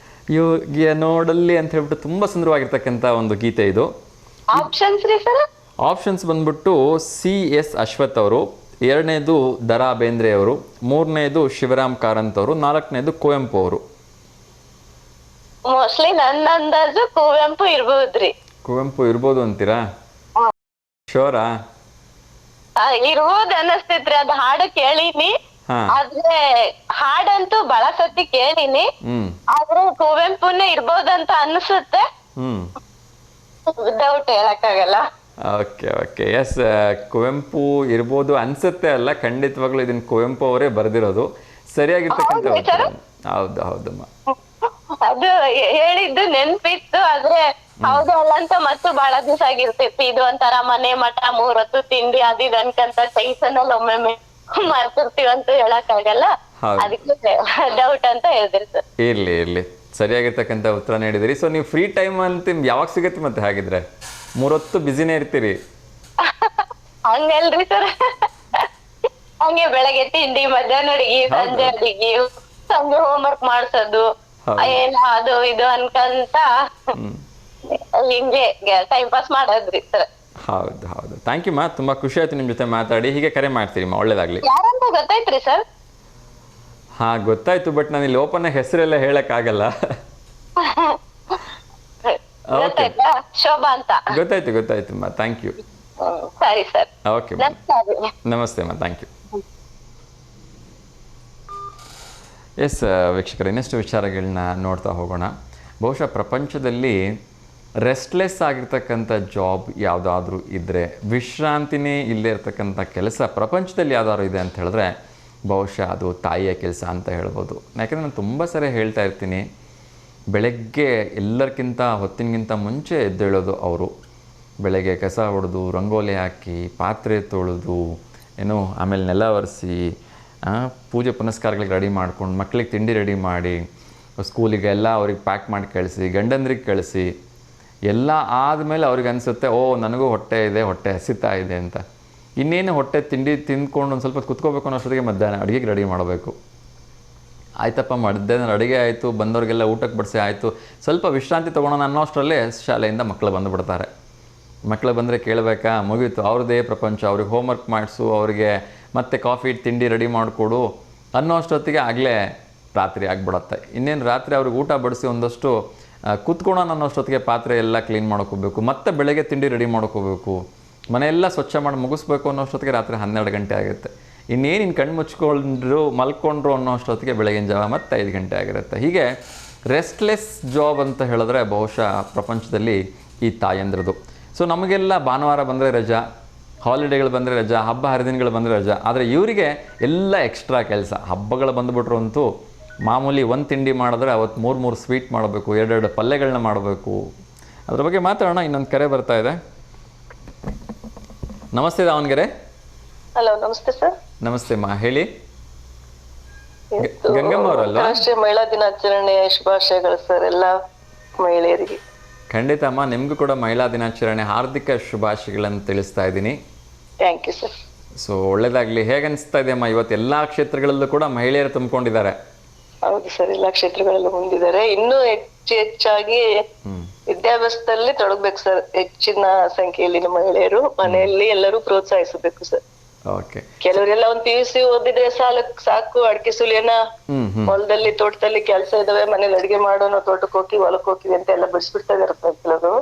Speaker 1: ಯೋಗಿಯ ನೋಡಲ್ಲಿ ಅಂತ ಹೇಳ್ಬಿಟ್ಟು ತುಂಬ ಸುಂದರವಾಗಿರ್ತಕ್ಕಂಥ ಒಂದು ಗೀತೆ ಇದು. ಆಪ್ಷನ್ಸ್ ಬಂದ್ಬಿಟ್ಟು CS ಅಶ್ವಥ್ ಅವರು, ಎರಡನೇದು ದ.ರಾ ಬೇಂದ್ರೆ ಅವರು, ಮೂರನೇದು ಶಿವರಾಮ್ ಕಾರಂತ್ ಅವರು, ನಾಲ್ಕನೇದು ಕುವೆಂಪು ಅವರು.
Speaker 2: ಮೋಸ್ಟ್ಲಿ ನನ್ನ ಅಂದಾಜು ಕುವೆಂಪು ಇರ್ಬೋದ್ರಿ.
Speaker 1: ಕುವೆಂಪು ಇರ್ಬೋದು ಅಂತೀರಾ? ಶೋರಾ?
Speaker 2: ಇರ್ಬೋದು ಅನ್ನಿಸ್ತೈತ್ರಿ. ಅದ್ ಹಾಡು ಕೇಳಿನಿ, ಆದ್ರೆ ಹಾಡಂತೂ ಬಹಳ ಸತಿ ಕೇಳಿನಿ. ಆದ್ರೆ ಕುವೆಂಪುನೇ ಇರ್ಬೋದಂತ ಅನ್ಸುತ್ತೆ. ಡೌಟ್ ಹೇಳಕ್ಕಾಗಲ್ಲ.
Speaker 1: ಓಕೆ. ಎಸ್, ಕುವೆಂಪು ಇರ್ಬೋದು ಅನ್ಸುತ್ತೆ ಅಲ್ಲ, ಖಂಡಿತವಾಗ್ಲೂ ಇದನ್ನ ಕುವೆಂಪು ಅವರೇ ಬರೆದಿರೋದು. ಸರಿಯಾಗಿರ್ತಕ್ಕಂಥ. ಹೌದಮ್ಮ.
Speaker 2: ಅದು ಹೇಳಿದ್ದು ನೆನ್ಪಿತ್ತು, ಆದ್ರೆ ಹೌದು ಅಲ್ಲ ಅಂತ ಮತ್ತು ಬಹಳ ದಿವಸ ಆಗಿರ್ತೈತಿ. ಇದು ಒಂಥರ ಮನೆ ಮಠ 3 ಹೊತ್ತು ತಿಂಡಿ ಅದಿದ್ ಅನ್ಕಂತ ಟೆನ್ಷನ್ ಅಲ್ಲಿ ಒಮ್ಮೊಮ್ಮೆ ಮರ್ತಿರ್ತೀವಿ ಅಂತ ಹೇಳಕ್ ಆಗಲ್ಲ. ಅದಕ್ಕೆ ಡೌಟ್ ಅಂತ ಹೇಳಿದ್ರಿ ಸರ್.
Speaker 1: ಇರ್ಲಿ. ಸರಿಯಾಗಿರ್ತಕ್ಕಂಥ ಉತ್ತರ ನೀಡಿದಿರಿ. ಸೊ ನೀವು ಫ್ರೀ ಟೈಮ್ ಅಂತ ಯಾವಾಗ ಸಿಗುತ್ತೆ ಮತ್ತೆ ಹಾಗಿದ್ರೆ? 3 ಹೊತ್ತು ಬ್ಯುಸಿನೇ ಇರ್ತೀರಿ?
Speaker 2: ಹಂಗಲ್ರಿ ಸರ್, ಹಂಗೆ ಬೆಳಗ್ಗೆ ತಿಂಡಿ, ಮಧ್ಯಾಹ್ನ ಅಡಿಗೆ, ಸಂಜೆ ಅಡಿಗೆ, ಸಂಜೆ ಹೋಮ್ವರ್ಕ್ ಮಾಡ್ಸೋದು, ಏನೋ ಅದು ಇದು ಅನ್ಕಂತ ಹಿಂಗೆ ಟೈಮ್ ಪಾಸ್ ಮಾಡೋದ್ರಿ ಸರ್.
Speaker 1: ಹೌದು ಹೌದು. ಥ್ಯಾಂಕ್ ಯು ಮಾ, ತುಂಬಾ ಖುಷಿ ಆಯ್ತು ನಿಮ್ಮ ಜೊತೆ ಮಾತಾಡಿ. ಹೀಗೆ ಕರೆ ಮಾಡ್ತೀರಿ ಮಾ, ಒಳ್ಳೇದಾಗ್ಲಿ.
Speaker 2: ಯಾರಂತ ಗೊತ್ತಾಯ್ತ್ರಿ ಸರ್?
Speaker 1: ಹಾ ಗೊತ್ತಾಯ್ತು, ಬಟ್ ನಾನು ಇಲ್ಲಿ ಓಪನ್ ಹೆಸರೆಲ್ಲ ಹೇಳಕ್ ಆಗಲ್ಲ.
Speaker 2: ಗೊತ್ತಾಯ್ತಾ? ಶೋಭಾ ಅಂತ.
Speaker 1: ಗೊತ್ತಾಯ್ತು ಮಾ, ಥ್ಯಾಂಕ್ ಯು.
Speaker 2: ಸರಿ ಸರ್,
Speaker 1: ಓಕೆ ನಮಸ್ತೆ ಮಾ, ಥ್ಯಾಂಕ್ ಯು. ಎಸ್ ವೀಕ್ಷಕರು, ಇನ್ನಷ್ಟು ವಿಚಾರಗಳನ್ನ ನೋಡ್ತಾ ಹೋಗೋಣ. ಬಹುಶಃ ಪ್ರಪಂಚದಲ್ಲಿ ರೆಸ್ಟ್ಲೆಸ್ ಆಗಿರ್ತಕ್ಕಂಥ ಜಾಬ್ ಯಾವುದಾದ್ರೂ ಇದ್ದರೆ, ವಿಶ್ರಾಂತಿನೇ ಇಲ್ಲೇ ಇರ್ತಕ್ಕಂಥ ಕೆಲಸ ಪ್ರಪಂಚದಲ್ಲಿ ಯಾವ್ದಾದ್ರು ಇದೆ ಅಂತ ಹೇಳಿದ್ರೆ ಬಹುಶಃ ಅದು ತಾಯಿಯ ಕೆಲಸ ಅಂತ ಹೇಳ್ಬೋದು. ಯಾಕೆಂದರೆ ನಾನು ತುಂಬ ಸರಿ ಹೇಳ್ತಾ ಇರ್ತೀನಿ, ಬೆಳಗ್ಗೆ ಎಲ್ಲರಿಗಿಂತ ಹೊತ್ತಿನಗಿಂತ ಮುಂಚೆ ಎದ್ದೇಳೋದು ಅವರು. ಬೆಳಗ್ಗೆ ಕಸ ಹೊಡೆದು, ರಂಗೋಲಿ ಹಾಕಿ, ಪಾತ್ರೆ ತೊಳೆದು, ಆಮೇಲೆ ನೆಲ ಒರೆಸಿ, ಪೂಜೆ ಪುನಸ್ಕಾರಗಳಿಗೆ ರೆಡಿ ಮಾಡ್ಕೊಂಡು, ಮಕ್ಕಳಿಗೆ ತಿಂಡಿ ರೆಡಿ ಮಾಡಿ, ಸ್ಕೂಲಿಗೆಲ್ಲ ಅವ್ರಿಗೆ ಪ್ಯಾಕ್ ಮಾಡಿ ಕಳಿಸಿ, ಗಂಡಂದ್ರಿಗೆ ಕಳಿಸಿ, ಎಲ್ಲ ಆದಮೇಲೆ ಅವ್ರಿಗೆ ಅನಿಸುತ್ತೆ, ಓ ನನಗೂ ಹೊಟ್ಟೆ ಇದೆ, ಹೊಟ್ಟೆ ಹಸಿತಾ ಇದೆ ಅಂತ. ಇನ್ನೇನು ಹೊಟ್ಟೆ ತಿಂಡಿ ತಿಂದ್ಕೊಂಡು ಒಂದು ಸ್ವಲ್ಪ ಕುತ್ಕೋಬೇಕು ಅನ್ನೋ ಅಷ್ಟೊತ್ತಿಗೆ ಮಧ್ಯಾಹ್ನ ಅಡುಗೆಗೆ ರೆಡಿ ಮಾಡಬೇಕು. ಆಯ್ತಪ್ಪ, ಮಧ್ಯಾಹ್ನ ಅಡುಗೆ ಆಯಿತು, ಬಂದವ್ರಿಗೆಲ್ಲ ಊಟಕ್ಕೆ ಬಡಿಸಿ ಆಯಿತು, ಸ್ವಲ್ಪ ವಿಶ್ರಾಂತಿ ತೊಗೊಳೋಣ ಅನ್ನೋಷ್ಟರಲ್ಲೇ ಶಾಲೆಯಿಂದ ಮಕ್ಕಳು ಬಂದುಬಿಡ್ತಾರೆ. ಮಕ್ಕಳು ಬಂದರೆ ಕೇಳಬೇಕಾ, ಮುಗೀತು ಅವ್ರದ್ದೇ ಪ್ರಪಂಚ. ಅವ್ರಿಗೆ ಹೋಮ್ವರ್ಕ್ ಮಾಡಿಸು, ಅವರಿಗೆ ಮತ್ತೆ ಕಾಫಿ ತಿಂಡಿ ರೆಡಿ ಮಾಡಿಕೊಡು ಅನ್ನೋ ಅಷ್ಟೊತ್ತಿಗೆ ಆಗಲೇ ರಾತ್ರಿ ಆಗಿಬಿಡತ್ತೆ. ಇನ್ನೇನು ರಾತ್ರಿ ಅವ್ರಿಗೆ ಊಟ ಬಡಿಸಿ ಒಂದಷ್ಟು ಕೂತ್ಕೊಳ್ಳೋಣ ಅನ್ನೋಷ್ಟೊತ್ತಿಗೆ ಪಾತ್ರೆ ಎಲ್ಲ ಕ್ಲೀನ್ ಮಾಡ್ಕೋಬೇಕು, ಮತ್ತೆ ಬೆಳಗ್ಗೆ ತಿಂಡಿ ರೆಡಿ ಮಾಡ್ಕೋಬೇಕು, ಮನೆಯೆಲ್ಲ ಸ್ವಚ್ಛ ಮಾಡಿ ಮುಗಿಸ್ಬೇಕು ಅನ್ನೋಷ್ಟೊತ್ತಿಗೆ ರಾತ್ರಿ 12 ಗಂಟೆ ಆಗುತ್ತೆ. ಇನ್ನೇನು ಕಣ್ಣು ಮುಚ್ಕೊಂಡ್ರು ಮಲ್ಕೊಂಡ್ರು ಅನ್ನೋ ಅಷ್ಟೊತ್ತಿಗೆ ಬೆಳಗಿನ ಜಾವ ಮತ್ತೆ 5 ಗಂಟೆ ಆಗಿರುತ್ತೆ. ಹೀಗೆ ರೆಸ್ಟ್ಲೆಸ್ ಜಾಬ್ ಅಂತ ಹೇಳಿದ್ರೆ ಬಹುಶಃ ಪ್ರಪಂಚದಲ್ಲಿ ಈ ತಾಯಂದ್ರದ್ದು. ಸೊ ನಮಗೆಲ್ಲ ಭಾನುವಾರ ಬಂದರೆ ರಜಾ, ಹಾಲಿಡೇಗಳು ಬಂದರೆ ರಜಾ, ಹಬ್ಬ ಹರಿದಿನಗಳು ಬಂದರೆ ರಜಾ. ಆದರೆ ಇವರಿಗೆ ಎಲ್ಲ ಎಕ್ಸ್ಟ್ರಾ ಕೆಲಸ. ಹಬ್ಬಗಳು ಬಂದುಬಿಟ್ರು ಅಂತೂ ಮಾಮೂಲಿ ಒಂದು ತಿಂಡಿ ಮಾಡಿದ್ರೆ ಅವತ್ತು 3 ಸ್ವೀಟ್ ಮಾಡಬೇಕು, 2 ಪಲ್ಯಗಳನ್ನ ಮಾಡಬೇಕು. ಅದ್ರ ಬಗ್ಗೆ ಮಾತಾಡೋಣ. ಇನ್ನೊಂದು ಕರೆ ಬರ್ತಾ ಇದೆ. ನಮಸ್ತೆ ದಾವಣಗೆರೆ.
Speaker 6: ಹಲೋ, ನಮಸ್ತೆ ಸರ್.
Speaker 1: ನಮಸ್ತೆ ಮಾ, ಹೇಳಿ. ಗಂಗಮ್ಮ ಅವರಲ್ಲ?
Speaker 6: ರಾಷ್ಟ್ರೀಯ ಮಹಿಳಾ ದಿನಾಚರಣೆಯ ಶುಭಾಶಯಗಳು ಸರ್ ಎಲ್ಲ ಮಹಿಳೆಯರಿಗೆ.
Speaker 1: ಖಂಡಿತ ಅಮ್ಮ, ನಿಮಗೂ ಕೂಡ ಮಹಿಳಾ ದಿನಾಚರಣೆ ಹಾರ್ದಿಕ ಶುಭಾಶಯಗಳನ್ನು ತಿಳಿಸ್ತಾ ಇದ್ದೀನಿ.
Speaker 6: Thank you sir.
Speaker 1: ಸೊ ಒಳ್ಳೇದಾಗ್ಲಿ. ಹೇಗನ್ನಿಸ್ತಾ ಇದೆ ಅಮ್ಮ, ಇವತ್ತು ಎಲ್ಲ ಕ್ಷೇತ್ರಗಳಲ್ಲೂ ಕೂಡ ಮಹಿಳೆಯರು ತುಂಬಿಕೊಂಡಿದ್ದಾರೆ?
Speaker 6: ಹೌದು ಸರ್, ಎಲ್ಲಾ ಕ್ಷೇತ್ರಗಳಲ್ಲೂ ಮುಂದಿದ್ದಾರೆ. ಇನ್ನೂ ಹೆಚ್ಚಾಗಿ ವಿದ್ಯಾಭ್ಯಾಸದಲ್ಲಿ ತೊಡಗ್ಬೇಕು ಸರ್. ಹೆಚ್ಚಿನ ಸಂಖ್ಯೆಯಲ್ಲಿನ ಮಹಿಳೆಯರು ಮನೆಯಲ್ಲಿ ಎಲ್ಲರೂ ಪ್ರೋತ್ಸಾಹಿಸಬೇಕು ಸರ್.
Speaker 1: ಓಕೆ.
Speaker 6: ಕೆಲವರೆಲ್ಲ ಒಂದು PUC ಓದಿದ್ರೆ ಸಾಕು, ಅಡಿಕೆ ಸುಲಿಯನ ಹೊಲದಲ್ಲಿ ತೋಟದಲ್ಲಿ ಕೆಲಸ ಇದಾವೆ, ಮನೇಲಿ ಅಡಿಗೆ ಮಾಡೋಣ, ತೋಟಕ್ಕೆ ಹೋಗಿ ಹೊಲಕ್ಕೆ ಹೋಗ್ತೀವಿ ಅಂತ ಎಲ್ಲ ಬಿಡಿಸ್ಬಿಡ್ತಾ ಇದಾರೆ ಕೆಲವರು.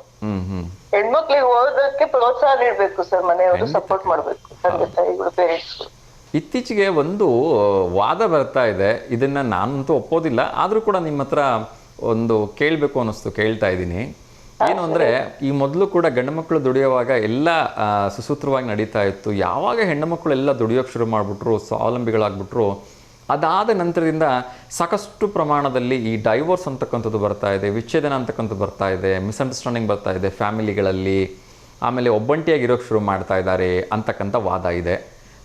Speaker 6: ಹೆಣ್ಮಕ್ಳಿಗೆ ಓದೋದಕ್ಕೆ ಪ್ರೋತ್ಸಾಹ ನೀಡ್ಬೇಕು ಸರ್, ಮನೆಯವರು ಸಪೋರ್ಟ್ ಮಾಡ್ಬೇಕು, ತಂದೆ ತಾಯಿಗಳು, ಪೇರೆಂಟ್ಸ್.
Speaker 1: ಇತ್ತೀಚೆಗೆ ಒಂದು ವಾದ ಬರ್ತಾ ಇದೆ, ಇದನ್ನ ನಾನಂತೂ ಒಪ್ಪೋದಿಲ್ಲ, ಆದ್ರೂ ಕೂಡ ನಿಮ್ಮ ಹತ್ರ ಒಂದು ಕೇಳಬೇಕು ಅನ್ನಿಸ್ತು, ಕೇಳ್ತಾ ಇದ್ದೀನಿ. ಏನು ಅಂದರೆ, ಈ ಮೊದಲು ಕೂಡ ಗಂಡು ಮಕ್ಕಳು ದುಡಿಯುವಾಗ ಎಲ್ಲ ಸುಸೂತ್ರವಾಗಿ ನಡೀತಾ ಇತ್ತು. ಯಾವಾಗ ಹೆಣ್ಣು ಮಕ್ಕಳು ಎಲ್ಲ ದುಡಿಯೋಕೆ ಶುರು ಮಾಡಿಬಿಟ್ರು, ಸ್ವಾವಲಂಬಿಗಳಾಗ್ಬಿಟ್ರು, ಅದಾದ ನಂತರದಿಂದ ಸಾಕಷ್ಟು ಪ್ರಮಾಣದಲ್ಲಿ ಈ ಡೈವೋರ್ಸ್ ಅಂತಕ್ಕಂಥದ್ದು ಬರ್ತಾ ಇದೆ, ವಿಚ್ಛೇದನ ಅಂತಕ್ಕಂಥದ್ದು ಬರ್ತಾ ಇದೆ, ಮಿಸ್ಅಂಡರ್ಸ್ಟ್ಯಾಂಡಿಂಗ್ ಬರ್ತಾ ಇದೆ ಫ್ಯಾಮಿಲಿಗಳಲ್ಲಿ. ಆಮೇಲೆ ಒಬ್ಬಂಟಿಯಾಗಿರೋಕ್ಕೆ ಶುರು ಮಾಡ್ತಾ ಇದ್ದಾರೆ ಅಂತಕ್ಕಂಥ ವಾದ ಇದೆ.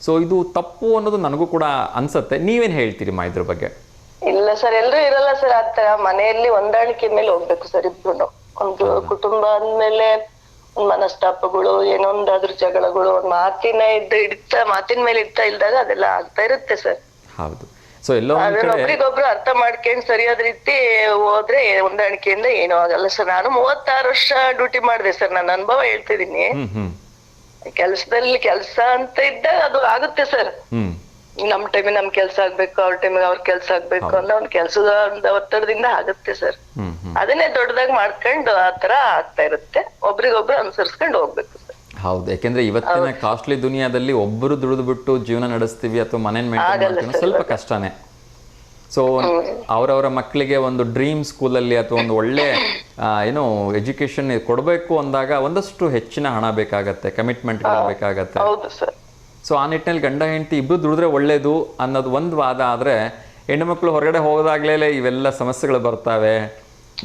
Speaker 1: ಸೊ ಇದು ತಪ್ಪು ಅನ್ನೋದು ನನಗೂ ಕೂಡ ಅನ್ಸುತ್ತೆ. ನೀವೇನು ಹೇಳ್ತೀರಿ ಮಾ ಇದ್ರ ಬಗ್ಗೆ?
Speaker 6: ಇಲ್ಲ ಸರ್, ಎಲ್ಲರೂ ಇರಲ್ಲ ಸರ್ ಆತರ. ಮನೆಯಲ್ಲಿ ಹೊಂದಾಣಿಕೆ ಮೇಲೆ ಹೋಗ್ಬೇಕು ಸರ್ ಇಬ್ರು. ಒಂದು ಕುಟುಂಬ ಅಂದ್ಮೇಲೆ ಒಂದ್ ಮನಸ್ತಾಪಗಳು, ಏನೊಂದಾದ್ರೂ ಜಗಳಗಳು, ಒಂದ್ ಮಾತಿನ ಮೇಲೆ ಇಡ್ತಾ ಇಲ್ದಾಗ ಅದೆಲ್ಲ ಆಗ್ತಾ ಇರುತ್ತೆ ಸರ್.
Speaker 1: ಹೌದು. ಸೊ ಎಲ್ಲೋ
Speaker 6: ಒಬ್ರಿಗೊಬ್ರು ಅರ್ಥ ಮಾಡ್ಕೊಂಡು ಸರಿಯಾದ ರೀತಿ ಹೋದ್ರೆ ಹೊಂದಾಣಿಕೆಯಿಂದ ಏನೂ ಆಗಲ್ಲ ಸರ್. ನಾನು 36 ವರ್ಷ ಡ್ಯೂಟಿ ಮಾಡಿದೆ ಸರ್, ನನ್ನ ಅನುಭವ ಹೇಳ್ತಿದೀನಿ. ಕೆಲಸದಲ್ಲಿ ಕೆಲಸ ಅಂತ ಇದ್ದಾಗ ಅದು ಆಗುತ್ತೆ ಸರ್. ನಮ್ ಟೈಮಿಗೆ ನಮ್ ಕೆಲ್ಸ ಆಗ್ಬೇಕು, ಅವ್ರ ಟೈಮಿಗೆ ಅವ್ರ ಕೆಲ್ಸ ಆಗ್ಬೇಕು ಅನ್ನೋ ಒಂದ್ ಕೆಲ್ಸದ ಒತ್ತಡದಿಂದ ಆಗುತ್ತೆ ಸರ್. ಅದನ್ನೇ ದೊಡ್ಡದಾಗಿ ಮಾಡ್ಕೊಂಡು ಆತರ ಆಗ್ತಾ ಇರುತ್ತೆ. ಒಬ್ರಿಗೊಬ್ರು ಅನುಸರಿಸ್ಕೊಂಡು ಹೋಗ್ಬೇಕು ಸರ್.
Speaker 1: ಹೌದು, ಯಾಕೆಂದ್ರೆ ಇವತ್ತಿನ ಕಾಸ್ಟ್ಲಿ ದುನಿಯಾದಲ್ಲಿ ಒಬ್ಬರು ದುಡಿದು ಬಿಟ್ಟು ಜೀವನ ನಡೆಸ್ತೀವಿ ಅಥವಾ ಮನೇನ ಮೇಂಟೈನ್ ಮಾಡ್ತೀವಿ ಸ್ವಲ್ಪ ಕಷ್ಟನೇ. ಸೊ ಅವರವರ ಮಕ್ಕಳಿಗೆ ಒಂದು ಡ್ರೀಮ್ ಸ್ಕೂಲಲ್ಲಿ ಅಥವಾ ಒಂದು ಒಳ್ಳೆ ಎಜುಕೇಶನ್ ಕೊಡಬೇಕು ಅಂದಾಗ ಒಂದಷ್ಟು ಹೆಚ್ಚಿನ ಹಣ ಬೇಕಾಗತ್ತೆ, ಕಮಿಟ್ಮೆಂಟ್ ಬೇಕಾಗತ್ತೆ. ಸೊ ಆ ನಿಟ್ಟಿನಲ್ಲಿ ಗಂಡ ಹೆಂಡತಿ ಇಬ್ರು ದುಡಿದ್ರೆ ಒಳ್ಳೇದು ಅನ್ನೋದು ಒಂದು ವಾದ. ಆದರೆ ಹೆಣ್ಣುಮಕ್ಳು ಹೊರಗಡೆ ಹೋಗೋದಾಗ್ಲೇ ಇವೆಲ್ಲ ಸಮಸ್ಯೆಗಳು ಬರ್ತಾವೆ,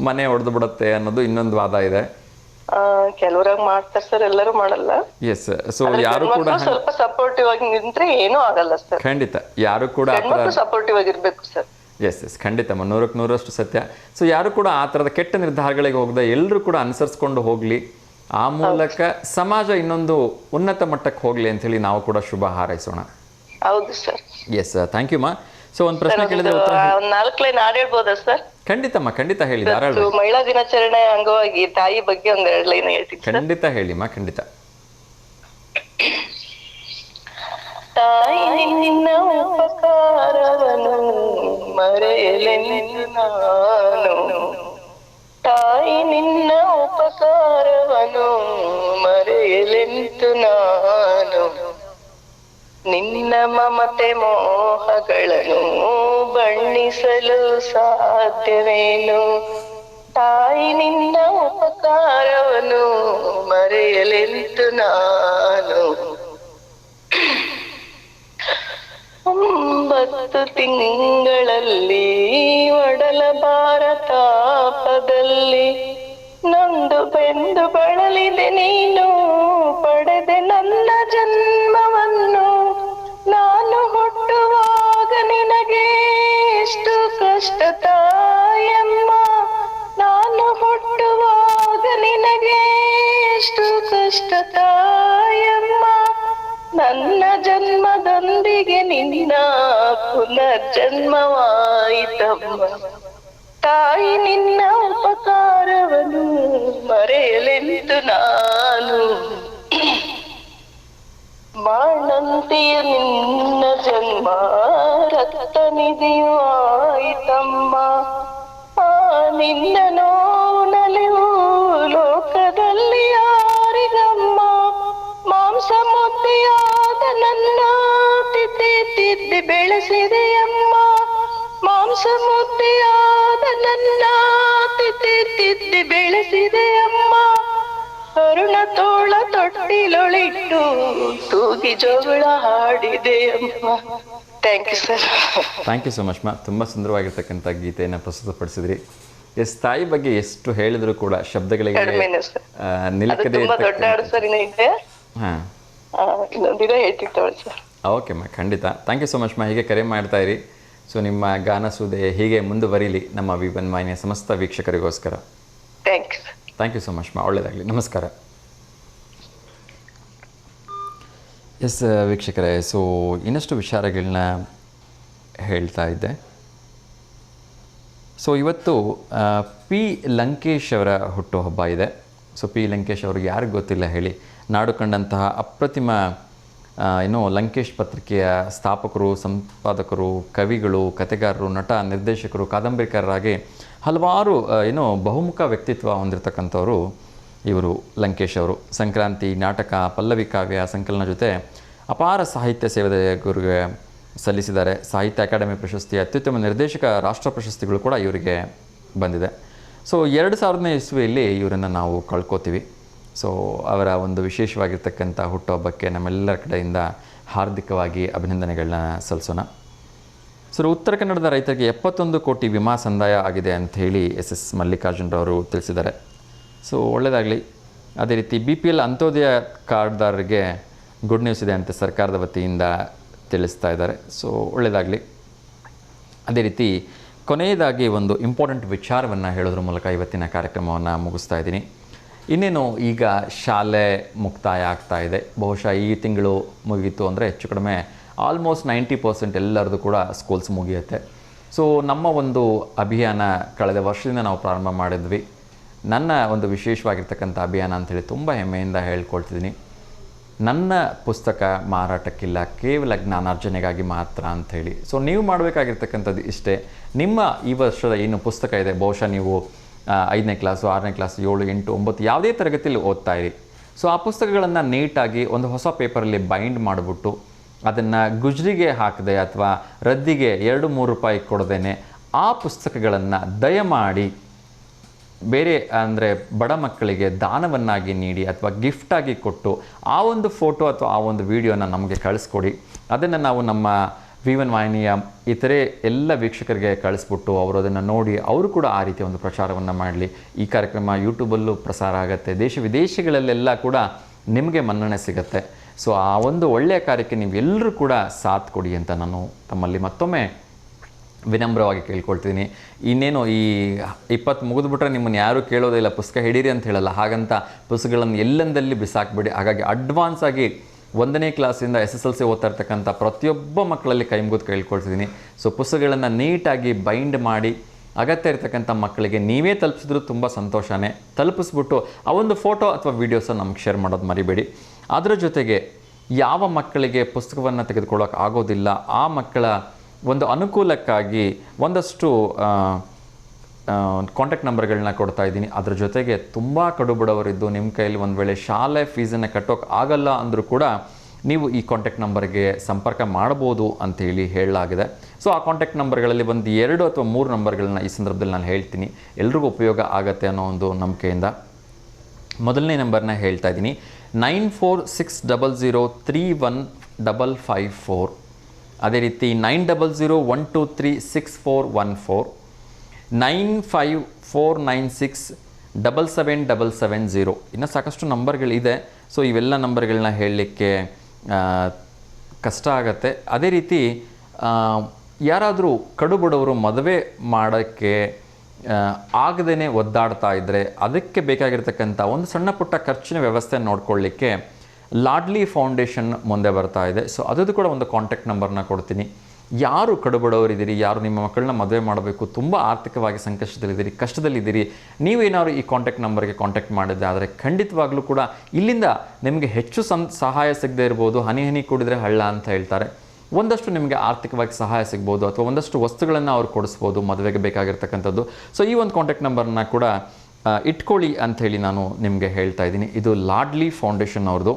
Speaker 1: ಮನೆ ಒಡೆದು ಬಿಡುತ್ತೆ ಅನ್ನೋದು ಇನ್ನೊಂದು ವಾದ ಇದೆ.
Speaker 6: ಕೆಲವರಾಗ ಮಾಡ್ತಾರೆ ಸರ್, ಎಲ್ಲರೂ ಮಾಡಲ್ಲ.
Speaker 1: ಎಸ್. ಸೊ ಯಾರು ಕೂಡ
Speaker 6: ಸ್ವಲ್ಪ ಸಪೋರ್ಟಿವ್ ಆಗಿ ನಿಂತ್ರೆ ಏನೂ ಆಗಲ್ಲ ಸರ್.
Speaker 1: ಖಂಡಿತ ಯಾರು ಕೂಡ
Speaker 6: ಸಪೋರ್ಟಿವ್ ಆಗಿರ್ಬೇಕು ಸರ್.
Speaker 1: ಎಸ್ ಖಂಡಿತಮ್ಮ, 100ಕ್ಕೆ 100ರಷ್ಟು ಸತ್ಯ. ಸೊ ಯಾರು ಕೂಡ ಆ ಥರದ ಕೆಟ್ಟ ನಿರ್ಧಾರಗಳಿಗೆ ಹೋಗದೆ ಎಲ್ಲರೂ ಕೂಡ ಅನುಸರಿಸ್ಕೊಂಡು ಹೋಗಲಿ, ಆ ಮೂಲಕ ಸಮಾಜ ಇನ್ನೊಂದು ಉನ್ನತ ಮಟ್ಟಕ್ಕೆ ಹೋಗಲಿ ಅಂಥೇಳಿ ನಾವು ಕೂಡ ಶುಭ ಹಾರೈಸೋಣ.
Speaker 6: ಹೌದು ಸರ್.
Speaker 1: ಎಸ್, ಥ್ಯಾಂಕ್ ಯು ಮಾ. ಸೊ ಒಂದು ಪ್ರಶ್ನೆ ಕೇಳಿದ್ರೆ ಉತ್ತರ
Speaker 6: 4 ಲೈನ್ ಹಾಡು ಹೇಳ್ಬೋದಾ ಸರ್?
Speaker 1: ಖಂಡಿತಮ್ಮ, ಖಂಡಿತ ಹೇಳಿ, ಧಾರಾಳ.
Speaker 6: ಮಹಿಳಾ ದಿನಾಚರಣೆ ಅಂಗವಾಗಿ ತಾಯಿ ಬಗ್ಗೆ 2 ಲೈನ್ ಹೇಳ್ತೀನಿ.
Speaker 1: ಖಂಡಿತ ಹೇಳಿಮ್ಮ, ಖಂಡಿತ.
Speaker 6: ತಾಯಿ ನಿನ್ನ ಉಪಕಾರವನ್ನು ಮರೆಯಲೆಂದು ನಾನು, ತಾಯಿ ನಿನ್ನ ಉಪಕಾರವನ್ನು ಮರೆಯಲೆಂದು ನಾನು, ನಿನ್ನ ಮಮತೆ ಮೋಹಗಳನ್ನು ಬಣ್ಣಿಸಲು ಸಾಧ್ಯವೇನು, ತಾಯಿ ನಿನ್ನ ಉಪಕಾರವನ್ನು ಮರೆಯಲೆಂದು ನಾನು, 9 ತಿಂಗಳಲ್ಲಿ ಒಡಲ ಭಾರತಾಪದಲ್ಲಿ ನೊಂದು ಬೆಂದು ಬಳಲಿದೆ ನೀನು, ಪಡೆದೆ ನನ್ನ ಜನ್ಮವನ್ನು, ನಾನು ಹುಟ್ಟುವಾಗ ನಿನಗೆ ಎಷ್ಟು ಕಷ್ಟ ತಾಯಮ್ಮ, ನಾನು ಹುಟ್ಟುವಾಗ ನಿನಗೆ ಎಷ್ಟು ಕಷ್ಟ ತಾಯಮ್ಮ, ನನ್ನ ಜನ್ಮದೊಂದಿಗೆ ನಿನ್ನ ಪುನರ್ಜನ್ಮವಾಯಿತಮ್ಮ, ತಾಯಿ ನಿನ್ನ ಉಪಕಾರವನ್ನು ಮರೆಯಲೆಂದು ನಾನು, ಬಾಣಂತಿಯ ನಿನ್ನ ಜನ್ಮ ರಕ್ತ ನಿಧಿಯೂ ಆಯಿತಮ್ಮ, ಆ ನಿನ್ನ ನೋವು ನಲಿವು ಲೋಕದಲ್ಲಿ ಯಾರಿಗಮ್ಮ, ಮಾಂಸ ಮುದ್ದೆಯಾದ ನನ್ನ ತಿದ್ದಿ ಬೆಳೆಸಿದೆಯಮ್ಮ, ಮಾಂಸ ಮುದ್ದೆಯಾದ ನನ್ನ ತಿದ್ದಿ ಬೆಳೆಸಿದೆಯಮ್ಮ, ಅರುಣ ತೋಳ ತೊಟ್ಟಿಲೊಳಿಟ್ಟು ತೂಗಿ ಜೋಗಳ ಹಾಡಿದೆಯಮ್ಮ. Thank you sir.
Speaker 1: Thank you so much ಮಾ. ತುಂಬ ಸುಂದರವಾಗಿರ್ತಕ್ಕಂಥ ಗೀತೆಯನ್ನು ಪ್ರಸ್ತುತಪಡಿಸಿದ್ರಿ. ಎಸ್, ತಾಯಿ ಬಗ್ಗೆ ಎಷ್ಟು ಹೇಳಿದ್ರು ಕೂಡ ಶಬ್ದಗಳಿಗೆ ನಿಲುಕದೆ. ಹಾಂ,
Speaker 6: ಇನ್ನೊಂದಿನ ಹೇಳ್ತಿರ್ತಾಳೆ ಸರ್.
Speaker 1: ಓಕೆ ಮಾ, ಖಂಡಿತ. ಥ್ಯಾಂಕ್ ಯು ಸೊ ಮಚ್ ಮಾ. ಹೀಗೆ ಕರೆ ಮಾಡ್ತಾ ಇರಿ. ಸೊ ನಿಮ್ಮ ಗಾನಸುದೆ ಹೀಗೆ ಮುಂದುವರಿಲಿ ನಮ್ಮ V1 ವಾಹಿನಿಯ ಸಮಸ್ತ ವೀಕ್ಷಕರಿಗೋಸ್ಕರ. ಥ್ಯಾಂಕ್ ಯು ಸೊ ಮಚ್ ಮಾ. ಒಳ್ಳೆಯದಾಗಲಿ. ನಮಸ್ಕಾರ. ಎಸ್ ವೀಕ್ಷಕರೇ, ಸೊ ಇನ್ನಷ್ಟು ವಿಚಾರಗಳನ್ನ ಹೇಳ್ತಾ ಇದ್ದೆ. ಸೊ ಇವತ್ತು ಪಿ ಲಂಕೇಶ್ ಅವರ ಹುಟ್ಟುಹಬ್ಬ ಇದೆ. ಸೊ ಪಿ ಲಂಕೇಶ್ ಅವರು ಯಾರಿಗೂ ಗೊತ್ತಿಲ್ಲ ಹೇಳಿ, ನಾಡು ಕಂಡಂತಹ ಅಪ್ರತಿಮ ಲಂಕೇಶ್ ಪತ್ರಿಕೆಯ ಸ್ಥಾಪಕರು, ಸಂಪಾದಕರು, ಕವಿಗಳು, ಕಥೆಗಾರರು, ನಟ, ನಿರ್ದೇಶಕರು, ಕಾದಂಬರಿಕಾರರಾಗಿ ಹಲವಾರು ಬಹುಮುಖ ವ್ಯಕ್ತಿತ್ವ ಹೊಂದಿರತಕ್ಕಂಥವರು ಇವರು ಲಂಕೇಶ್ ಅವರು. ಸಂಕ್ರಾಂತಿ ನಾಟಕ, ಪಲ್ಲವಿ ಕಾವ್ಯ ಸಂಕಲನ ಜೊತೆ ಅಪಾರ ಸಾಹಿತ್ಯ ಸೇವೆಗೆ ಸಲ್ಲಿಸಿದ್ದಾರೆ. ಸಾಹಿತ್ಯ ಅಕಾಡೆಮಿ ಪ್ರಶಸ್ತಿ, ಅತ್ಯುತ್ತಮ ನಿರ್ದೇಶಕ ರಾಷ್ಟ್ರ ಪ್ರಶಸ್ತಿಗಳು ಕೂಡ ಇವರಿಗೆ ಬಂದಿದೆ. ಸೊ 2000ನೇ ಇಸ್ವಿಯಲ್ಲಿ ಇವರನ್ನು ನಾವು ಕಳ್ಕೊತೀವಿ. ಸೊ ಅವರ ಒಂದು ವಿಶೇಷವಾಗಿರ್ತಕ್ಕಂಥ ಹುಟ್ಟುಹಬ್ಬಕ್ಕೆ ನಮ್ಮೆಲ್ಲರ ಕಡೆಯಿಂದ ಹಾರ್ದಿಕವಾಗಿ ಅಭಿನಂದನೆಗಳನ್ನ ಸಲ್ಲಿಸೋಣ. ಸೊ ಉತ್ತರ ಕನ್ನಡದ ರೈತರಿಗೆ 71 ಕೋಟಿ ವಿಮಾ ಸಂದಾಯ ಆಗಿದೆ ಅಂಥೇಳಿ SS ಮಲ್ಲಿಕಾರ್ಜುನರವರು ತಿಳಿಸಿದ್ದಾರೆ. ಸೊ ಒಳ್ಳೆಯದಾಗಲಿ. ಅದೇ ರೀತಿ BPL ಅಂತ್ಯೋದಯ ಕಾರ್ಡ್ದಾರರಿಗೆ ಗುಡ್ ನ್ಯೂಸ್ ಇದೆ ಅಂತ ಸರ್ಕಾರದ ವತಿಯಿಂದ ತಿಳಿಸ್ತಾ ಇದ್ದಾರೆ. ಸೊ ಒಳ್ಳೆಯದಾಗಲಿ. ಅದೇ ರೀತಿ ಕೊನೆಯದಾಗಿ ಒಂದು ಇಂಪಾರ್ಟೆಂಟ್ ವಿಚಾರವನ್ನು ಹೇಳೋದ್ರ ಮೂಲಕ ಇವತ್ತಿನ ಕಾರ್ಯಕ್ರಮವನ್ನು ಮುಗಿಸ್ತಾ ಇದ್ದೀನಿ. ಇನ್ನೇನು ಈಗ ಶಾಲೆ ಮುಕ್ತಾಯ ಆಗ್ತಾ ಇದೆ. ಬಹುಶಃ ಈ ತಿಂಗಳು ಮುಗೀತು ಅಂದರೆ ಹೆಚ್ಚು ಕಡಿಮೆ ಆಲ್ಮೋಸ್ಟ್ 90% ಎಲ್ಲರದು ಕೂಡ ಸ್ಕೂಲ್ಸ್ ಮುಗಿಯುತ್ತೆ. ಸೊ ನಮ್ಮ ಒಂದು ಅಭಿಯಾನ ಕಳೆದ ವರ್ಷದಿಂದ ನಾವು ಪ್ರಾರಂಭ ಮಾಡಿದ್ವಿ. ನನ್ನ ಒಂದು ವಿಶೇಷವಾಗಿರ್ತಕ್ಕಂಥ ಅಭಿಯಾನ ಅಂಥೇಳಿ ತುಂಬ ಹೆಮ್ಮೆಯಿಂದ ಹೇಳ್ಕೊಳ್ತಿದ್ದೀನಿ. ನನ್ನ ಪುಸ್ತಕ ಮಾರಾಟಕ್ಕಿಲ್ಲ, ಕೇವಲ ಜ್ಞಾನಾರ್ಜನೆಗಾಗಿ ಮಾತ್ರ ಅಂಥೇಳಿ. ಸೊ ನೀವು ಮಾಡಬೇಕಾಗಿರ್ತಕ್ಕಂಥದ್ದು ಇಷ್ಟೇ. ನಿಮ್ಮ ಈ ವರ್ಷದ ಏನು ಪುಸ್ತಕ ಇದೆ, ಬಹುಶಃ ನೀವು 5ನೇ ಕ್ಲಾಸು, 6ನೇ ಕ್ಲಾಸು, 7, 8, 9 ಯಾವುದೇ ತರಗತಿಯಲ್ಲಿ ಓದ್ತಾ ಇರಿ. ಸೊ ಆ ಪುಸ್ತಕಗಳನ್ನು ನೀಟಾಗಿ ಒಂದು ಹೊಸ ಪೇಪರಲ್ಲಿ ಬೈಂಡ್ ಮಾಡಿಬಿಟ್ಟು ಅದನ್ನು ಗುಜ್ರಿಗೆ ಹಾಕದೆ ಅಥವಾ ರದ್ದಿಗೆ 2-3 ರೂಪಾಯಿ ಕೊಡದೇನೆ ಆ ಪುಸ್ತಕಗಳನ್ನು ದಯಮಾಡಿ ಬೇರೆ ಅಂದರೆ ಬಡ ಮಕ್ಕಳಿಗೆ ದಾನವನ್ನಾಗಿ ನೀಡಿ ಅಥವಾ ಗಿಫ್ಟಾಗಿ ಕೊಟ್ಟು ಆ ಒಂದು ಫೋಟೋ ಅಥವಾ ಆ ಒಂದು ವಿಡಿಯೋನ ನಮಗೆ ಕಳಿಸ್ಕೊಡಿ. ಅದನ್ನು ನಾವು ನಮ್ಮ V1 ವಾಹಿನಿಯ ಇತರೆ ಎಲ್ಲ ವೀಕ್ಷಕರಿಗೆ ಕಳಿಸ್ಬಿಟ್ಟು ಅವರು ಅದನ್ನು ನೋಡಿ ಅವರು ಕೂಡ ಆ ರೀತಿಯ ಒಂದು ಪ್ರಚಾರವನ್ನು ಮಾಡಲಿ. ಈ ಕಾರ್ಯಕ್ರಮ ಯೂಟ್ಯೂಬಲ್ಲೂ ಪ್ರಸಾರ ಆಗುತ್ತೆ, ದೇಶ ವಿದೇಶಗಳಲ್ಲೆಲ್ಲ ಕೂಡ ನಿಮಗೆ ಮನ್ನಣೆ ಸಿಗುತ್ತೆ. ಸೊ ಆ ಒಂದು ಒಳ್ಳೆಯ ಕಾರ್ಯಕ್ಕೆ ನೀವೆಲ್ಲರೂ ಕೂಡ ಸಾಥ್ ಕೊಡಿ ಅಂತ ನಾನು ತಮ್ಮಲ್ಲಿ ಮತ್ತೊಮ್ಮೆ ವಿನಮ್ರವಾಗಿ ಕೇಳ್ಕೊಳ್ತೀನಿ. ಇನ್ನೇನು ಈ 20 ಮುಗಿದ್ಬಿಟ್ರೆ ನಿಮ್ಮನ್ನು ಯಾರೂ ಕೇಳೋದಿಲ್ಲ, ಪುಸ್ತಕ ಹಿಡೀರಿ ಅಂತ ಹೇಳಲ್ಲ. ಹಾಗಂತ ಪುಸ್ತಕಗಳನ್ನು ಎಲ್ಲೆಂದಲ್ಲಿ ಬಿಸಾಕ್ಬಿಡಿ. ಹಾಗಾಗಿ ಅಡ್ವಾನ್ಸ್ ಆಗಿ 1ನೇ ಕ್ಲಾಸಿಂದ SSLC ಓದ್ತಾ ಇರ್ತಕ್ಕಂಥ ಪ್ರತಿಯೊಬ್ಬ ಮಕ್ಕಳಲ್ಲಿ ಕೈ ಮುಗಿದು ಕೇಳ್ಕೊಳ್ತಿದ್ದೀನಿ. ಸೊ ಪುಸ್ತಕಗಳನ್ನು ನೀಟಾಗಿ ಬೈಂಡ್ ಮಾಡಿ ಅಗತ್ಯ ಇರತಕ್ಕಂಥ ಮಕ್ಕಳಿಗೆ ನೀವೇ ತಲುಪಿಸಿದ್ರು ತುಂಬ ಸಂತೋಷನೇ. ತಲುಪಿಸ್ಬಿಟ್ಟು ಆ ಒಂದು ಫೋಟೋ ಅಥವಾ ವೀಡಿಯೋಸನ್ನು ನಮ್ಗೆ ಶೇರ್ ಮಾಡೋದು ಮರಿಬೇಡಿ. ಅದರ ಜೊತೆಗೆ ಯಾವ ಮಕ್ಕಳಿಗೆ ಪುಸ್ತಕವನ್ನು ತೆಗೆದುಕೊಳ್ಳೋಕೆ ಆಗೋದಿಲ್ಲ ಆ ಮಕ್ಕಳ ಒಂದು ಅನುಕೂಲಕ್ಕಾಗಿ ಒಂದಷ್ಟು ಕಾಂಟ್ಯಾಕ್ಟ್ ನಂಬರ್ಗಳನ್ನ ಕೊಡ್ತಾ ಇದ್ದೀನಿ. ಅದ್ರ ಜೊತೆಗೆ ತುಂಬ ಕಡು ಬಡವರಿದ್ದು ನಿಮ್ಮ ಕೈಯಲ್ಲಿ ಒಂದು ವೇಳೆ ಶಾಲೆ ಫೀಸನ್ನು ಕಟ್ಟೋಕೆ ಆಗಲ್ಲ ಅಂದರೂ ಕೂಡ ನೀವು ಈ ಕಾಂಟ್ಯಾಕ್ಟ್ ನಂಬರ್ಗೆ ಸಂಪರ್ಕ ಮಾಡ್ಬೋದು ಅಂಥೇಳಿ ಹೇಳಲಾಗಿದೆ. ಸೊ ಆ ಕಾಂಟ್ಯಾಕ್ಟ್ ನಂಬರ್ಗಳಲ್ಲಿ ಒಂದು 2 ಅಥವಾ 3 ನಂಬರ್ಗಳನ್ನ ಈ ಸಂದರ್ಭದಲ್ಲಿ ನಾನು ಹೇಳ್ತೀನಿ, ಎಲ್ರಿಗೂ ಉಪಯೋಗ ಆಗುತ್ತೆ ಅನ್ನೋ ಒಂದು ನಂಬಿಕೆಯಿಂದ. ಮೊದಲನೇ ನಂಬರ್ನ ಹೇಳ್ತಾ ಇದ್ದೀನಿ, 9460031554. ಅದೇ ರೀತಿ 9001236414, 9549677770. ಇನ್ನು ಸಾಕಷ್ಟು ನಂಬರ್ಗಳಿದೆ. ಸೊ ಇವೆಲ್ಲ ನಂಬರ್ಗಳನ್ನ ಹೇಳಲಿಕ್ಕೆ ಕಷ್ಟ ಆಗುತ್ತೆ. ಅದೇ ರೀತಿ ಯಾರಾದರೂ ಕಡು ಬಡವರು ಮದುವೆ ಮಾಡೋಕ್ಕೆ ಆಗದೇ ಒದ್ದಾಡ್ತಾ ಇದ್ದರೆ ಅದಕ್ಕೆ ಬೇಕಾಗಿರ್ತಕ್ಕಂಥ ಒಂದು ಸಣ್ಣ ಪುಟ್ಟ ಖರ್ಚಿನ ವ್ಯವಸ್ಥೆ ನೋಡ್ಕೊಳ್ಳಿಕ್ಕೆ ಲಾಡ್ಲಿ ಫೌಂಡೇಶನ್ ಮುಂದೆ ಬರ್ತಾ ಇದೆ. ಸೊ ಅದರದ್ದು ಕೂಡ ಒಂದು ಕಾಂಟ್ಯಾಕ್ಟ್ ನಂಬರ್ನ ಕೊಡ್ತೀನಿ. ಯಾರು ಕಡು ಬಡವರಿದ್ದೀರಿ, ಯಾರು ನಿಮ್ಮ ಮಕ್ಕಳನ್ನ ಮದುವೆ ಮಾಡಬೇಕು, ತುಂಬ ಆರ್ಥಿಕವಾಗಿ ಸಂಕಷ್ಟದಲ್ಲಿದ್ದೀರಿ, ಕಷ್ಟದಲ್ಲಿದ್ದೀರಿ, ನೀವೇನಾದ್ರು ಈ ಕಾಂಟ್ಯಾಕ್ಟ್ ನಂಬರ್ಗೆ ಕಾಂಟ್ಯಾಕ್ಟ್ ಮಾಡಿದ್ದೆ ಆದರೆ ಖಂಡಿತವಾಗ್ಲೂ ಕೂಡ ಇಲ್ಲಿಂದ ನಿಮಗೆ ಹೆಚ್ಚು ಸಹಾಯ ಸಿಗದೇ ಇರ್ಬೋದು. ಹನಿ ಹನಿ ಕೂಡಿದ್ರೆ ಹಳ್ಳ ಅಂತ ಹೇಳ್ತಾರೆ. ಒಂದಷ್ಟು ನಿಮಗೆ ಆರ್ಥಿಕವಾಗಿ ಸಹಾಯ ಸಿಗ್ಬೋದು ಅಥವಾ ಒಂದಷ್ಟು ವಸ್ತುಗಳನ್ನು ಅವ್ರು ಕೊಡಿಸ್ಬೋದು ಮದುವೆಗೆ ಬೇಕಾಗಿರ್ತಕ್ಕಂಥದ್ದು. ಸೊ ಈ ಒಂದು ಕಾಂಟ್ಯಾಕ್ಟ್ ನಂಬರ್ನ ಕೂಡ ಇಟ್ಕೊಳ್ಳಿ ಅಂಥೇಳಿ ನಾನು ನಿಮಗೆ ಹೇಳ್ತಾ ಇದ್ದೀನಿ. ಇದು ಲಾಡ್ಲಿ ಫೌಂಡೇಶನ್ ಅವ್ರದ್ದು.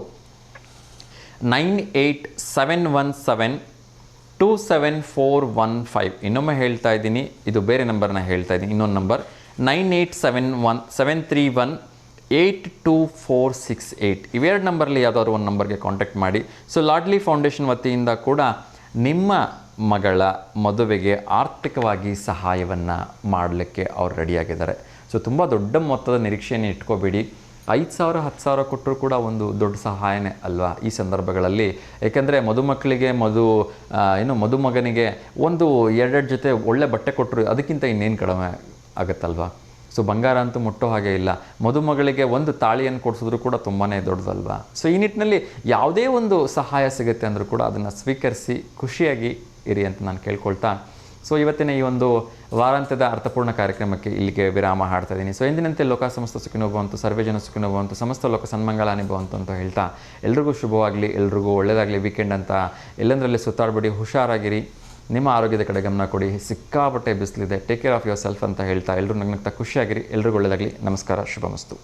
Speaker 1: 9871727415. ಇನ್ನೊಮ್ಮೆ ಹೇಳ್ತಾ ಇದ್ದೀನಿ, ಇದು ಬೇರೆ ನಂಬರ್ನ ಹೇಳ್ತಾ ಇದ್ದೀನಿ. ಇನ್ನೊಂದು ನಂಬರ್ 987173182468. ಇವೆರಡು ನಂಬರಲ್ಲಿ ಯಾವುದಾದ್ರು ಒಂದು ನಂಬರ್ಗೆ ಕಾಂಟ್ಯಾಕ್ಟ್ ಮಾಡಿ. ಸೊ ಲಾಡ್ಲಿ ಫೌಂಡೇಶನ್ ವತಿಯಿಂದ ಕೂಡ ನಿಮ್ಮ ಮಗಳ ಮದುವೆಗೆ ಆರ್ಥಿಕವಾಗಿ ಸಹಾಯವನ್ನು ಮಾಡಲಿಕ್ಕೆ ಅವ್ರು ರೆಡಿಯಾಗಿದ್ದಾರೆ. ಸೊ ತುಂಬ ದೊಡ್ಡ ಮೊತ್ತದ ನಿರೀಕ್ಷೆಯನ್ನು ಇಟ್ಕೋಬೇಡಿ. 5,000 10,000 ಕೊಟ್ಟರು ಕೂಡ ಒಂದು ದೊಡ್ಡ ಸಹಾಯನೇ ಅಲ್ವಾ ಈ ಸಂದರ್ಭಗಳಲ್ಲಿ. ಏಕೆಂದರೆ ಮದುಮಕ್ಕಳಿಗೆ ಮದುಮಗನಿಗೆ ಒಂದು 2 ಜೊತೆ ಒಳ್ಳೆ ಬಟ್ಟೆ ಕೊಟ್ಟರು ಅದಕ್ಕಿಂತ ಇನ್ನೇನು ಕಡಿಮೆ ಆಗುತ್ತಲ್ವಾ. ಸೊ ಬಂಗಾರ ಅಂತೂ ಮುಟ್ಟೋ ಹಾಗೆ ಇಲ್ಲ. ಮದುಮಗಳಿಗೆ ಒಂದು ತಾಳಿಯನ್ನು ಕೊಡಿಸಿದ್ರು ಕೂಡ ತುಂಬಾ ದೊಡ್ಡದಲ್ವಾ. ಸೊ ಈ ನಿಟ್ಟಿನಲ್ಲಿ ಯಾವುದೇ ಒಂದು ಸಹಾಯ ಸಿಗುತ್ತೆ ಅಂದರೂ ಕೂಡ ಅದನ್ನು ಸ್ವೀಕರಿಸಿ ಖುಷಿಯಾಗಿ ಇರಿ ಅಂತ ನಾನು ಕೇಳ್ಕೊಳ್ತಾ, ಸೊ ಇವತ್ತಿನ ಈ ಒಂದು ವಾರಾಂತ್ಯದ ಅರ್ಥಪೂರ್ಣ ಕಾರ್ಯಕ್ರಮಕ್ಕೆ ಇಲ್ಲಿಗೆ ವಿರಾಮ ಹಾಡ್ತಾ ಇದ್ದೀನಿ. ಸೊ ಎಂದಿನಂತೆ ಲೋಕ ಸಮಸ್ತ ಸುಖಿನೋ ಭವಂತು, ಸರ್ವೇ ಜನ ಸುಖಿನೋ ಭವಂತು, ಸಮಸ್ತ ಲೋಕ ಸನ್ಮಂಗಳಾನಿ ಭವಂತು ಅಂತ ಹೇಳ್ತಾ ಎಲ್ರಿಗೂ ಶುಭವಾಗಲಿ, ಎಲ್ರಿಗೂ ಒಳ್ಳೆಯದಾಗಲಿ. ವೀಕೆಂಡ್ ಅಂತ ಎಲ್ಲಂದರಲ್ಲಿ ಸುತ್ತಾಡ್ಬಿಡಿ, ಹುಷಾರಾಗಿರಿ, ನಿಮ್ಮ ಆರೋಗ್ಯದ ಕಡೆ ಗಮನ ಕೊಡಿ. ಸಿಕ್ಕಾಪಟ್ಟೆ ಬಿಸಿಲಿದೆ, take care of yourself ಅಂತ ಹೇಳ್ತಾ ಎಲ್ಲರೂ ನಗ್ನಗ್ತಾ ಖುಷಿಯಾಗಿರಿ. ಎಲ್ರಿಗೂ ಒಳ್ಳೆಯದಾಗಲಿ. ನಮಸ್ಕಾರ, ಶುಭಮಸ್ತು.